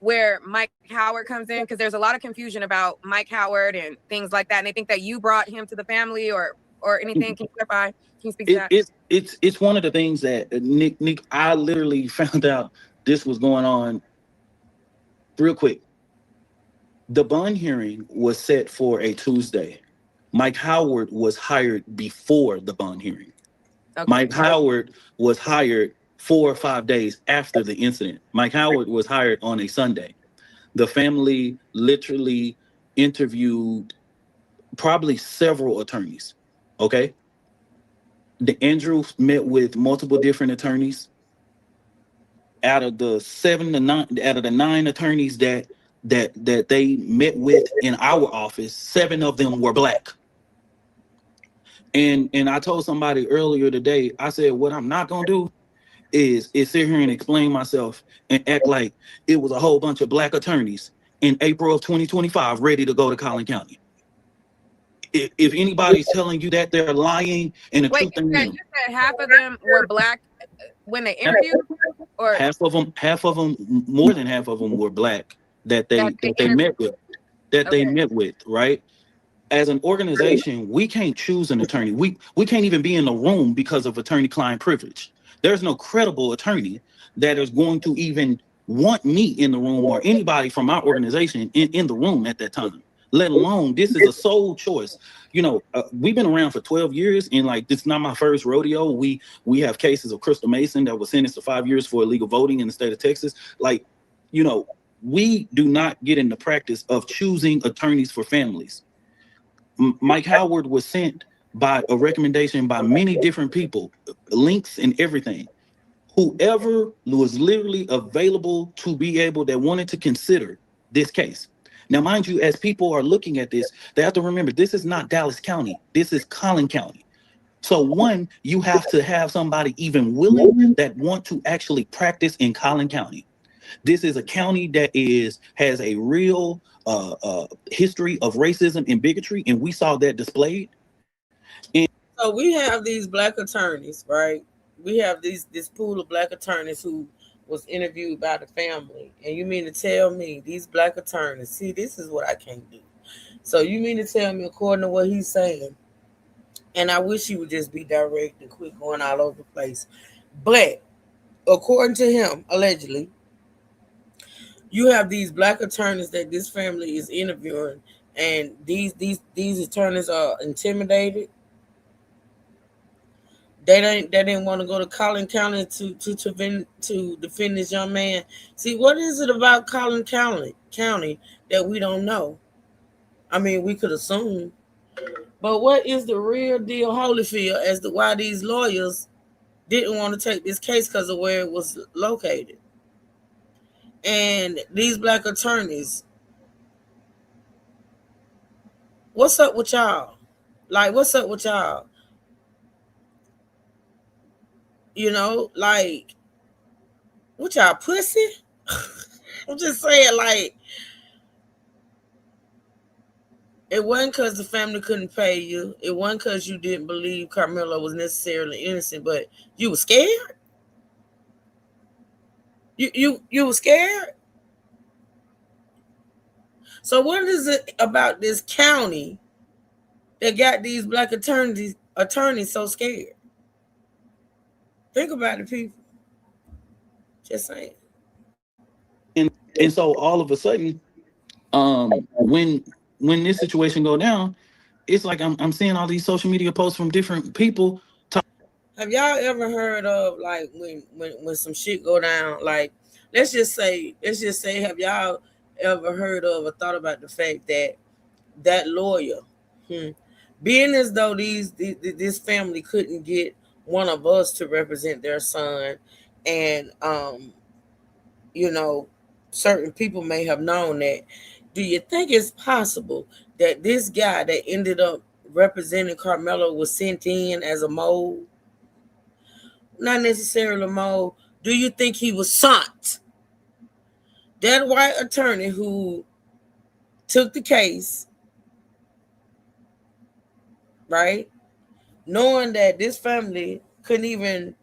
where Mike Howard comes in, because there's a lot of confusion about Mike Howard and things like that, and they think that you brought him to the family or anything. Can you clarify? Can you speak to that? It's one of the things that Nick, I literally found out this was going on real quick. The bond hearing was set for a Tuesday. Mike Howard was hired before the bond hearing. Okay. Mike Howard was hired 4 or 5 days after the incident. Mike Howard was hired on a Sunday. The family literally interviewed probably several attorneys. Okay. Andrew met with multiple different attorneys. Out of the 9 attorneys that they met with in our office, 7 of them were Black. And I told somebody earlier today, I said, what I'm not gonna do is sit here and explain myself and act like it was a whole bunch of Black attorneys in April of 2025 ready to go to Collin County. If anybody's telling you that, they're lying. And the truth you said half of them were Black when they interviewed, or half of them, more than half of them were Black that they met with, they met with, right? As an organization, we can't choose an attorney. We can't even be in the room because of attorney-client privilege. There's no credible attorney that is going to even want me in the room or anybody from our organization in the room at that time, let alone this is a sole choice. You know, we've been around for 12 years, and like, this is not my first rodeo. We have cases of Crystal Mason that was sentenced to 5 years for illegal voting in the state of Texas. Like, you know, we do not get in the practice of choosing attorneys for families. Mike Howard was sent by a recommendation by many different people, links and everything. Whoever was literally available to be able, that wanted to consider this case. Now, mind you, as people are looking at this, they have to remember this is not Dallas County. This is Collin County. So one, you have to have somebody even willing that want to actually practice in Collin County. This is a county that has a real history of racism and bigotry, and we saw that displayed. So we have these Black attorneys, right? We have this pool of Black attorneys who was interviewed by the family. And you mean to tell me these Black attorneys, see, this is what I can't do. So you mean to tell me, according to what he's saying, and I wish he would just be direct and quit going all over the place, but according to him, allegedly, you have these Black attorneys that this family is interviewing, and these attorneys are intimidated. They didn't want to go to Collin County to defend this young man. See, what is it about Collin County that we don't know? I mean, we could assume, but what is the real deal, Holyfield, as to why these lawyers didn't want to take this case because of where it was located? And these Black attorneys, what's up with y'all? Like, what's up with y'all? You know, like, what y'all, pussy? I'm just saying, like, it wasn't because the family couldn't pay you. It wasn't because you didn't believe Carmelo was necessarily innocent, but you were scared. You were scared. So what is it about this county that got these Black attorneys so scared? Think about it, people. Just saying. And so all of a sudden, when this situation go down, it's like I'm seeing all these social media posts from different people. Have y'all ever heard of, like, when some shit go down? Like, let's just say, have y'all ever heard of or thought about the fact that lawyer, being as though this family couldn't get one of us to represent their son, and you know, certain people may have known that. Do you think it's possible that this guy that ended up representing Carmelo was sent in as a mole? Not necessarily a mole. Do you think he was sent? that white attorney who took the case, right, knowing that this family couldn't even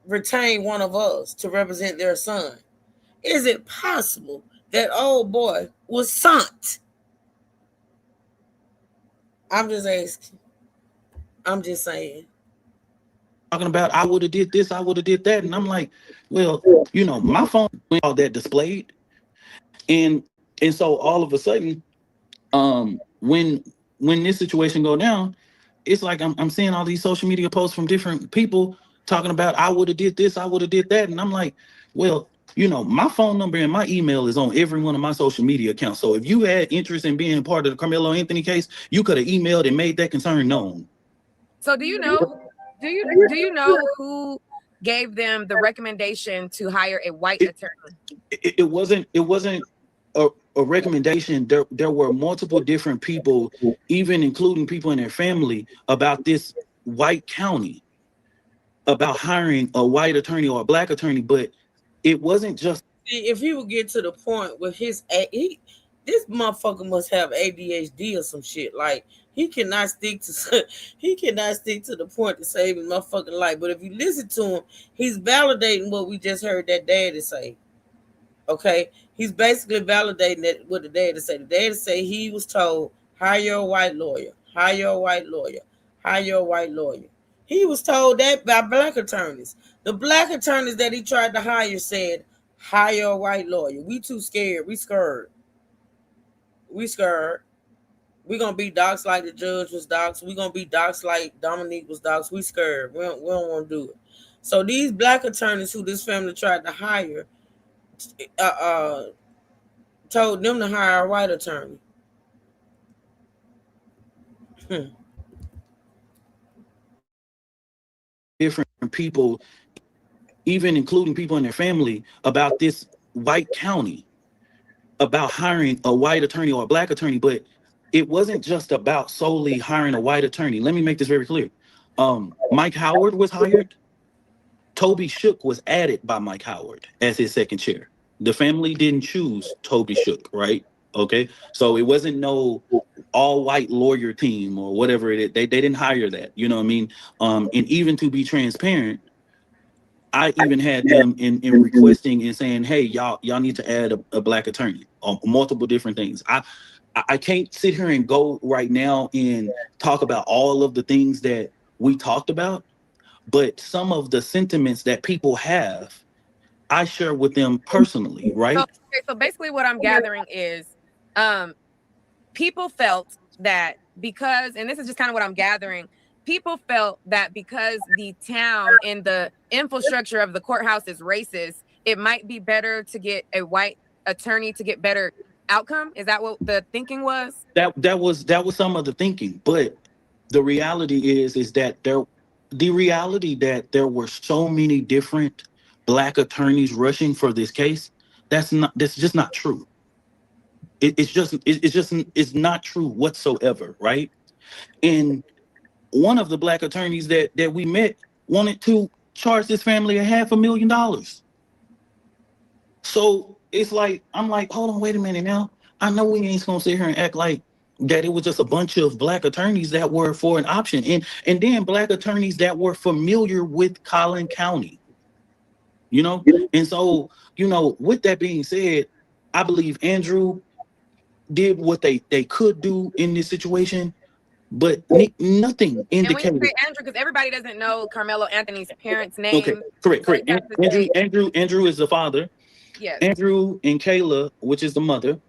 retain one of us to represent their son, is it possible that old boy was sent? I'm just asking. I'm just saying. Talking about I would have did this, I would have did that, and I'm like, well, you know, my phone all that displayed, and so all of a sudden, when this situation go down, it's like I'm seeing all these social media posts from different people talking about I would have did this, I would have did that, and I'm like, well, you know, my phone number and my email is on every one of my social media accounts. So if you had interest in being part of the Carmelo Anthony case, you could have emailed and made that concern known. So do you know who gave them the recommendation to hire a white attorney? It wasn't a recommendation. There were multiple different people, even including people in their family, about this white county, about hiring a white attorney or a black attorney, but it wasn't just. If he would get to the point with his, this motherfucker must have ADHD or some shit. Like he cannot stick to the point to save his motherfucking life. But if you listen to him, he's validating what we just heard that daddy say. Okay, he's basically validating that what the daddy said. The daddy say he was told hire a white lawyer, hire a white lawyer, hire a white lawyer. He was told that by black attorneys. The black attorneys that he tried to hire said, hire a white lawyer. We too scared. We scared. We scared. We're going to be doxxed like the judge was doxxed. We're going to be doxxed like Dominique was doxxed. We scared. We don't want to do it. So these black attorneys who this family tried to hire told them to hire a white attorney. Different people, even including people in their family, about this white county, about hiring a white attorney or a black attorney. But it wasn't just about solely hiring a white attorney. Let me make this very clear. Mike Howard was hired. Toby Shook was added by Mike Howard as his second chair. The family didn't choose Toby Shook, right? Okay, so it wasn't no all-white lawyer team or whatever it is. They didn't hire that, you know what I mean? And even to be transparent, I even had them in requesting and saying, hey, y'all need to add a black attorney on multiple different things. I can't sit here and go right now and talk about all of the things that we talked about, but some of the sentiments that people have, I share with them personally, right? So basically what I'm gathering is people felt that because, and this is just kind of what I'm gathering, people felt that because the town and the infrastructure of the courthouse is racist, it might be better to get a white attorney to get better outcome. Is that what the thinking was? That was some of the thinking, but the reality is that there were so many different black attorneys rushing for this case. That's just not true. It's not true whatsoever, right? And one of the black attorneys that we met wanted to charge this family $500,000. So it's like, I'm like, hold on, wait a minute now. I know we ain't gonna sit here and act like that it was just a bunch of black attorneys that were for an option. And then black attorneys that were familiar with Collin County, you know? And so, you know, with that being said, I believe Andrew did what they could do in this situation, but nothing indicated. And when you say Andrew, because everybody doesn't know Carmelo Anthony's parents' name. Okay, correct. Andrew is the father. Yes. Andrew and Kayla, which is the mother,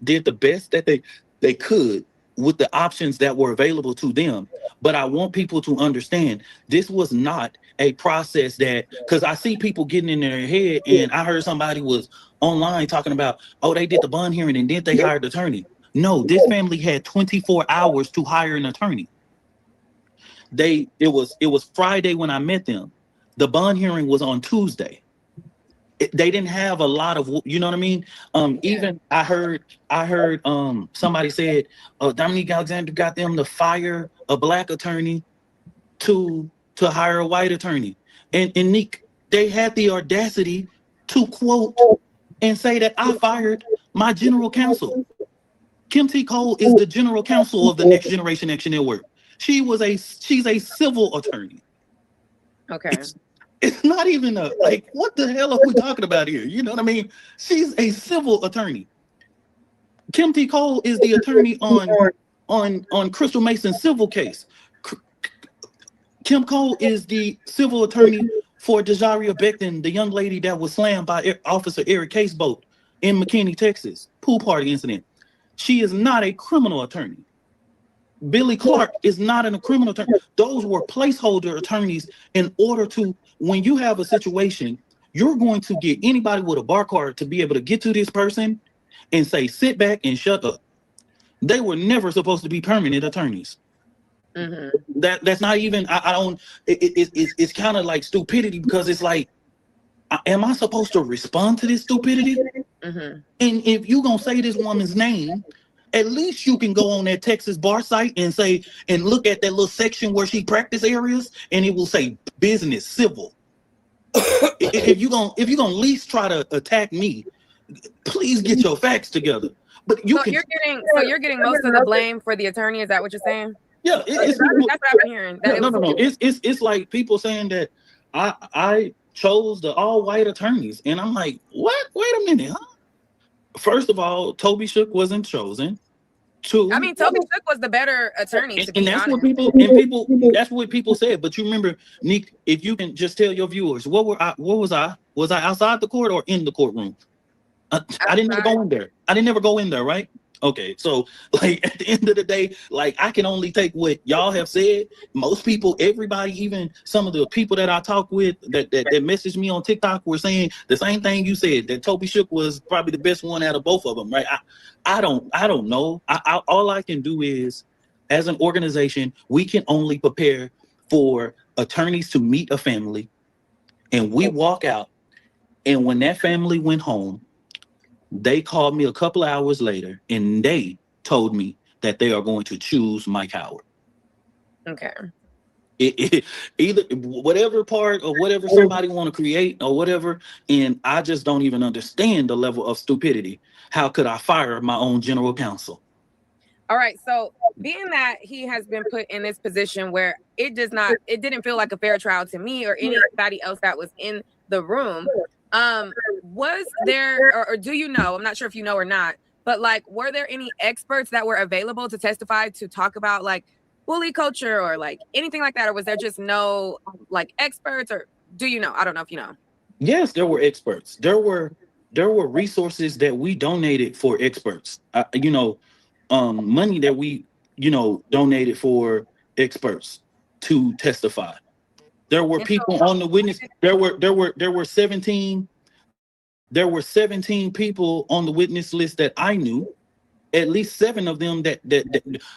did the best that they could with the options that were available to them. But I want people to understand this was not a process that, because I see people getting in their head, and I heard somebody was online talking about, oh, they did the bond hearing and then they hired an attorney. No, this family had 24 hours to hire an attorney. It was Friday when I met them. The bond hearing was on Tuesday. They didn't have a lot of, you know what I mean? Even I heard somebody said Dominique Alexander got them to fire a black attorney to hire a white attorney. And Nick, they had the audacity to quote and say that I fired my general counsel. Kim T. Cole is the general counsel of the Next Generation Action Network. She's a civil attorney. Okay. It's not even a, like, what the hell are we talking about here? You know what I mean? She's a civil attorney. Kim T. Cole is the attorney on Crystal Mason's civil case. Kim Cole is the civil attorney for Dejaria Becton, the young lady that was slammed by Officer Eric Caseboat in McKinney, Texas, pool party incident. She is not a criminal attorney. Billy Clark is not a criminal attorney. Those were placeholder attorneys in order to, when you have a situation, you're going to get anybody with a bar card to be able to get to this person and say, sit back and shut up. They were never supposed to be permanent attorneys. Mm-hmm. That's not even, I don't, it's kind of like stupidity, because it's like, am I supposed to respond to this stupidity? Mm-hmm. And if you gonna say this woman's name, at least you can go on that Texas bar site and say, and look at that little section where she practice areas, and it will say business, civil. if you gonna at least try to attack me, please get your facts together. But you're getting most of the blame for the attorney. Is that what you're saying? Yeah, that's what I've been hearing. No. It's like people saying that I chose the all-white attorneys, and I'm like, what? Wait a minute, huh? First of all, Toby Shook wasn't chosen. Two, I mean, Toby Shook was the better attorney. And that's what people said. But you remember, Nick, if you can just tell your viewers, what was I? Was I outside the court or in the courtroom? I didn't ever go in there. I didn't ever go in there, right? Okay, so like at the end of the day, like I can only take what y'all have said. Most people, everybody, even some of the people that I talk with that messaged me on TikTok were saying the same thing you said, that Toby Shook was probably the best one out of both of them, right? I don't know. All I can do is, as an organization, we can only prepare for attorneys to meet a family, and we walk out, and when that family went home, they called me a couple of hours later and they told me that they are going to choose Mike Howard. Okay. Either whatever part or whatever somebody want to create or whatever, and I just don't even understand the level of stupidity. How could I fire my own general counsel? All right, so being that he has been put in this position where it didn't feel like a fair trial to me or anybody else that was in the room, was there, or do you know, I'm not sure if you know or not, but like, were there any experts that were available to testify to talk about like bully culture or like anything like that? Or was there just no like experts, or do you know? I don't know if you know. Yes, there were experts. There were resources that we donated for experts. Money that we, donated for experts to testify. There were people on the witness. There were 17 people on the witness list that I knew. At least 7 of them that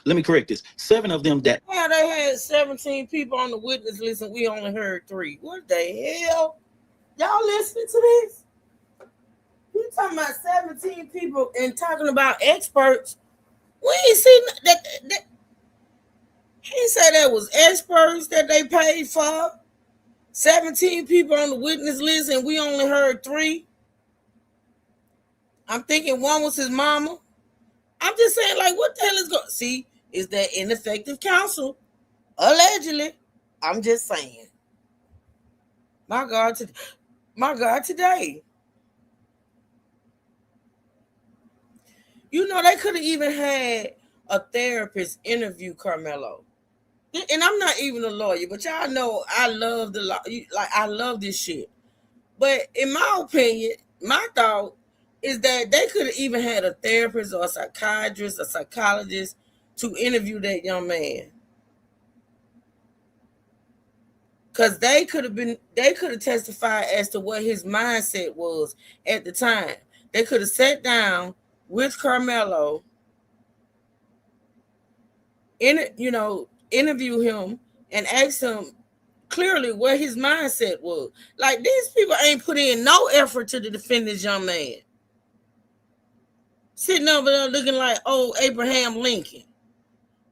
let me correct this. 7 of them that. Yeah, they had 17 people on the witness list and we only heard 3. What the hell? Y'all listening to this? You talking about 17 people and talking about experts? We ain't seen that. He said that was experts that they paid for. 17 people on the witness list and we only heard 3. I'm thinking 1 was his mama. I'm just saying, like, what the hell is going? See, is that ineffective counsel? Allegedly. I'm just saying. My God, today. You know, they could have even had a therapist interview Carmelo. And I'm not even a lawyer, but y'all know I love the law. Like, I love this shit. But in my opinion, my thought is that they could have even had a therapist or a psychiatrist, a psychologist to interview that young man. Because they could have testified as to what his mindset was at the time. They could have sat down with Carmelo, interview him and ask him clearly what his mindset was. Like, these people ain't put in no effort to defend this young man. Sitting over there looking like old Abraham Lincoln.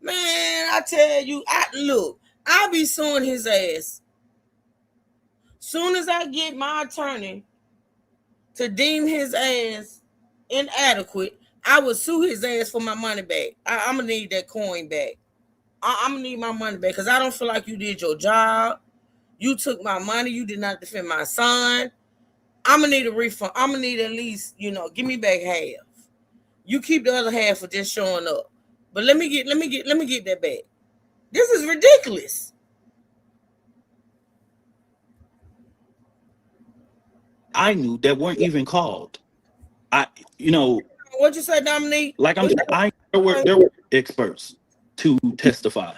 Man, I tell you, I'll be suing his ass. Soon as I get my attorney to deem his ass inadequate, I would sue his ass for my money back. I'm gonna need that coin back. I'm gonna need my money back because I don't feel like you did your job. You took my money. You did not defend my son. I'm gonna need a refund. I'm gonna need at least, give me back half. You keep the other half for just showing up. But let me get that back. This is ridiculous. I knew that weren't even called. What'd you say, Dominique? There were experts to testify.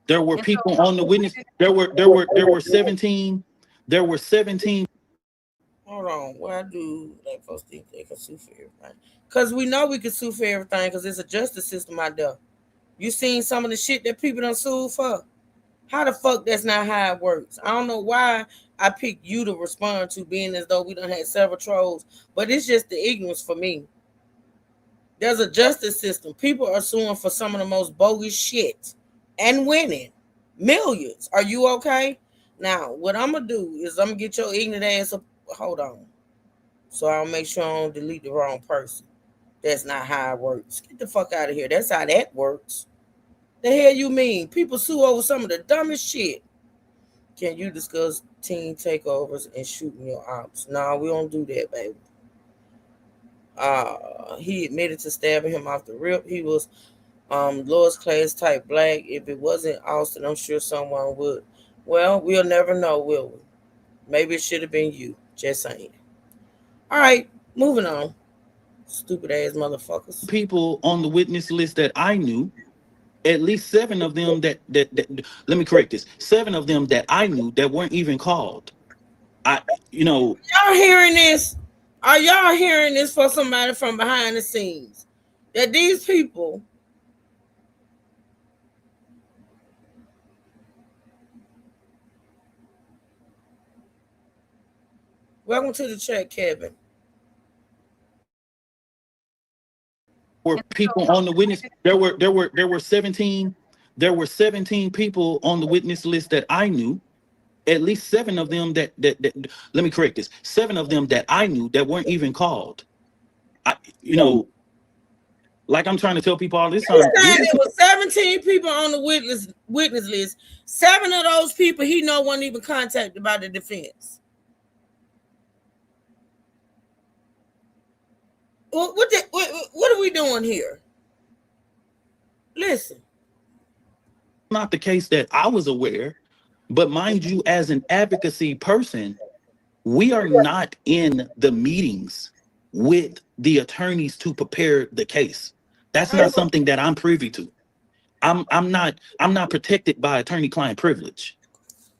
There were people on the witness. There were 17. There were 17. Hold on. Why do black folks think they can sue for everything? Because we know we can sue for everything because there's a justice system out there. You seen some of the shit that people done sued for? How the fuck that's not how it works? I don't know why I picked you to respond to, being as though we done had several trolls, but it's just the ignorance for me. There's a justice system. People are suing for some of the most bogus shit and winning millions. Are you okay? Now, what I'm going to do is I'm going to get your ignorant ass up. Hold on. So I'll make sure I don't delete the wrong person. That's not how it works. Get the fuck out of here. That's how that works. The hell you mean? People sue over some of the dumbest shit. Can you discuss team takeovers and shooting your ops? No, we don't do that, baby. He admitted to stabbing him off the rip. He was lowest class type black. If it wasn't Austin, I'm sure someone would. Well, we'll never know, will we? Maybe it should have been you. Just saying. All right, moving on. Stupid ass motherfuckers. People on the witness list that I knew, at least 7 of them that let me correct this. 7 of them that I knew that weren't even called. Y'all hearing this? Are y'all hearing this for somebody from behind the scenes? That these people welcome to the chat, Kevin. Were people on the witness? There were 17. There were 17 people on the witness list that I knew. At least 7 of them that let me correct this. 7 of them that I knew that weren't even called. Like I'm trying to tell people all this time. There were 17 people on the witness list. 7 of those people he know weren't even contacted by the defense. What are we doing here? Listen. Not the case that I was aware, but mind you, as an advocacy person, we are not in the meetings with the attorneys to prepare the case. That's not something that I'm privy to. I'm not protected by attorney-client privilege.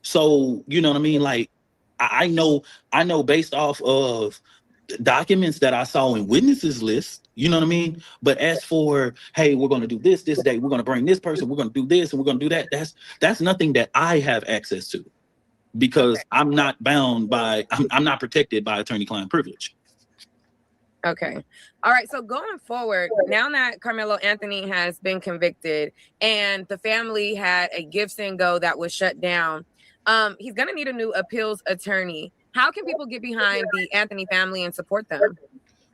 So, you know what I mean? Like, I know based off of documents that I saw in witnesses list, you know what I mean? But as for, hey, we're going to do this day, we're going to bring this person, we're going to do this, and we're going to do that. That's nothing that I have access to because I'm not bound by, I'm not protected by attorney-client privilege. Okay. All right. So going forward, now that Carmelo Anthony has been convicted and the family had a Give-Send-Go that was shut down, he's going to need a new appeals attorney. How can people get behind the Anthony family and support them?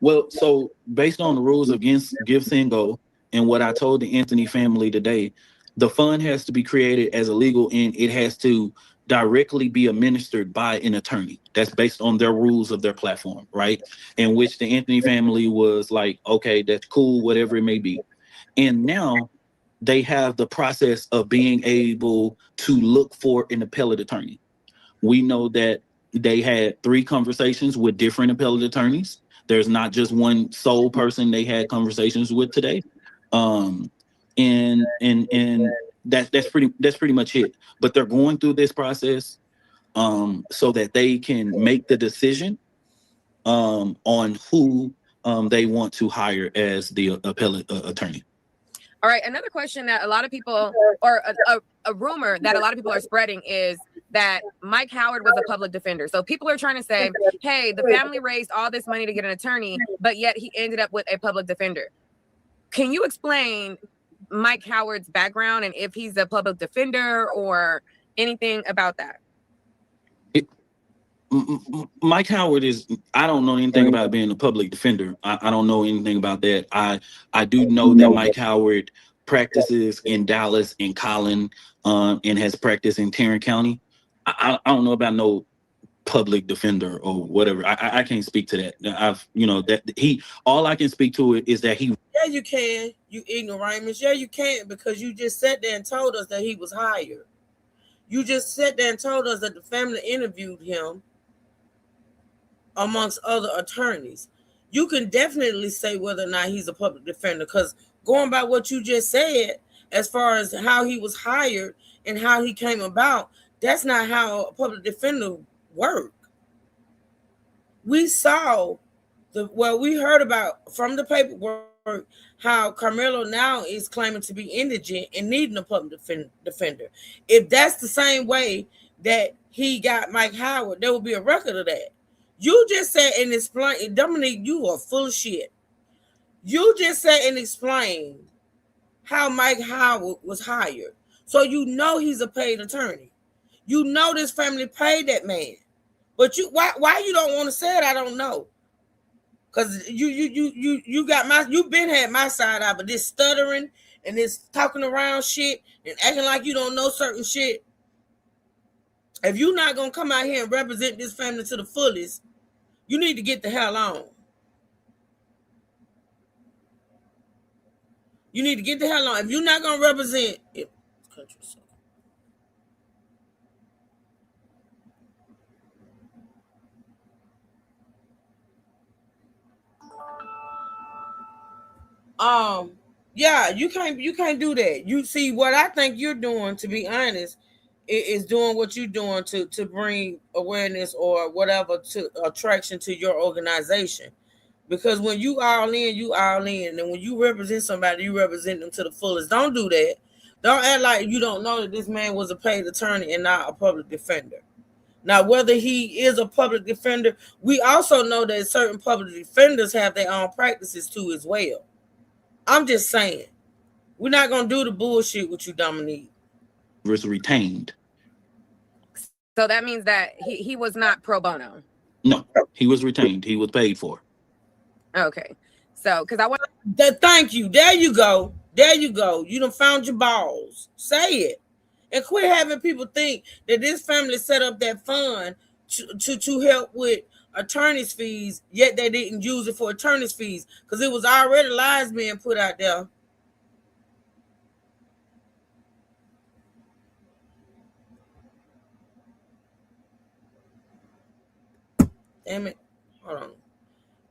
Well, so based on the rules of Give-Send-Go and what I told the Anthony family today, the fund has to be created as a legal and it has to directly be administered by an attorney. That's based on their rules of their platform, right? In which the Anthony family was like, okay, that's cool, whatever it may be. And now they have the process of being able to look for an appellate attorney. We know that they had 3 conversations with different appellate attorneys. There's not just one sole person they had conversations with today. And that's pretty much it. But they're going through this process so that they can make the decision on who they want to hire as the appellate attorney. All right. Another question that a lot of people, or a rumor that a lot of people are spreading is that Mike Howard was a public defender. So people are trying to say, hey, the family raised all this money to get an attorney, but yet he ended up with a public defender. Can you explain Mike Howard's background and if he's a public defender or anything about that? Mike Howard is, I don't know anything about being a public defender. I don't know anything about that. I do know that Mike Howard practices in Dallas and Collin, and has practiced in Tarrant County. I don't know about no public defender or whatever. I can't speak to that. All I can speak to it is that he. Yeah, you can, you ignoramus. Yeah, you can, because you just sat there and told us that he was hired. You just sat there and told us that the family interviewed him amongst other attorneys. You can definitely say whether or not he's a public defender, because going by what you just said, as far as how he was hired and how he came about, that's not how a public defender work. We saw we heard about from the paperwork how Carmelo now is claiming to be indigent and needing a public defender. If that's the same way that he got Mike Howard, there will be a record of that. You just said and explained, Dominique, you are full of shit. You just said and explained how Mike Howard was hired. So you know he's a paid attorney. You know this family paid that man. But why you don't want to say it, I don't know. Because you got you've been had my side out, but this stuttering and this talking around shit and acting like you don't know certain shit. If you're not gonna come out here and represent this family to the fullest, you need to get the hell on. You need to get the hell on. If you're not gonna represent it, yeah, you can't do that. You see, what I think you're doing, to be honest, is doing what you're doing to bring awareness or whatever to attraction to your organization. Because when you all in, you all in. And when you represent somebody, you represent them to the fullest. Don't do that. Don't act like you don't know that this man was a paid attorney and not a public defender. Now, whether he is a public defender, we also know that certain public defenders have their own practices too as well. I'm just saying, we're not going to do the bullshit with you, Dominique. Was retained. So that means that he was not pro bono. No, he was retained. He was paid for. Okay. So, because I want thank you. There you go. There you go. You done found your balls. Say it. And quit having people think that this family set up that fund to help with attorney's fees, yet they didn't use it for attorney's fees because it was already lies being put out there. Damn it. Hold on.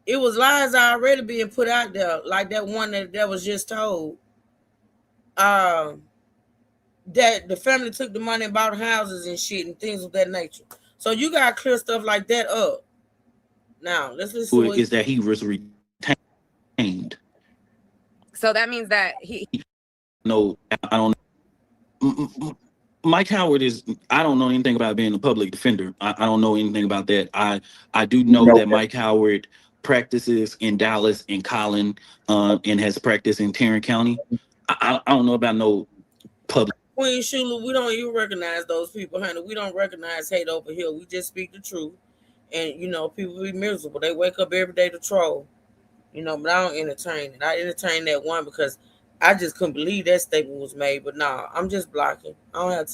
It was lies already being put out there, like that one that was just told. That the family took the money and bought houses and shit and things of that nature. So you gotta clear stuff like that up. Now let's listen. Is that he was retained? So that means that he. No, I don't. Mike Howard is. I don't know anything about being a public defender. I don't know anything about that. I do know that Mike Howard practices in Dallas and Collin, and has practiced in Tarrant County. I don't know about no public. Queen Shula, we don't even recognize those people, honey. We don't recognize hate over here. We just speak the truth. And, people be miserable. They wake up every day to troll. But I don't entertain it. I entertain that one because I just couldn't believe that statement was made. But nah, I'm just blocking. I don't have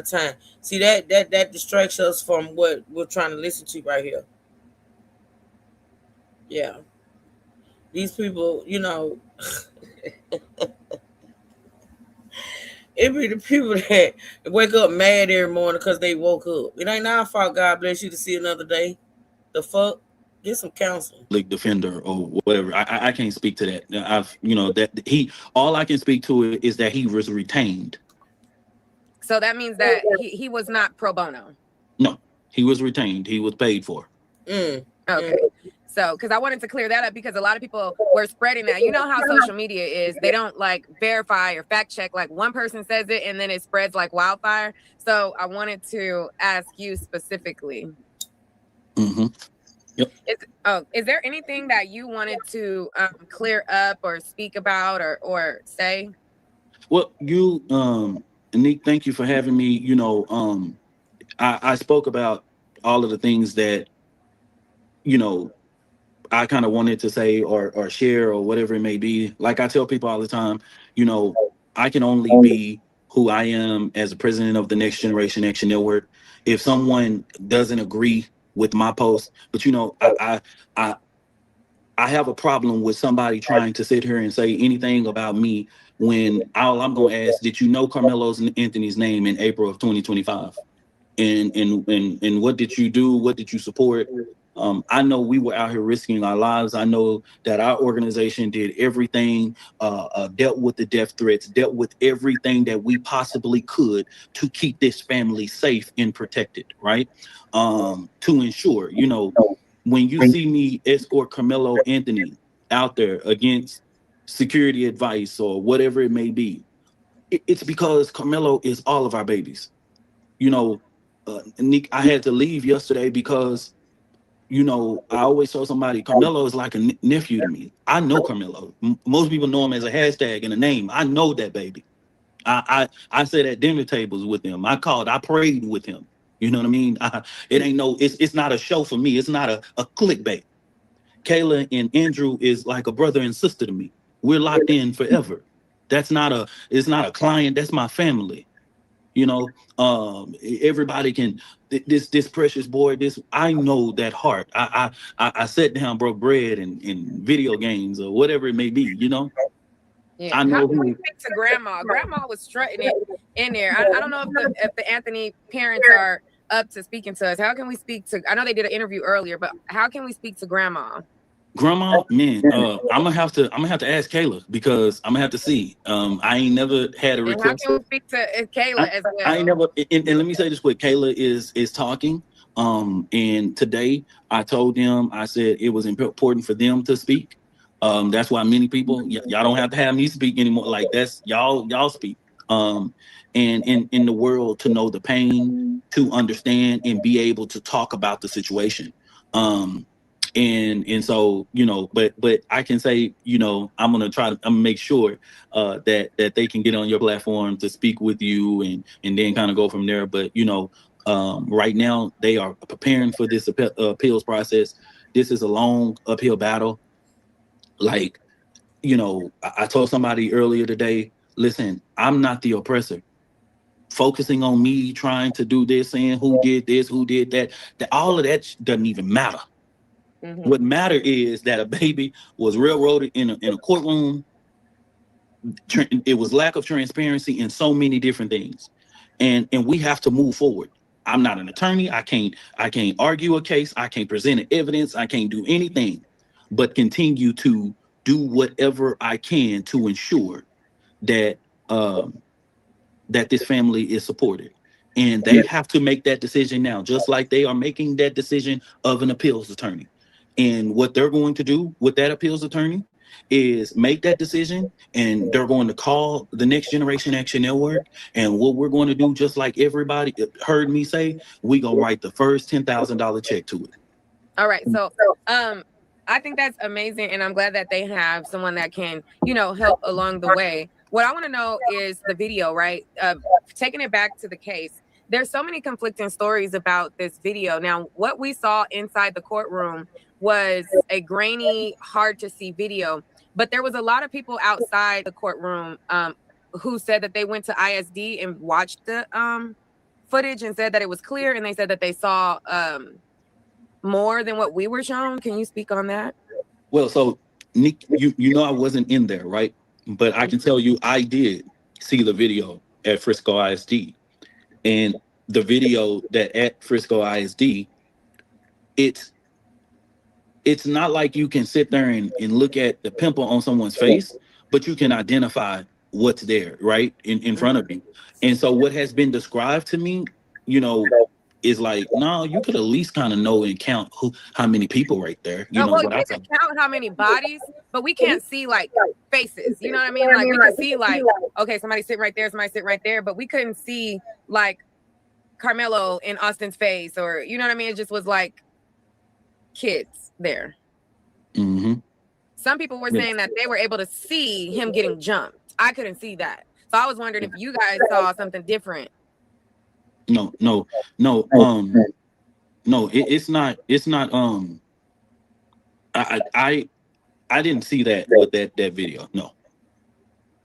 time. See, that distracts us from what we're trying to listen to right here. Yeah. These people, it be the people that wake up mad every morning because they woke up. It ain't our fault. God bless you to see another day. The fuck? Get some counseling. Public defender or whatever. I can't speak to that. All I can speak to it is that he was retained. So that means that he was not pro bono. No, he was retained. He was paid for. Okay. So, because I wanted to clear that up because a lot of people were spreading that. You know how social media is. They don't verify or fact check. One person says it and then it spreads like wildfire. So I wanted to ask you specifically. Mm-hmm. Yep. Is there anything that you wanted to clear up or speak about or say? Well, Nick, thank you for having me. I spoke about all of the things that, you know, I kind of wanted to say or share or whatever it may be. Like I tell people all the time, you know, I can only be who I am as a president of the Next Generation Action Network. If someone doesn't agree with my post, but you know, I have a problem with somebody trying to sit here and say anything about me when all I'm going to ask, did you know Carmelo Anthony's name in April of 2025? And what did you do? What did you support? I know we were out here risking our lives. I know that our organization did everything, dealt with the death threats, dealt with everything that we possibly could to keep this family safe and protected, right? To ensure, you know, when you see me escort Carmelo Anthony out there against security advice or whatever it may be, it's because Carmelo is all of our babies. You know, Nick, I had to leave yesterday because, you know, I always tell somebody, Carmelo is like a nephew to me. I know Carmelo. Most people know him as a hashtag and a name. I know that baby. I sat at dinner tables with him. I prayed with him. You know what I mean? It ain't no, it's not a show for me. It's not a clickbait. Kayla and Andrew is like a brother and sister to me. We're locked in forever. It's not a client. That's my family. You know, everybody can, this precious boy, I know that heart. I sat down, broke bread in video games or whatever it may be, you know? Yeah. I know How can who. we speak to grandma? Grandma was strutting it in there. I don't know if the Anthony parents are up to speaking to us. How can we speak to, I know they did an interview earlier, but how can we speak to grandma? Grandma, man, I'm gonna have to ask Kayla because I'm gonna have to see. I ain't never had a And how request. can we speak to Kayla as well? I ain't never, and let me say this quick. Kayla is talking. And today I told them, I said it was important for them to speak. That's why many people, y'all don't have to have me speak anymore. Like that's y'all speak. And in the world to know the pain, to understand and be able to talk about the situation. And so, you know, but I can say, you know, I'm gonna make sure that they can get on your platform to speak with you and then kind of go from there. But you know, right now they are preparing for this appeals process. This is a long uphill battle. Like, you know, I told somebody earlier today, listen, I'm not the oppressor. Focusing on me trying to do this, saying who did this, who did that all of that doesn't even matter. Mm-hmm. What matter is that a baby was railroaded in a courtroom. It was lack of transparency in so many different things, and we have to move forward. I'm not an attorney. I can't argue a case. I can't present evidence. I can't do anything, but continue to do whatever I can to ensure that that this family is supported. And they have to make that decision now, just like they are making that decision of an appeals attorney. And what they're going to do with that appeals attorney is make that decision, and they're going to call the Next Generation Action Network. And what we're going to do, just like everybody heard me say, we gonna write the first $10,000 check to it. All right. So I think that's amazing. And I'm glad that they have someone that can, you know, help along the way. What I want to know is the video, right? Taking it back to the case. There's so many conflicting stories about this video. Now, what we saw inside the courtroom was a grainy, hard to see video, but there was a lot of people outside the courtroom who said that they went to ISD and watched the footage and said that it was clear, and they said that they saw more than what we were shown. Can you speak on that? Well, so Nick, you know I wasn't in there, right? But I can tell you I did see the video at Frisco ISD. And the video that at Frisco ISD, it's not like you can sit there and look at the pimple on someone's face, but you can identify what's there, right? In front of you. And so what has been described to me, you know, is like, no, you could at least kind of know and count how many people right there. You know well, what we I can count how many bodies, but we can't see like faces. You know what I mean? Like we can see like, okay, somebody sitting right there, somebody sitting right there, but we couldn't see like Carmelo in Austin's face, or you know what I mean? It just was like kids there. Mm-hmm. Some people were saying that they were able to see him getting jumped. I couldn't see that. So I was wondering if you guys saw something different. No. No, it's not. It's not. I didn't see that with that video. No,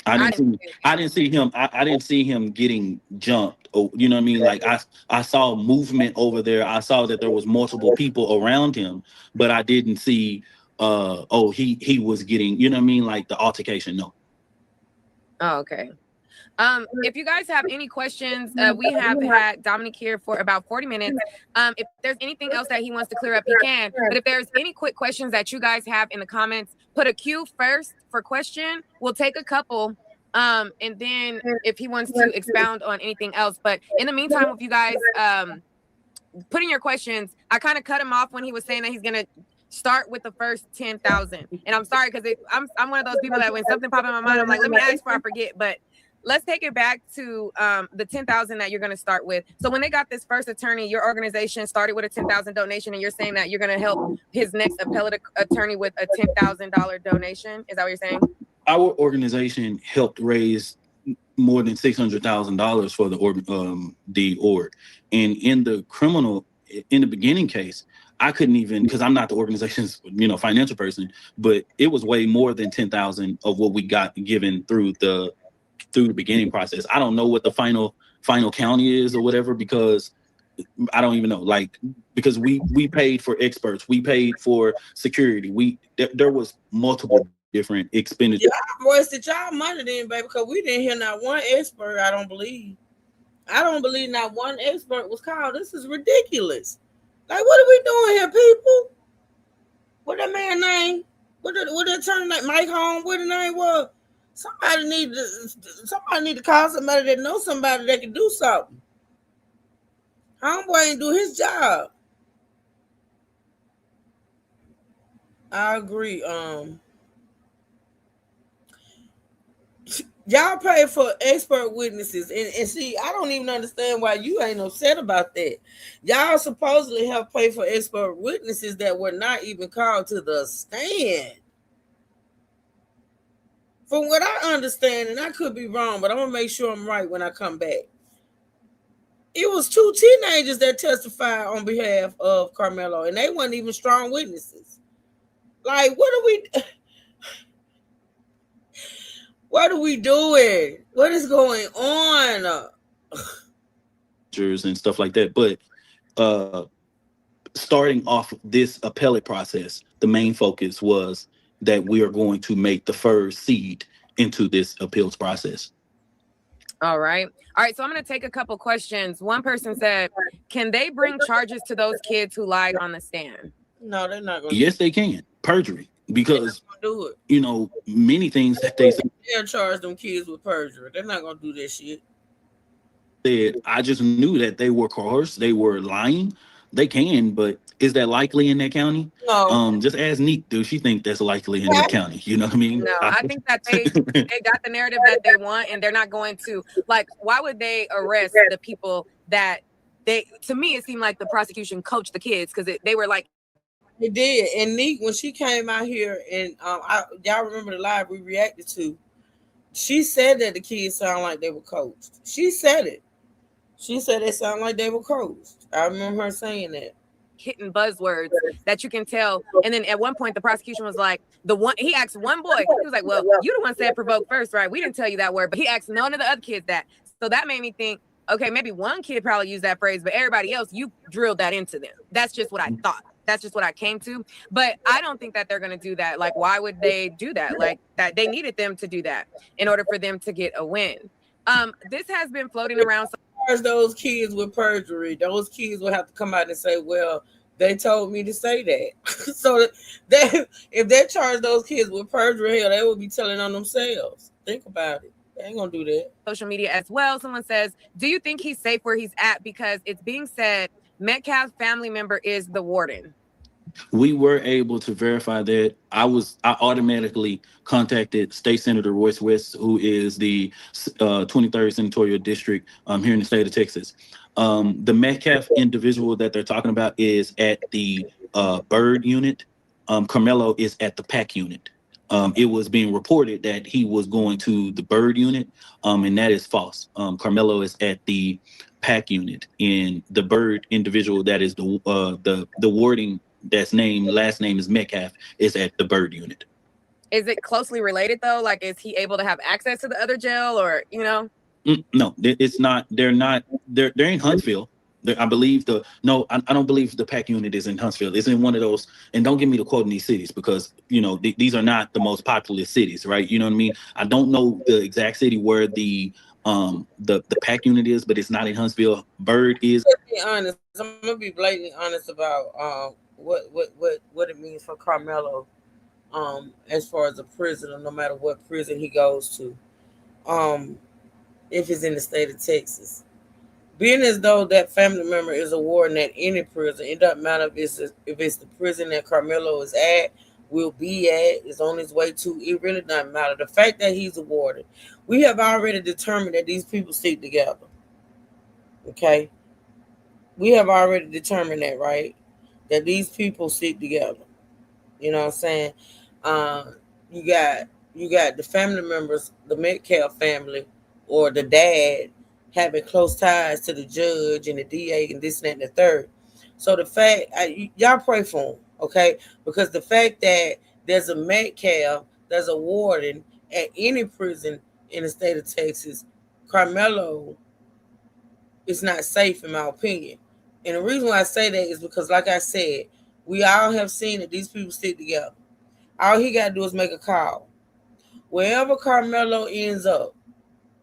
I didn't see him. I didn't see him getting jumped. Or, you know what I mean? Like I saw movement over there. I saw that there was multiple people around him, but I didn't see. He was getting. You know what I mean? Like the altercation. No. Oh, okay. If you guys have any questions, we have had Dominic here for about 40 minutes. If there's anything else that he wants to clear up, he can. But if there's any quick questions that you guys have in the comments, put a Q first for question. We'll take a couple. And then if he wants to expound on anything else. But in the meantime, if you guys put in your questions, I kind of cut him off when he was saying that he's going to start with the first 10,000. And I'm sorry, because I'm one of those people that when something pops in my mind, I'm like, let me ask before I forget. But let's take it back to the 10,000 that you're going to start with. So when they got this first attorney, your organization started with a 10,000 donation, and you're saying that you're going to help his next appellate attorney with a $10,000 donation. Is that what you're saying? Our organization helped raise more than $600,000 for the org. And in the beginning case, I couldn't even, because I'm not the organization's financial person, but it was way more than 10,000 of what we got given through the beginning process. I don't know what the final count is or whatever, because I don't even know. Like, because we paid for experts, we paid for security. There was multiple different expenditures. Y'all wasted y'all money then, baby, because we didn't hear not one expert. I don't believe not one expert was called. This is ridiculous. Like, what are we doing here, people? What that man name? What the attorney like? Mike Holmes? What the name was? Somebody need to call somebody that knows somebody that can do something. Homeboy ain't do his job. I agree. Y'all pay for expert witnesses, and see, I don't even understand why you ain't upset about that. Y'all supposedly have paid for expert witnesses that were not even called to the stand. From what I understand, and I could be wrong, but I'm gonna make sure I'm right when I come back. It was 2 teenagers that testified on behalf of Carmelo, and they weren't even strong witnesses. Like, what are we doing? What is going on? And stuff like that. But starting off this appellate process, the main focus was that we are going to make the first seed into this appeals process. All right. So I'm going to take a couple questions. One person said, can they bring charges to those kids who lied on the stand? No, they're not going to. Yes, they can. Perjury. Because, do it. Many things that they said. They'll charge them kids with perjury. They're not going to do that shit. I just knew that they were coerced. They were lying. They can, but is that likely in that county? No. Just ask Neek. Do she think that's likely in that county? You know what I mean? No, I think that they got the narrative that they want, and they're not going to, like, why would they arrest the people that to me, it seemed like the prosecution coached the kids, because they were like, they did. And Neek, when she came out here, and y'all remember the live we reacted to, she said that the kids sound like they were coached. She said it. She said they sound like they were coached. I remember her saying that. Hitting buzzwords that you can tell. And then at one point, the prosecution was like, he asked one boy, he was like, well, you the one said provoke first, right? We didn't tell you that word, but he asked none of the other kids that. So that made me think, okay, maybe one kid probably used that phrase, but everybody else, you drilled that into them. That's just what I thought. That's just what I came to. But I don't think that they're going to do that. Like, why would they do that? Like, that they needed them to do that in order for them to get a win. This has been floating around. Those kids with perjury, those kids will have to come out and say, well, they told me to say that. So if they charge those kids with perjury, hell, they will be telling on themselves. Think about it. They ain't gonna do that. Social media as well. Someone says, do you think he's safe where he's at? Because it's being said Metcalf's family member is the warden. We were able to verify that. I automatically contacted State Senator Royce West, who is the 23rd Senatorial District here in the state of Texas. The Metcalf individual that they're talking about is at the Bird unit. Carmelo is at the PAC unit. It was being reported that he was going to the Bird unit, and that is false. Carmelo is at the PAC unit, and the Byrd individual that is the warding that's last name is Metcalf, is at the Byrd unit. Is it closely related though? Like, is he able to have access to the other jail, or No, it's not. They're in Huntsville. I believe I don't believe the PAC unit is in Huntsville. It's in one of those. And don't get me to quoting these cities, because these are not the most populous cities, right? You know what I mean? I don't know the exact city where the PAC unit is, but it's not in Huntsville. Byrd is. Let's be honest. I'm gonna be blatantly honest about what it means for Carmelo, as far as a prisoner, no matter what prison he goes to, if it's in the state of Texas. Being as though that family member is a warden at any prison, it doesn't matter if it's the prison that Carmelo is at, will be at, is on his way to. It really doesn't matter. The fact that he's a warden, we have already determined that these people stick together. Okay, we have already determined that, right? That these people stick together. You know what I'm saying? You got the family members, the Metcalf family, or the dad, having close ties to the judge and the DA and this and that and the third. So the fact, y'all pray for him, okay? Because the fact that there's a Metcalf, there's a warden at any prison in the state of Texas, Carmelo is not safe, in my opinion. And the reason why I say that is because, like I said, we all have seen that these people stick together. All he got to do is make a call. Wherever Carmelo ends up,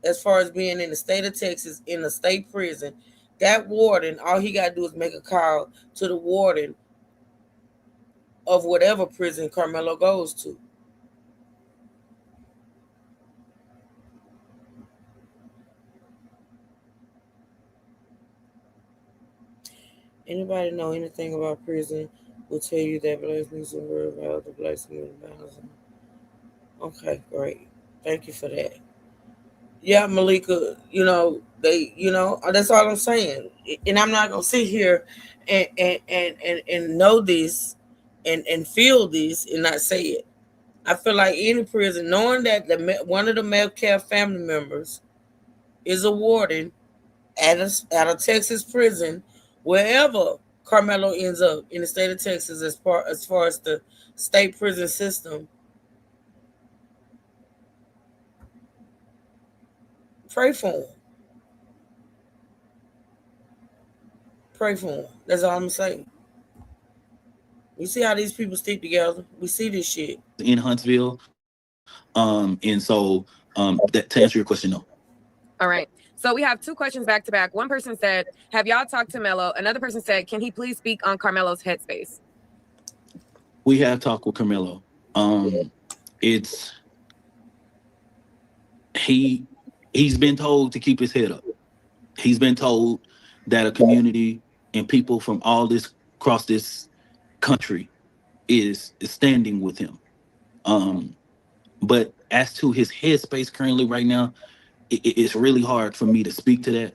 as far as being in the state of Texas, in a state prison, that warden, all he got to do is make a call to the warden of whatever prison Carmelo goes to. Anybody know anything about prison will tell you that blacks need to worry about the black community balance. Okay, great. Thank you for that. Yeah, Malika, that's all I'm saying. And I'm not gonna sit here and know this and feel this and not say it. I feel like any prison, knowing that one of the Metcalf family members is a warden at a Texas prison, wherever Carmelo ends up in the state of Texas, as far as the state prison system, pray for him. Pray for him. That's all I'm saying. We see how these people stick together. We see this shit in Huntsville. And so that, to answer your question, no. All right. So we have two questions back to back. One person said, have y'all talked to Melo? Another person said, can he please speak on Carmelo's headspace? We have talked with Carmelo. He's been told to keep his head up. He's been told that a community and people from all this across this country is standing with him. But as to his headspace currently right now, it's really hard for me to speak to that.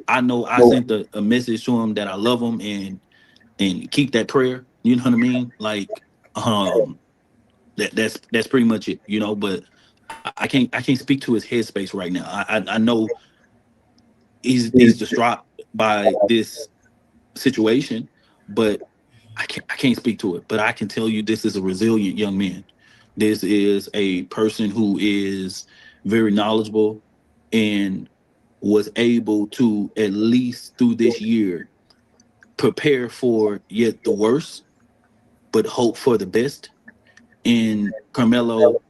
I know I sent a message to him that I love him and keep that prayer. You know what I mean? Like, that's pretty much it. But I can't speak to his headspace right now. I know he's distraught by this situation, but I can't speak to it. But I can tell you, this is a resilient young man. This is a person who is very knowledgeable and was able to, at least through this year, prepare for yet the worst, but hope for the best. And Carmelo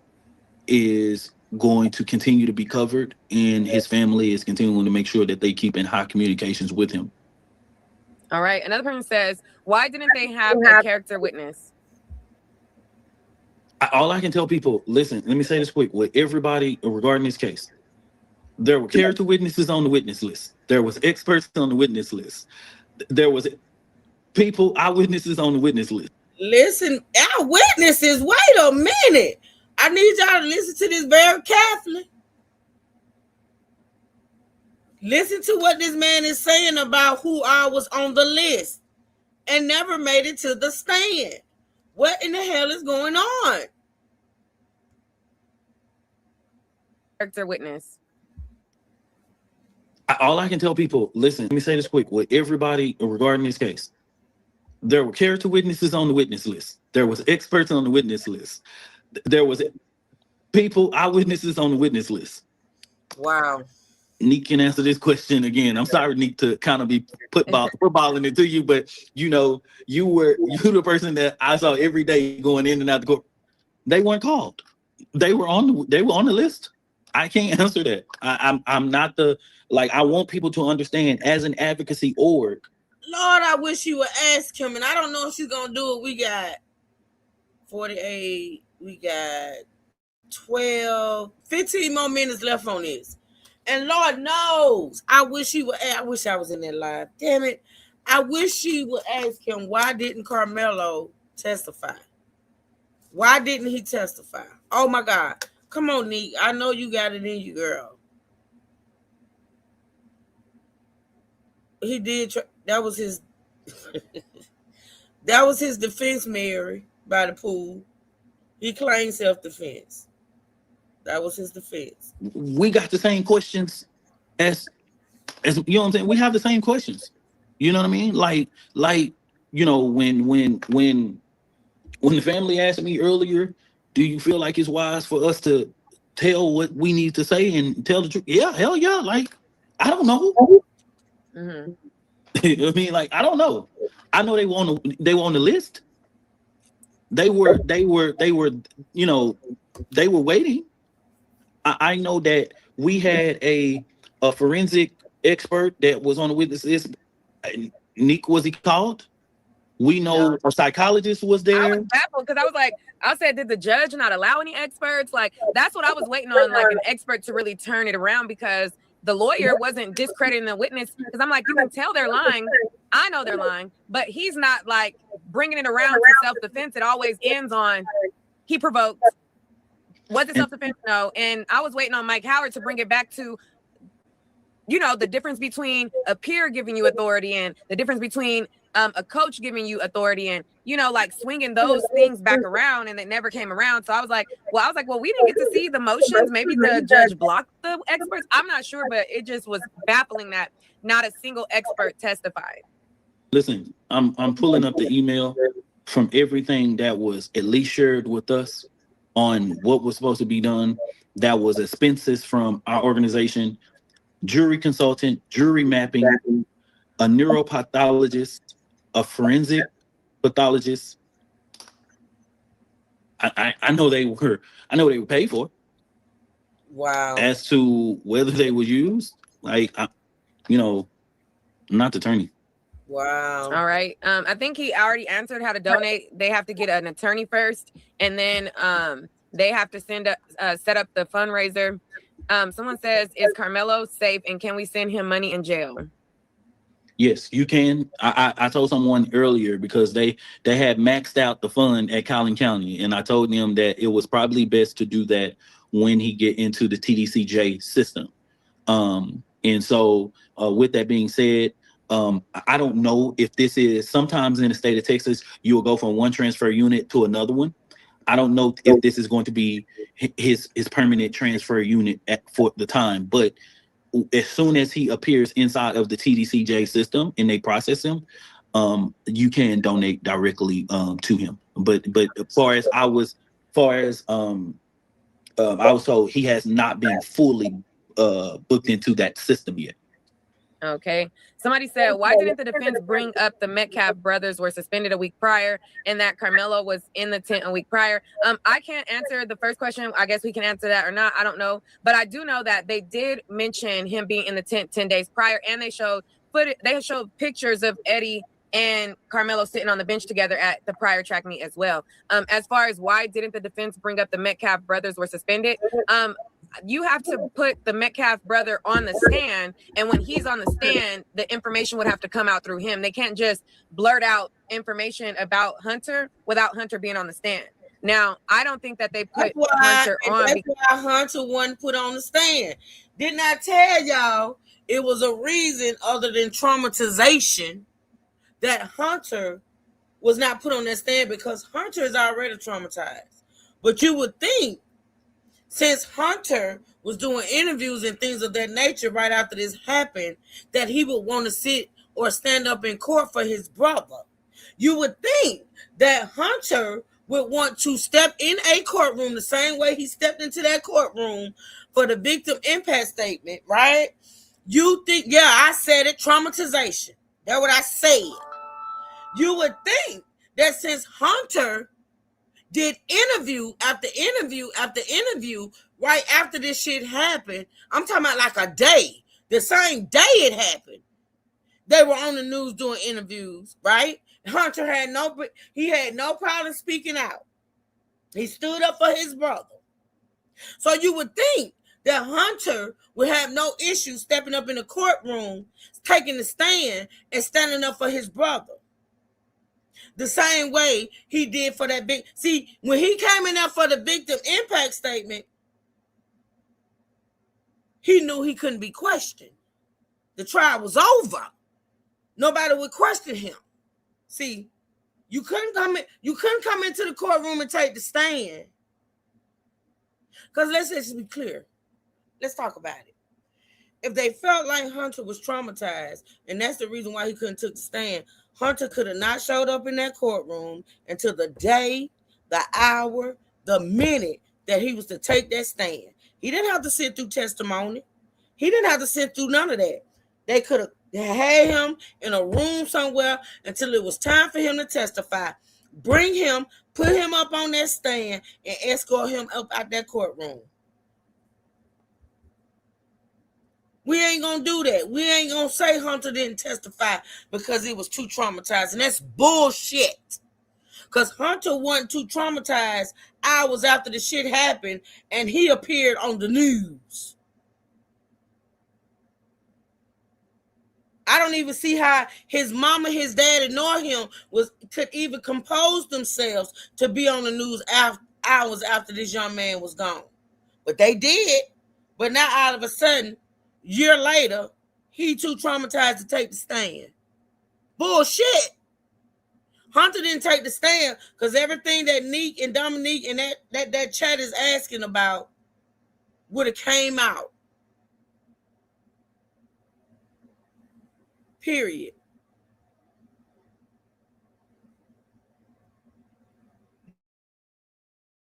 is going to continue to be covered, and his family is continuing to make sure that they keep in high communications with him. All right. Another person says, why didn't they have a character witness? All I can tell people, listen, let me say this quick. With everybody regarding this case, there were character witnesses on the witness list. There was experts on the witness list. There was people, eyewitnesses on the witness list. Listen, our witnesses, wait a minute. I need y'all to listen to this very carefully. Listen to what this man is saying about who all was on the list and never made it to the stand. What in the hell is going on? Character witness. All I can tell people, listen, let me say this quick with everybody regarding this case. There were character witnesses on the witness list. There was experts on the witness list. There was people, eyewitnesses on the witness list. Wow. Neek can answer this question again. I'm sorry, Neek, to kind of be footballing it to you, but you know, you the person that I saw every day going in and out the court. They weren't called. They were on the list. I can't answer that. I'm not I want people to understand as an advocacy org. Lord, I wish you would ask him, and I don't know if she's gonna do it. We got 48, we got 12, 15 more minutes left on this. And Lord knows, I wish he would. I wish I was in that live. Damn it. I wish she would ask him, why didn't Carmelo testify? Why didn't he testify? Oh my God. Come on, Neek. I know you got it in you, girl. He did. That was his. That was his defense, Mary, by the pool. He claimed self-defense. That was his defense. We got the same questions as you know what I'm saying. We have the same questions. You know what I mean? Like you know when the family asked me earlier, do you feel like it's wise for us to tell what we need to say and tell the truth? Yeah, hell yeah. Like I don't know. Mm-hmm. I mean, like I don't know. I know they were on the list. They were you know they were waiting. I know that we had a forensic expert that was on the witness list. Neek, was he called? We know a psychologist was there. I was baffled because I said, did the judge not allow any experts? Like, that's what I was waiting on, like an expert to really turn it around, because the lawyer wasn't discrediting the witness. Because I'm like, you can tell they're lying. I know they're lying, but he's not like bringing it around to self-defense. It always ends on he provoked. Was it self-defense? No. And I was waiting on Mike Howard to bring it back to, you know, the difference between a peer giving you authority and the difference between a coach giving you authority, and, you know, like swinging those things back around, and it never came around. So I was like, well, we didn't get to see the motions. Maybe the judge blocked the experts. I'm not sure, but it just was baffling that not a single expert testified. Listen, I'm pulling up the email from everything that was at least shared with us on what was supposed to be done. That was expenses from our organization, jury consultant, jury mapping, a neuropathologist, a forensic pathologist. I know they were paid for. Wow. As to whether they were used, like you know, I'm not the attorney. Wow. All right. I think he already answered how to donate. They have to get an attorney first, and then they have to set up the fundraiser. Someone says, is Carmelo safe, and can we send him money in jail? Yes, you can. I told someone earlier, because they had maxed out the fund at Collin County, and I told them that it was probably best to do that when he get into the TDCJ system. And so with that being said, I don't know if this is, sometimes in the state of Texas, you will go from one transfer unit to another one. I don't know if this is going to be his permanent transfer unit for the time, but as soon as he appears inside of the TDCJ system and they process him, you can donate directly to him. But as far as I was told, he has not been fully booked into that system yet. Okay. Somebody said, why didn't the defense bring up the Metcalf brothers were suspended a week prior and that Carmelo was in the tent a week prior? I can't answer the first question. I guess we can answer that or not. I don't know. But I do know that they did mention him being in the tent 10 days prior, and they showed pictures of Eddie and Carmelo sitting on the bench together at the prior track meet as well. As far as why didn't the defense bring up the Metcalf brothers were suspended, you have to put the Metcalf brother on the stand, and when he's on the stand, the information would have to come out through him. They can't just blurt out information about Hunter without Hunter being on the stand. Now, I don't think that they put Hunter on. That's why Hunter wasn't put on the stand. Didn't I tell y'all it was a reason other than traumatization that Hunter was not put on that stand, because Hunter is already traumatized. But you would think since Hunter was doing interviews and things of that nature right after this happened, that he would want to sit or stand up in court for his brother. You would think that Hunter would want to step in a courtroom the same way he stepped into that courtroom for the victim impact statement, right? You think, yeah, I said it, traumatization. That's what I said. You would think that since Hunter did interview after interview after interview right after this shit happened, I'm talking about like a day, the same day it happened, they were on the news doing interviews, right? Hunter had no problem speaking out. He stood up for his brother. So you would think that Hunter would have no issue stepping up in the courtroom, taking the stand, and standing up for his brother. The same way he did for that big. See, when he came in there for the victim impact statement, he knew he couldn't be questioned. The trial was over. Nobody would question him. See, you couldn't come into the courtroom and take the stand. Because let's just be clear. Let's talk about it. If they felt like Hunter was traumatized, and that's the reason why he couldn't take the stand, Hunter could have not showed up in that courtroom until the day, the hour, the minute that he was to take that stand. He didn't have to sit through testimony. He didn't have to sit through none of that. They could have had him in a room somewhere until it was time for him to testify. Bring him, put him up on that stand, and escort him up out that courtroom. We ain't gonna do that. We ain't gonna say Hunter didn't testify because he was too traumatized. And that's bullshit. Because Hunter wasn't too traumatized hours after the shit happened and he appeared on the news. I don't even see how his mama, his daddy, nor him could even compose themselves to be on the news hours after this young man was gone. But they did. But now all of a sudden, year later, he too traumatized to take the stand. Bullshit. Hunter didn't take the stand because everything that Neek and Dominique and that chat is asking about would have came out. Period.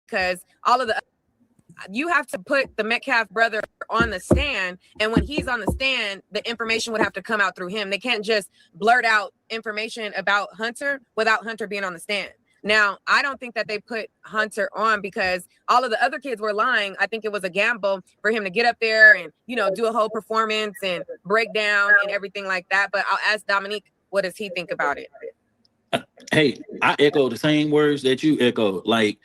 Because you have to put the Metcalf brother on the stand, and when he's on the stand, the information would have to come out through him. They can't just blurt out information about Hunter without Hunter being on the stand. Now, I don't think that they put Hunter on because all of the other kids were lying. I think it was a gamble for him to get up there and, do a whole performance and break down and everything like that. But I'll ask Dominique, what does he think about it? Hey, I echo the same words that you echoed. I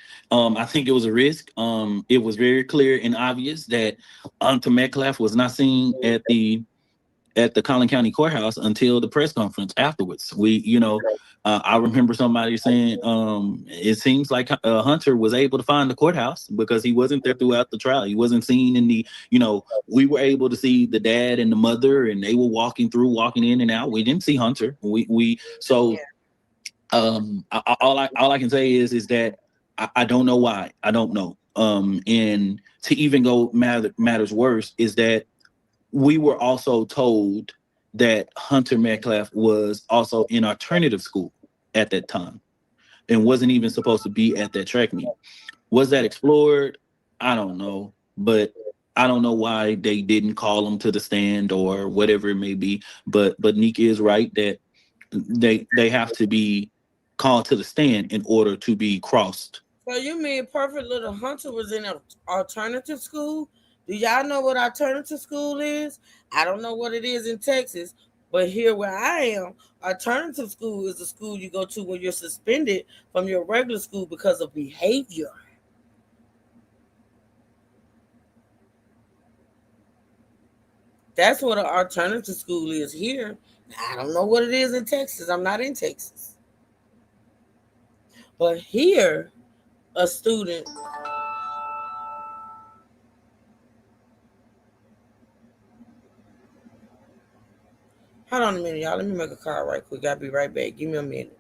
think it was a risk. It was very clear and obvious that Hunter Metcalf was not seen at the Collin County Courthouse until the press conference afterwards. I remember somebody saying it seems like Hunter was able to find the courthouse because he wasn't there throughout the trial. He wasn't seen in the, we were able to see the dad and the mother, and they were walking in and out. We didn't see Hunter. All I can say is that I don't know why. I don't know. And to even go matters worse is that we were also told that Hunter Metcalf was also in alternative school at that time and wasn't even supposed to be at that track meet. Was that explored? I don't know, but I don't know why they didn't call him to the stand or whatever it may be. But Nick is right that they have to be called to the stand in order to be crossed. So you mean Perfect Little Hunter was in an alternative school? Do y'all know what alternative school is? I don't know what it is in Texas, but here where I am, alternative school is the school you go to when you're suspended from your regular school because of behavior. That's what an alternative school is here. I don't know what it is in Texas. I'm not in Texas. But here, a student... Hold on a minute, y'all. Let me make a call right quick. I'll be right back. Give me a minute.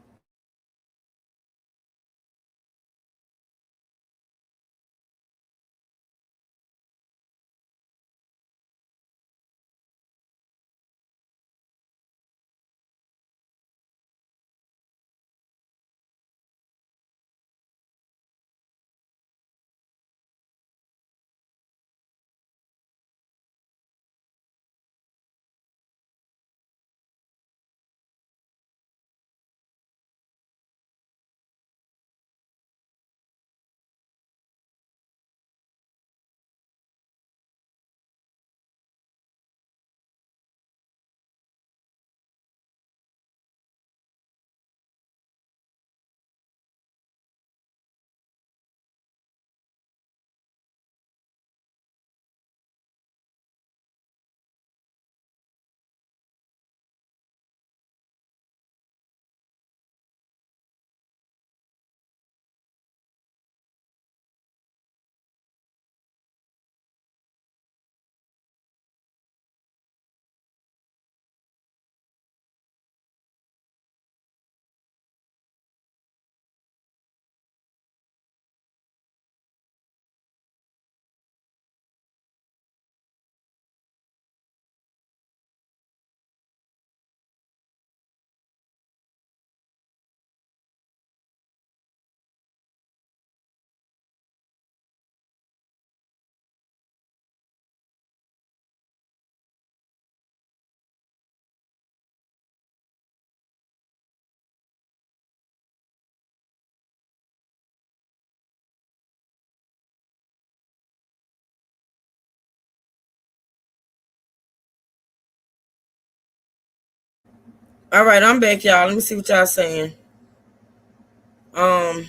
All right, I'm back, y'all. Let me see what y'all saying. I'm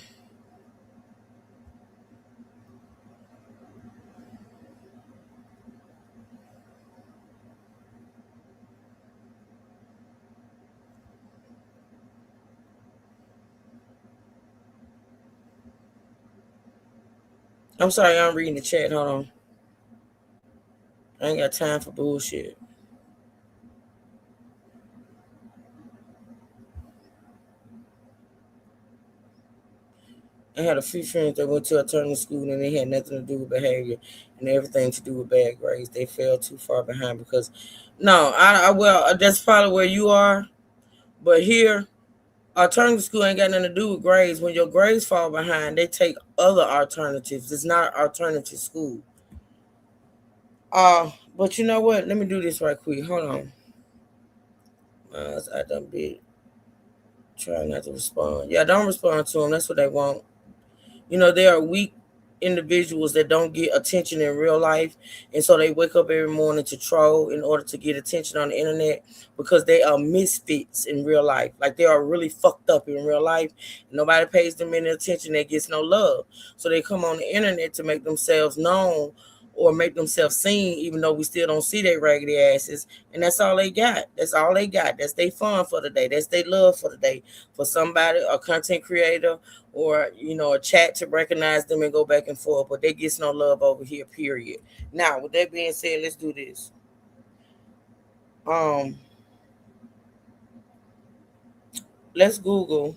sorry, I'm reading the chat. Hold on. I ain't got time for bullshit. I had a few friends that went to alternative school and they had nothing to do with behavior and everything to do with bad grades. They fell too far behind because, no, well, that's probably where you are. But here, alternative school ain't got nothing to do with grades. When your grades fall behind, they take other alternatives. It's not alternative school. But you know what? Let me do this right quick. Hold on. I done bit. Try not to respond. Yeah, don't respond to them. That's what they want. You know, there are weak individuals that don't get attention in real life, and so they wake up every morning to troll in order to get attention on the internet because they are misfits in real life. Like, they are really fucked up in real life. Nobody pays them any attention. They get no love. So they come on the internet to make themselves known or make themselves seen, even though we still don't see their raggedy asses. And that's all they got. That's all they got. That's their fun for the day. That's their love for the day. For somebody, a content creator, or, you know, a chat to recognize them and go back and forth. But they get no love over here, period. Now, with that being said, let's do this. Let's Google.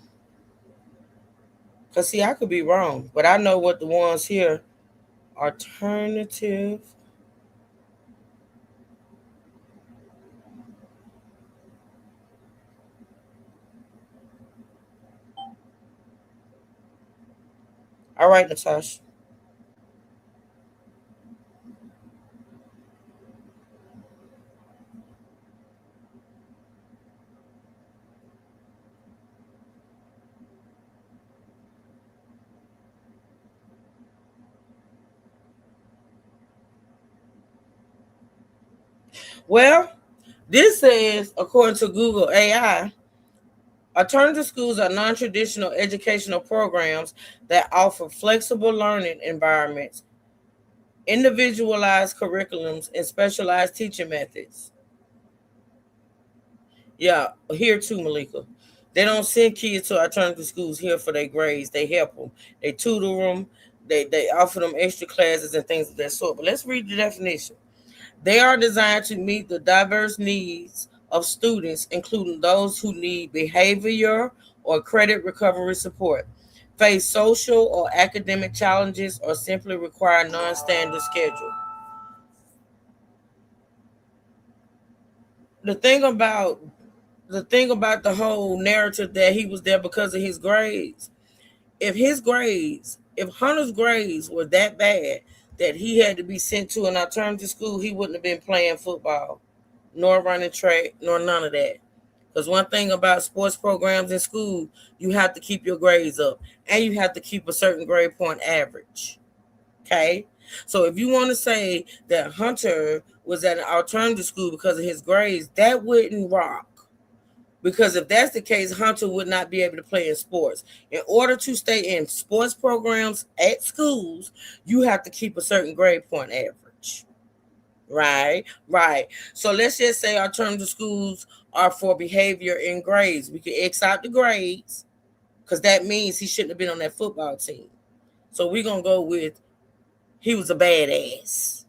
Because, see, I could be wrong. But I know what the ones here. Alternative. All right, Natasha. Well, this says, according to Google AI, alternative schools are non-traditional educational programs that offer flexible learning environments, individualized curriculums, and specialized teaching methods. Yeah, here too, Malika. They don't send kids to alternative schools here for their grades. They help them. They tutor them. They offer them extra classes and things of that sort. But let's read the definition. They are designed to meet the diverse needs of students, including those who need behavior or credit recovery support, face social or academic challenges, or simply require non-standard schedule. The thing about the whole narrative that he was there because of his grades, if Hunter's grades were that bad that he had to be sent to an alternative school, he wouldn't have been playing football, nor running track, nor none of that. Because one thing about sports programs in school, you have to keep your grades up, and you have to keep a certain grade point average. Okay? So if you want to say that Hunter was at an alternative school because of his grades, that wouldn't rock. Because if that's the case, Hunter would not be able to play in sports. In order to stay in sports programs at schools, you have to keep a certain grade point average. Right. So let's just say alternative schools are for behavior and grades. We can X out the grades because that means he shouldn't have been on that football team. So we're going to go with he was a badass.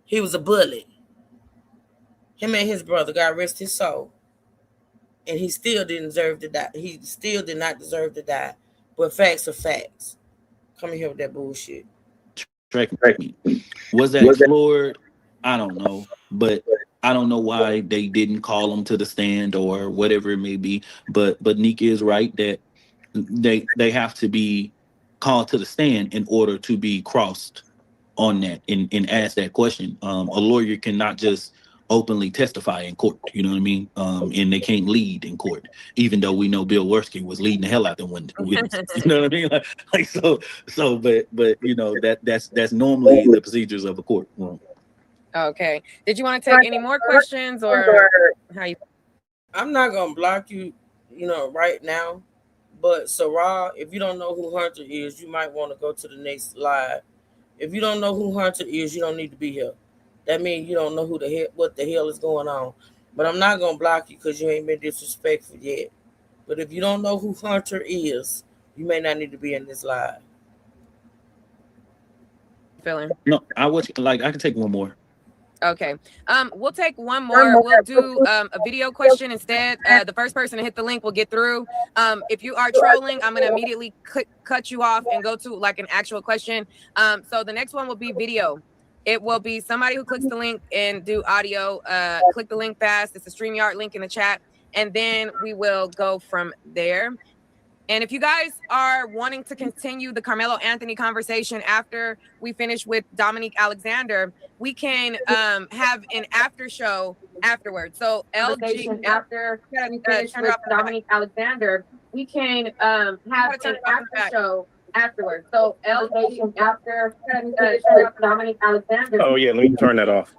He was a bully. Him and his brother, God rest his soul. And he still didn't deserve to die. He still did not deserve to die. But facts are facts. Come in here with that bullshit. Track me. Was that explored? I don't know. But I don't know why they didn't call him to the stand or whatever it may be. But Nika is right that they have to be called to the stand in order to be crossed on that and ask that question. A lawyer cannot just openly testify in court, you know what I mean? And they can't lead in court, even though we know Bill Werski was leading the hell out the window. You know what I mean? But you know, that's normally the procedures of a courtroom. Okay. Did you want to take any more questions or how you? I'm not gonna block you, right now. But Sarah, if you don't know who Hunter is, you might want to go to the next slide. If you don't know who Hunter is, you don't need to be here. That means you don't know what the hell is going on. But I'm not gonna block you because you ain't been disrespectful yet. But if you don't know who Hunter is, you may not need to be in this live. Feeling? No, I can take one more. Okay. We'll take one more. We'll do a video question instead. The first person to hit the link will get through. If you are trolling, I'm gonna immediately cut you off and go to like an actual question. So the next one will be video. It will be somebody who clicks the link and do audio. Click the link fast. It's a StreamYard link in the chat, and then we will go from there. And if you guys are wanting to continue the Carmelo Anthony conversation after we finish with Dominique Alexander, we can have an after show afterwards. So LG, after we finish with Dominique Alexander, we can have an after show afterwards. So LG, after Dominique Alexander. Oh yeah, let me turn that off.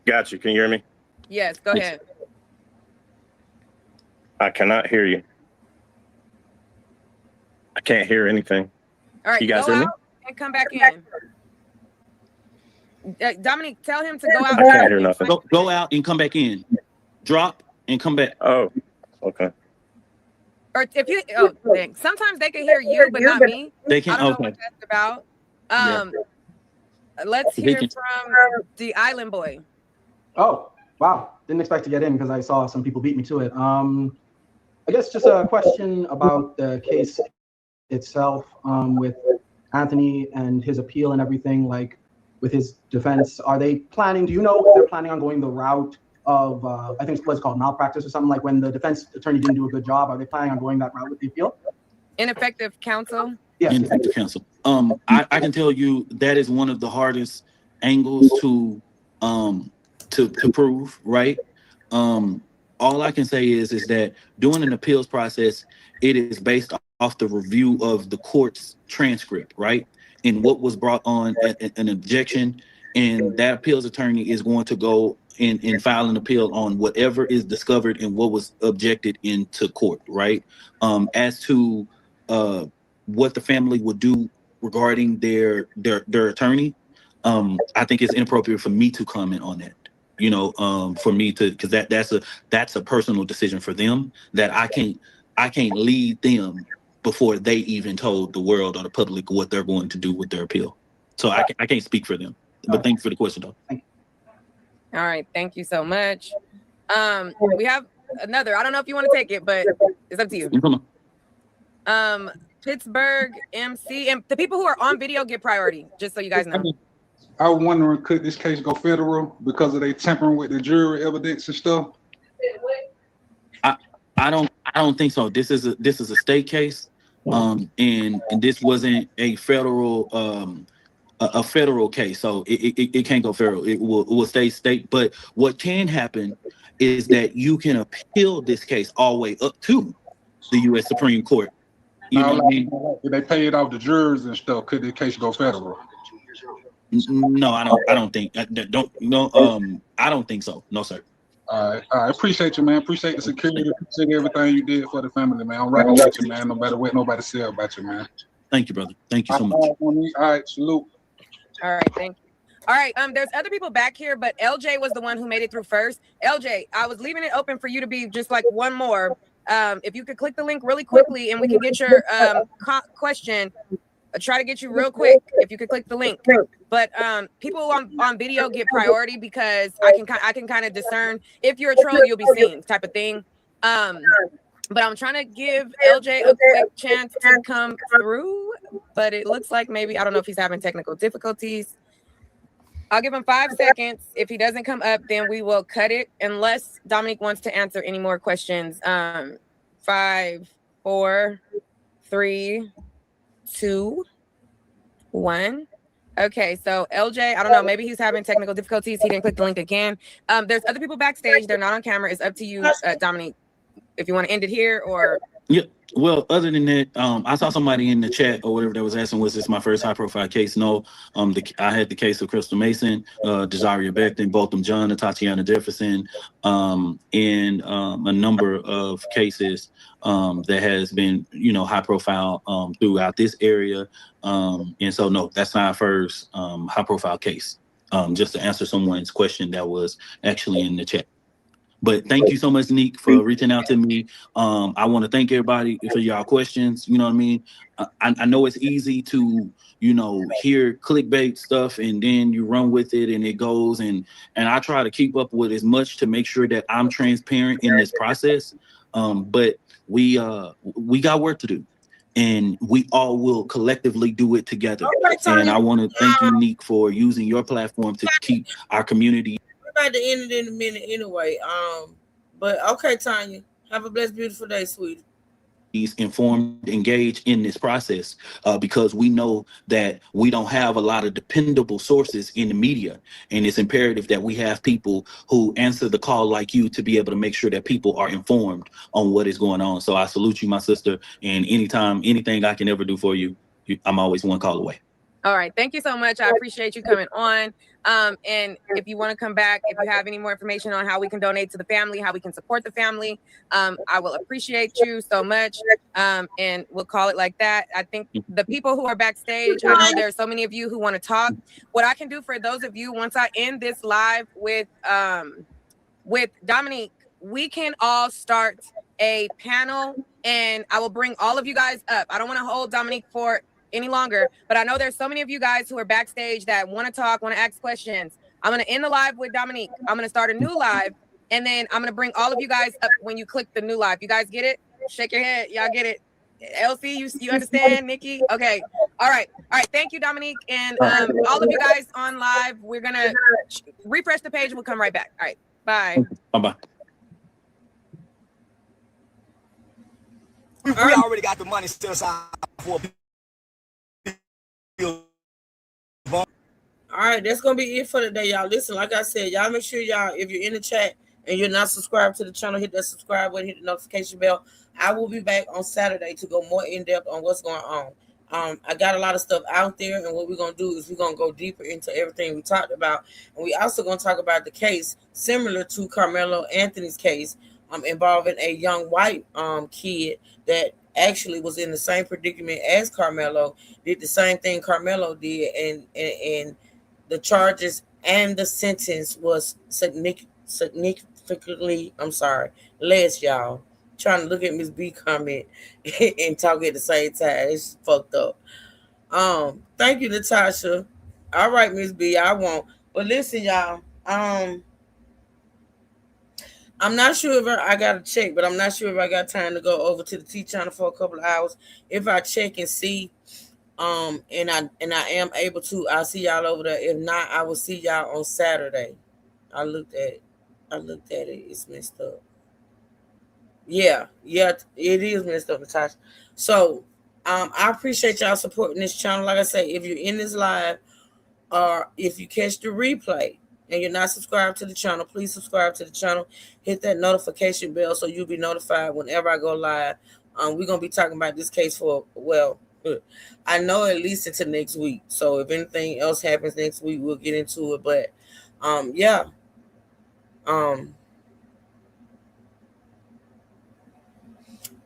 Got you. Can you hear me? Yes, go ahead. I cannot hear you. I can't hear anything. All right, you guys go hear me? out and come back in. Dominique, tell him to go out. I can't hear nothing. Go out and come back in. Drop and come back. Oh, okay. Or if you, dang. Sometimes they can hear you, but not me. They can. I don't know Okay. what that's about. Let's hear from the Island Boy. Oh, wow. Didn't expect to get in because I saw some people beat me to it. I guess just a question about the case itself with Anthony and his appeal and everything, like with his defense. Are they planning, do you know if they're planning on going the route of, I think it's what's called malpractice or something, like when the defense attorney didn't do a good job? Are they planning on going that route with the appeal? Ineffective counsel? Yes. Ineffective counsel. I can tell you that is one of the hardest angles to prove, right? All I can say is that during an appeals process, it is based off the review of the court's transcript, right? And what was brought on at an objection, and that appeals attorney is going to go and file an appeal on whatever is discovered and what was objected into court, right? As to what the family would do regarding their attorney, I think it's inappropriate for me to comment on that. You know, for me to, because that's a personal decision for them that I can't lead them before they even told the world or the public what they're going to do with their appeal. So I can't speak for them. But thanks for the question, though. All right, thank you so much. We have another. I don't know if you want to take it, but it's up to you. Pittsburgh MC, and the people who are on video get priority, just so you guys know. I was wondering, could this case go federal because of they tampering with the jury evidence and stuff? I don't think so. This is a state case, and this wasn't a federal case, so it can't go federal. It will stay state. But what can happen is that you can appeal this case all the way up to the U.S. Supreme Court. You know what I mean? If they pay it off the jurors and stuff, could the case go federal? No, I don't think. I don't think so. No, sir. I appreciate you, man. Appreciate the security. Appreciate everything you did for the family, man. I'm rocking with you, man. No matter what nobody said about you, man. Thank you, brother. Thank you so much. All right, salute. All right, thank you. All right, there's other people back here, but LJ was the one who made it through first. LJ, I was leaving it open for you to be just like one more. If you could click the link really quickly and we can get your question. Try to get you real quick if you could click the link. But people on video get priority because I can kind of discern if you're a troll, you'll be seen type of thing. But I'm trying to give LJ a quick chance to come through, but it looks like maybe, I don't know if he's having technical difficulties. I'll give him 5 seconds. If he doesn't come up, then we will cut it unless Dominique wants to answer any more questions. 5, 4, 3, 2, 1. Okay, so LJ, I don't know, maybe he's having technical difficulties. He didn't click the link again. There's other people backstage. They're not on camera. It's up to you, Dominique, if you want to end it here or Yeah. Well, other than that, I saw somebody in the chat or whatever that was asking, was this my first high profile case? No. I had the case of Crystal Mason, Desiree Becton, Botham John, and Tatiana Jefferson, and a number of cases that has been, high profile throughout this area. And so, no, that's not our first high profile case. Just to answer someone's question that was actually in the chat. But thank you so much, Neek, for reaching out to me. I want to thank everybody for y'all questions. You know what I mean? I know it's easy to, hear clickbait stuff and then you run with it and it goes. And I try to keep up with as much to make sure that I'm transparent in this process. But we got work to do. And we all will collectively do it together. And I want to thank you, Neek, for using your platform to keep our community. We're about to end it in a minute anyway. But okay, Tanya, have a blessed, beautiful day, sweetie. Informed, engaged in this process because we know that we don't have a lot of dependable sources in the media, and it's imperative that we have people who answer the call like you to be able to make sure that people are informed on what is going on. So I salute you, my sister, and anytime, anything I can ever do for you, I'm always one call away. All right. Thank you so much. I appreciate you coming on. And if you want to come back, if you have any more information on how we can donate to the family, how we can support the family, I will appreciate you so much. And we'll call it like that. I think the people who are backstage, I know there are so many of you who want to talk. What I can do for those of you, once I end this live with Dominique, we can all start a panel and I will bring all of you guys up. I don't want to hold Dominique for any longer, but I know there's so many of you guys who are backstage that want to talk, want to ask questions. I'm going to end the live with Dominique. I'm going to start a new live, and then I'm going to bring all of you guys up when you click the new live. You guys get it? Shake your head. Y'all get it? Elsie, you understand? Nikki? Okay. All right. Thank you, Dominique. And all of you guys on live, we're going to refresh the page. We'll come right back. All right. Bye. Bye-bye. We already got the money set aside for all right, that's gonna be it for today, y'all. Listen, like I said, y'all make sure y'all, if you're in the chat and you're not subscribed to the channel, hit that subscribe button, hit the notification bell. I will be back on Saturday to go more in depth on what's going on. I got a lot of stuff out there, and what we're gonna do is we're gonna go deeper into everything we talked about, and we also gonna talk about the case similar to Carmelo Anthony's case, involving a young white kid that actually was in the same predicament as Carmelo, did the same thing Carmelo did, and the charges and the sentence was significantly, less, y'all. Trying to look at Miss B comment and talk at the same time. It's fucked up. Thank you, Natasha. All right, Miss B, I won't. But listen, y'all. I'm not sure if I got to check, but I'm not sure if I got time to go over to the T channel for a couple of hours. If I check and see, and I am able to, I'll see y'all over there. If not, I will see y'all on Saturday. I looked at it. It's messed up. Yeah, it is messed up, Natasha. So, I appreciate y'all supporting this channel. Like I say, if you're in this live, or if you catch the replay, and you're not subscribed to the channel, please subscribe to the channel. Hit that notification bell so you'll be notified whenever I go live. We're going to be talking about this case for, I know at least until next week. So if anything else happens next week, we'll get into it. But, yeah. Don't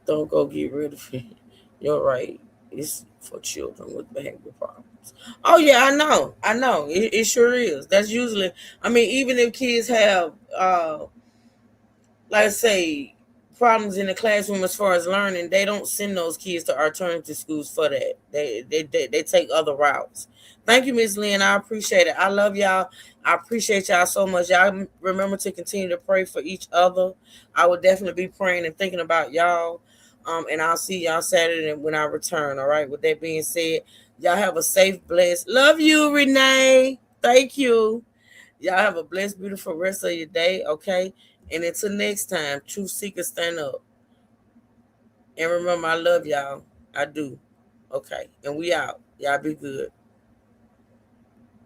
go get rid of it. You're right. It's for children with behavior problems. Oh yeah, I know. It sure is. That's usually, even if kids have, like I say, problems in the classroom as far as learning, they don't send those kids to alternative schools for that. They take other routes. Thank you, Ms. Lynn. I appreciate it. I love y'all. I appreciate y'all so much. Y'all remember to continue to pray for each other. I will definitely be praying and thinking about y'all. And I'll see y'all Saturday when I return. All right. With that being said, y'all have a safe, blessed. Love you, Renee. Thank you. Y'all have a blessed, beautiful rest of your day. Okay. And until next time, truth seekers, stand up. And remember, I love y'all. I do. Okay. And we out. Y'all be good.